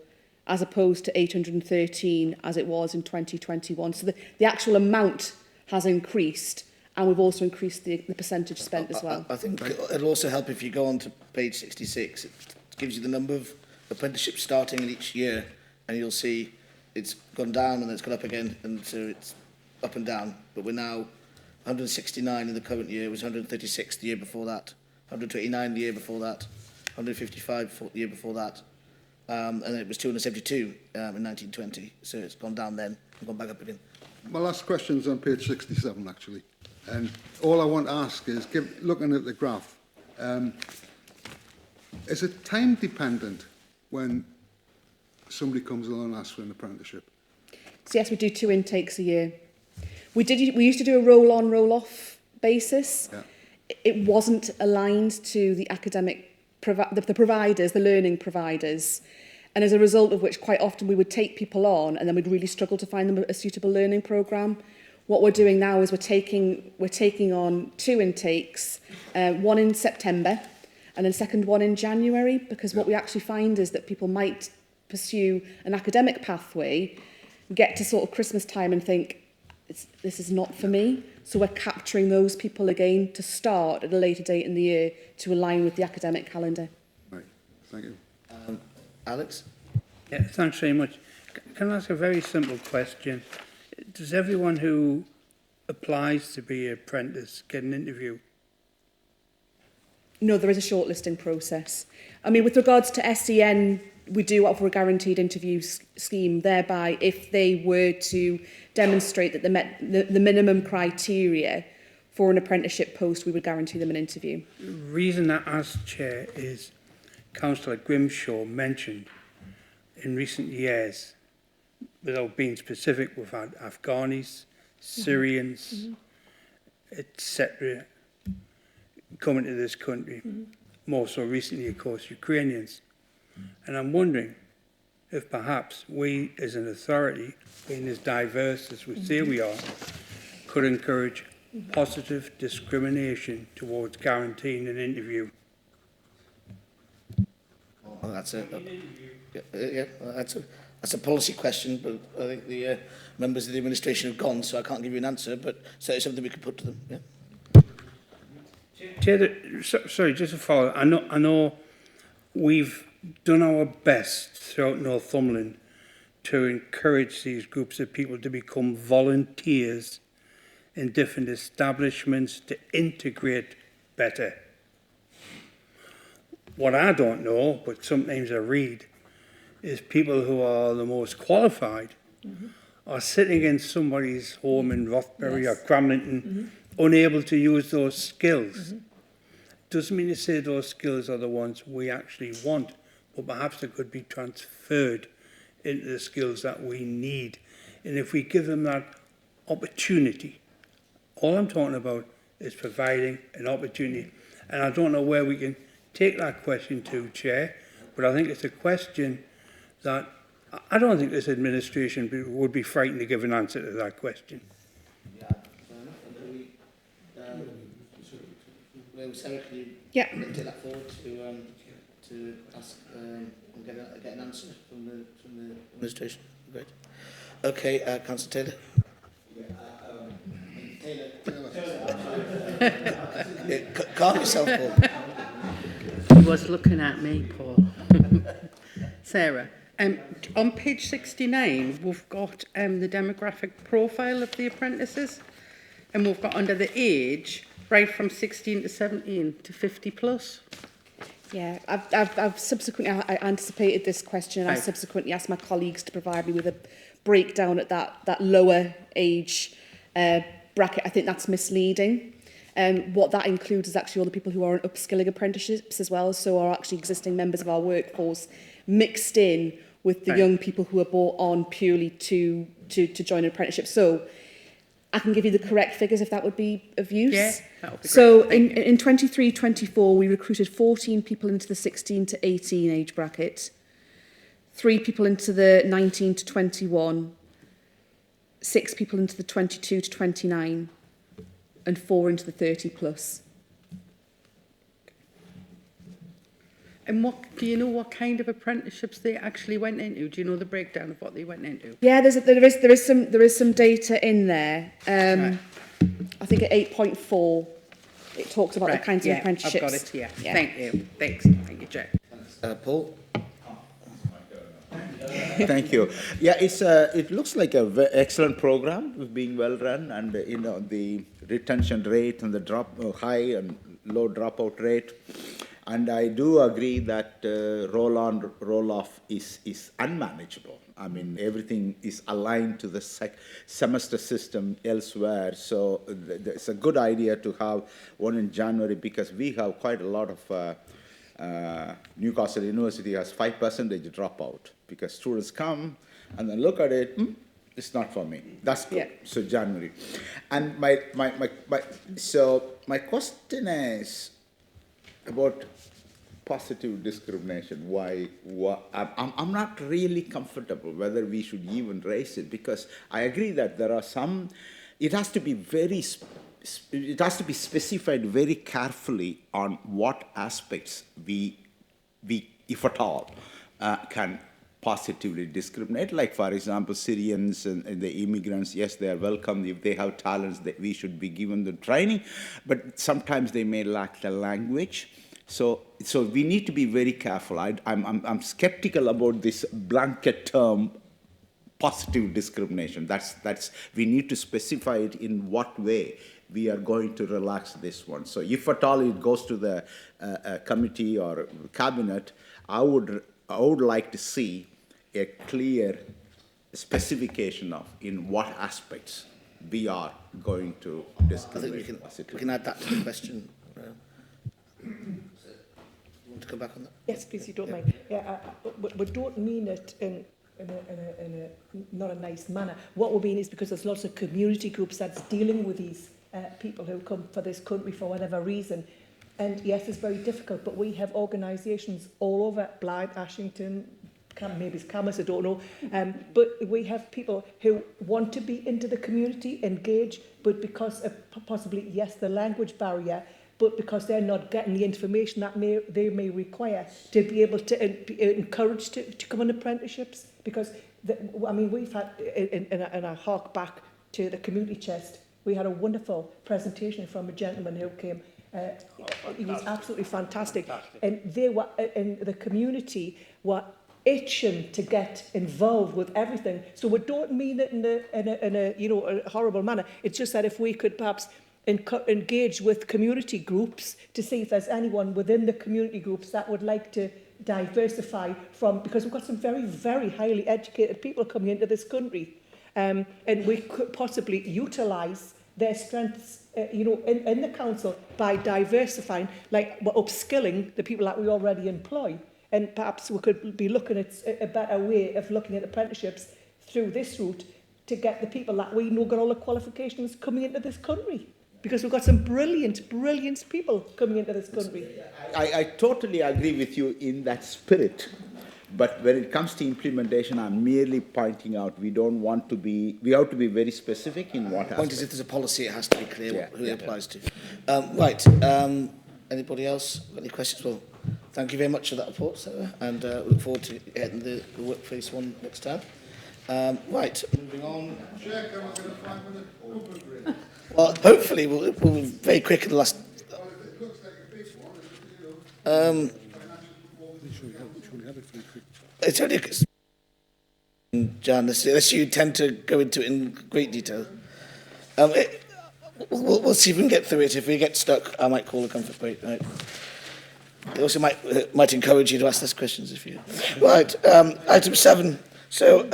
as opposed to 813 as it was in 2021. So the actual amount has increased, and we've also increased the percentage spent as well. I think it'll also help if you go on to page 66. It gives you the number of apprenticeships starting in each year, and you'll see it's gone down and then it's gone up again, and so it's up and down. But we're now 169 in the current year. It was 136 the year before that, 129 the year before that, 155 the year before that, and then it was 272 in 1920. So it's gone down then and gone back up again. My last question's on page 67, actually. And all I want to ask is, looking at the graph, is it time dependent when somebody comes along and asks for an apprenticeship? So yes, we do 2 intakes a year. We used to do a roll-on, roll-off basis. Yeah. It wasn't aligned to the academic the providers, the learning providers, and as a result of which, quite often we would take people on, and then we'd really struggle to find them a suitable learning programme. What we're doing now is we're taking on 2 intakes, one in September, and then second one in January, because what we actually find is that people might pursue an academic pathway, get to sort of Christmas time and think, this is not for me. So we're capturing those people again to start at a later date in the year to align with the academic calendar. Right, thank you. Alex? Yeah, thanks very much. Can I ask a very simple question? Does everyone who applies to be an apprentice get an interview? No, there is a shortlisting process. I mean, with regards to SEN, we do offer a guaranteed interview scheme, thereby if they were to demonstrate that they met the minimum criteria for an apprenticeship post, we would guarantee them an interview. The reason I asked, Chair, is Councillor Grimshaw mentioned in recent years, without being specific, we've had Afghanis, Syrians, etc., coming to this country. More so recently, of course, Ukrainians. And I'm wondering if perhaps we, as an authority, being as diverse as we say we are, could encourage positive discrimination towards guaranteeing an interview. Well, that's a that's a policy question, but I think the members of the administration have gone, so I can't give you an answer, but so it's something we could put to them. Yeah. Chair, sorry, just to follow. I know we've done our best throughout Northumberland to encourage these groups of people to become volunteers in different establishments to integrate better. What I don't know, but sometimes I read, is people who are the most qualified are sitting in somebody's home in Rothbury or Cramlington, unable to use those skills. Doesn't mean to say those skills are the ones we actually want, but perhaps they could be transferred into the skills that we need. And if we give them that opportunity, all I'm talking about is providing an opportunity. And I don't know where we can take that question to, Chair, but I think it's a question that I don't think this administration would be frightened to give an answer to that question. Sarah, can you take that forward to ask and get an answer from the administration? Great. Okay, Councillor Taylor. Calm yourself, Paul. He was looking at me, Paul. Sarah, on page 69, we've got the demographic profile of the apprentices, and we've got under the age, right from 16 to 17 to 50 plus. Yeah, I've subsequently I anticipated this question, and Right. I subsequently asked my colleagues to provide me with a breakdown at that lower age bracket. I think that's misleading. What that includes is actually all the people who are on upskilling apprenticeships as well, so are actually existing members of our workforce mixed in with the Right. young people who are brought on purely to join an apprenticeship. So I can give you the correct figures if that would be of use. Yeah, that would be so great. in 23-24, we recruited 14 people into the 16 to 18 age bracket, 3 people into the 19 to 21, 6 people into the 22 to 29, and 4 into the 30 plus. And do you know what kind of apprenticeships they actually went into? Do you know the breakdown of what they went into? Yeah, there is some data in there. Right. I think at 8.4, it talks about the kinds of apprenticeships. I've got it here. Yeah. Thank you. Thank you, Chair. Paul. Thank you. Yeah, it looks like a excellent program, being well run, and the retention rate and the high and low dropout rate. And I do agree that roll-on, roll-off is unmanageable. I mean, everything is aligned to the semester system elsewhere. So it's a good idea to have one in January, because we have quite a lot of Newcastle University has 5% dropout, because students come and then look at it, it's not for me. That's good. Yeah. So January. And my question is about positive discrimination. Why I'm not really comfortable whether we should even raise it, because I agree that there are some, it has to be specified very carefully on what aspects we if at all, can positively discriminate. Like, for example, Syrians and the immigrants, yes, they are welcome. If they have talents, that we should be given the training, but sometimes they may lack the language. So we need to be very careful. I'm skeptical about this blanket term, positive discrimination. That's we need to specify it in what way we are going to relax this one. So if at all it goes to the committee or cabinet, I would like to see a clear specification of in what aspects we are going to discriminate. I think we can add that to the question. You want to come back on that? Yes, please, you don't mind. Yeah, we don't mean it in a not a nice manner. What we mean is because there's lots of community groups that's dealing with these people who come for this country for whatever reason. And yes, it's very difficult, but we have organisations all over Blythe, Ashington, maybe it's Camas, I don't know. But we have people who want to be into the community, engage, but because of possibly, yes, the language barrier, but because they're not getting the information that they may require to be able to be encouraged to come on apprenticeships. Because, we've had, and I hark back to the community chest, we had a wonderful presentation from a gentleman who came. He was absolutely fantastic. And they were, in the community, were itching to get involved with everything. So we don't mean it in a horrible manner. It's just that if we could perhaps engage with community groups to see if there's anyone within the community groups that would like to diversify from, because we've got some very, very highly educated people coming into this country, and we could possibly utilise their strengths, in the council by diversifying, like we're upskilling the people that we already employ. And perhaps we could be looking at a better way of looking at apprenticeships through this route to get the people that we know got all the qualifications coming into this country. Because we've got some brilliant, brilliant people coming into this country. I totally agree with you in that spirit. But when it comes to implementation, I'm merely pointing out we have to be very specific in what The point is, if there's a policy, it has to be clear who it applies to. Right. Anybody else got any questions? Well, Thank you very much for that report, Sarah, and look forward to getting the workplace one next time. Right, moving on. Chair, can I get a 5-minute overbreak? Well, hopefully we'll be very quick in the last... It looks like a big one, It's only because, Jan, unless you tend to go into it in great detail. We'll see if we can get through it. If we get stuck, I might call a comfort break. Right? It also might encourage you to ask less questions if you... Right, item 7. So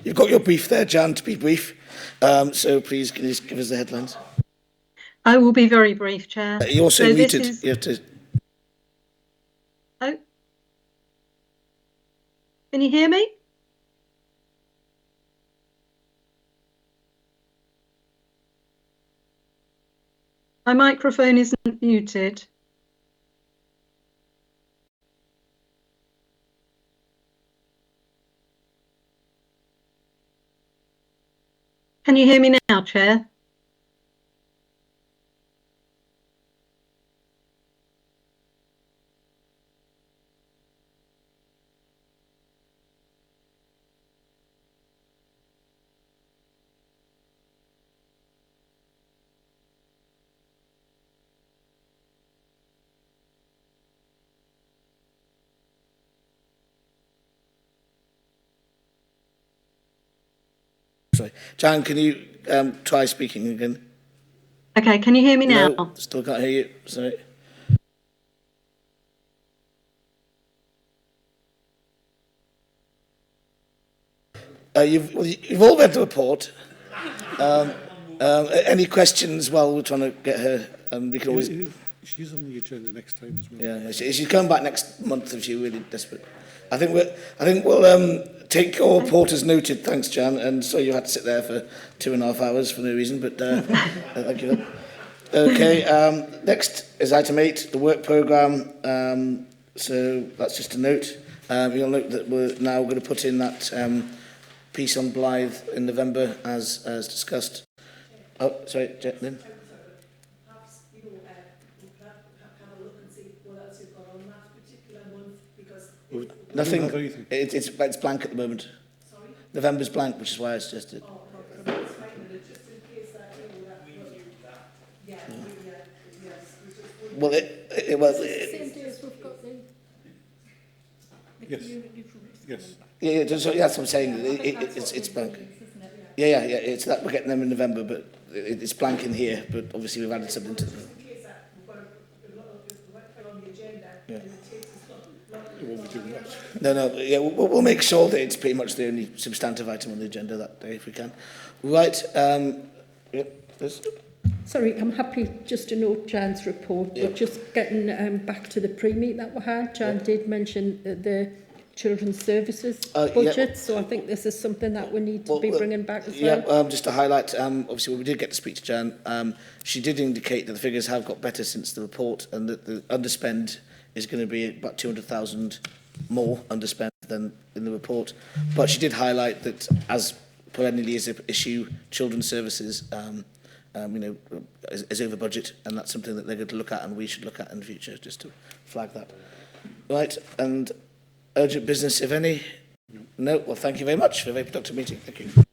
you've got your brief there, Jan, to be brief. So please, can you just give us the headlines? I will be very brief, Chair. You're also muted. You have to... Oh. Can you hear me? My microphone isn't muted. Can you hear me now, Chair? Sorry. Jan, can you try speaking again? Okay, can you hear me now? No, still can't hear you. Sorry. You've all read the report. Any questions while we're trying to get her? We can always... She's on the agenda next time as well. Yeah, she's coming back next month if she's really desperate. I think we'll take your report as noted. Thanks, Jan. And so you had to sit there for 2.5 hours for no reason, but thank you. Okay. Next is item 8, the work programme. So that's just a note. You'll note that we're now going to put in that piece on Blythe in November, as discussed. Oh, sorry, Lynn. Nothing. It's blank at the moment. Sorry? November's blank, which is why I suggested. Well, Yes. Yeah, that's what I'm saying. It's blank. Yeah. It's that we're getting them in November, but it's blank in here. But obviously we've added something to them. Yeah. No. Yeah, we'll make sure that it's pretty much the only substantive item on the agenda that day, if we can. Right. Sorry, I'm happy just to note Jan's report, but just getting back to the pre-meet that we had, Jan did mention the children's services budget, so I think this is something that we need to be bringing back as well. Yeah, just to highlight, obviously when we did get to speak to Jan, she did indicate that the figures have got better since the report, and that the underspend is going to be about 200,000 more underspend than in the report. But she did highlight that, as perennially is an issue, children's services is over budget, and that's something that they're going to look at and we should look at in the future, just to flag that. Right, and urgent business, if any? No? Well, thank you very much for a very productive meeting. Thank you.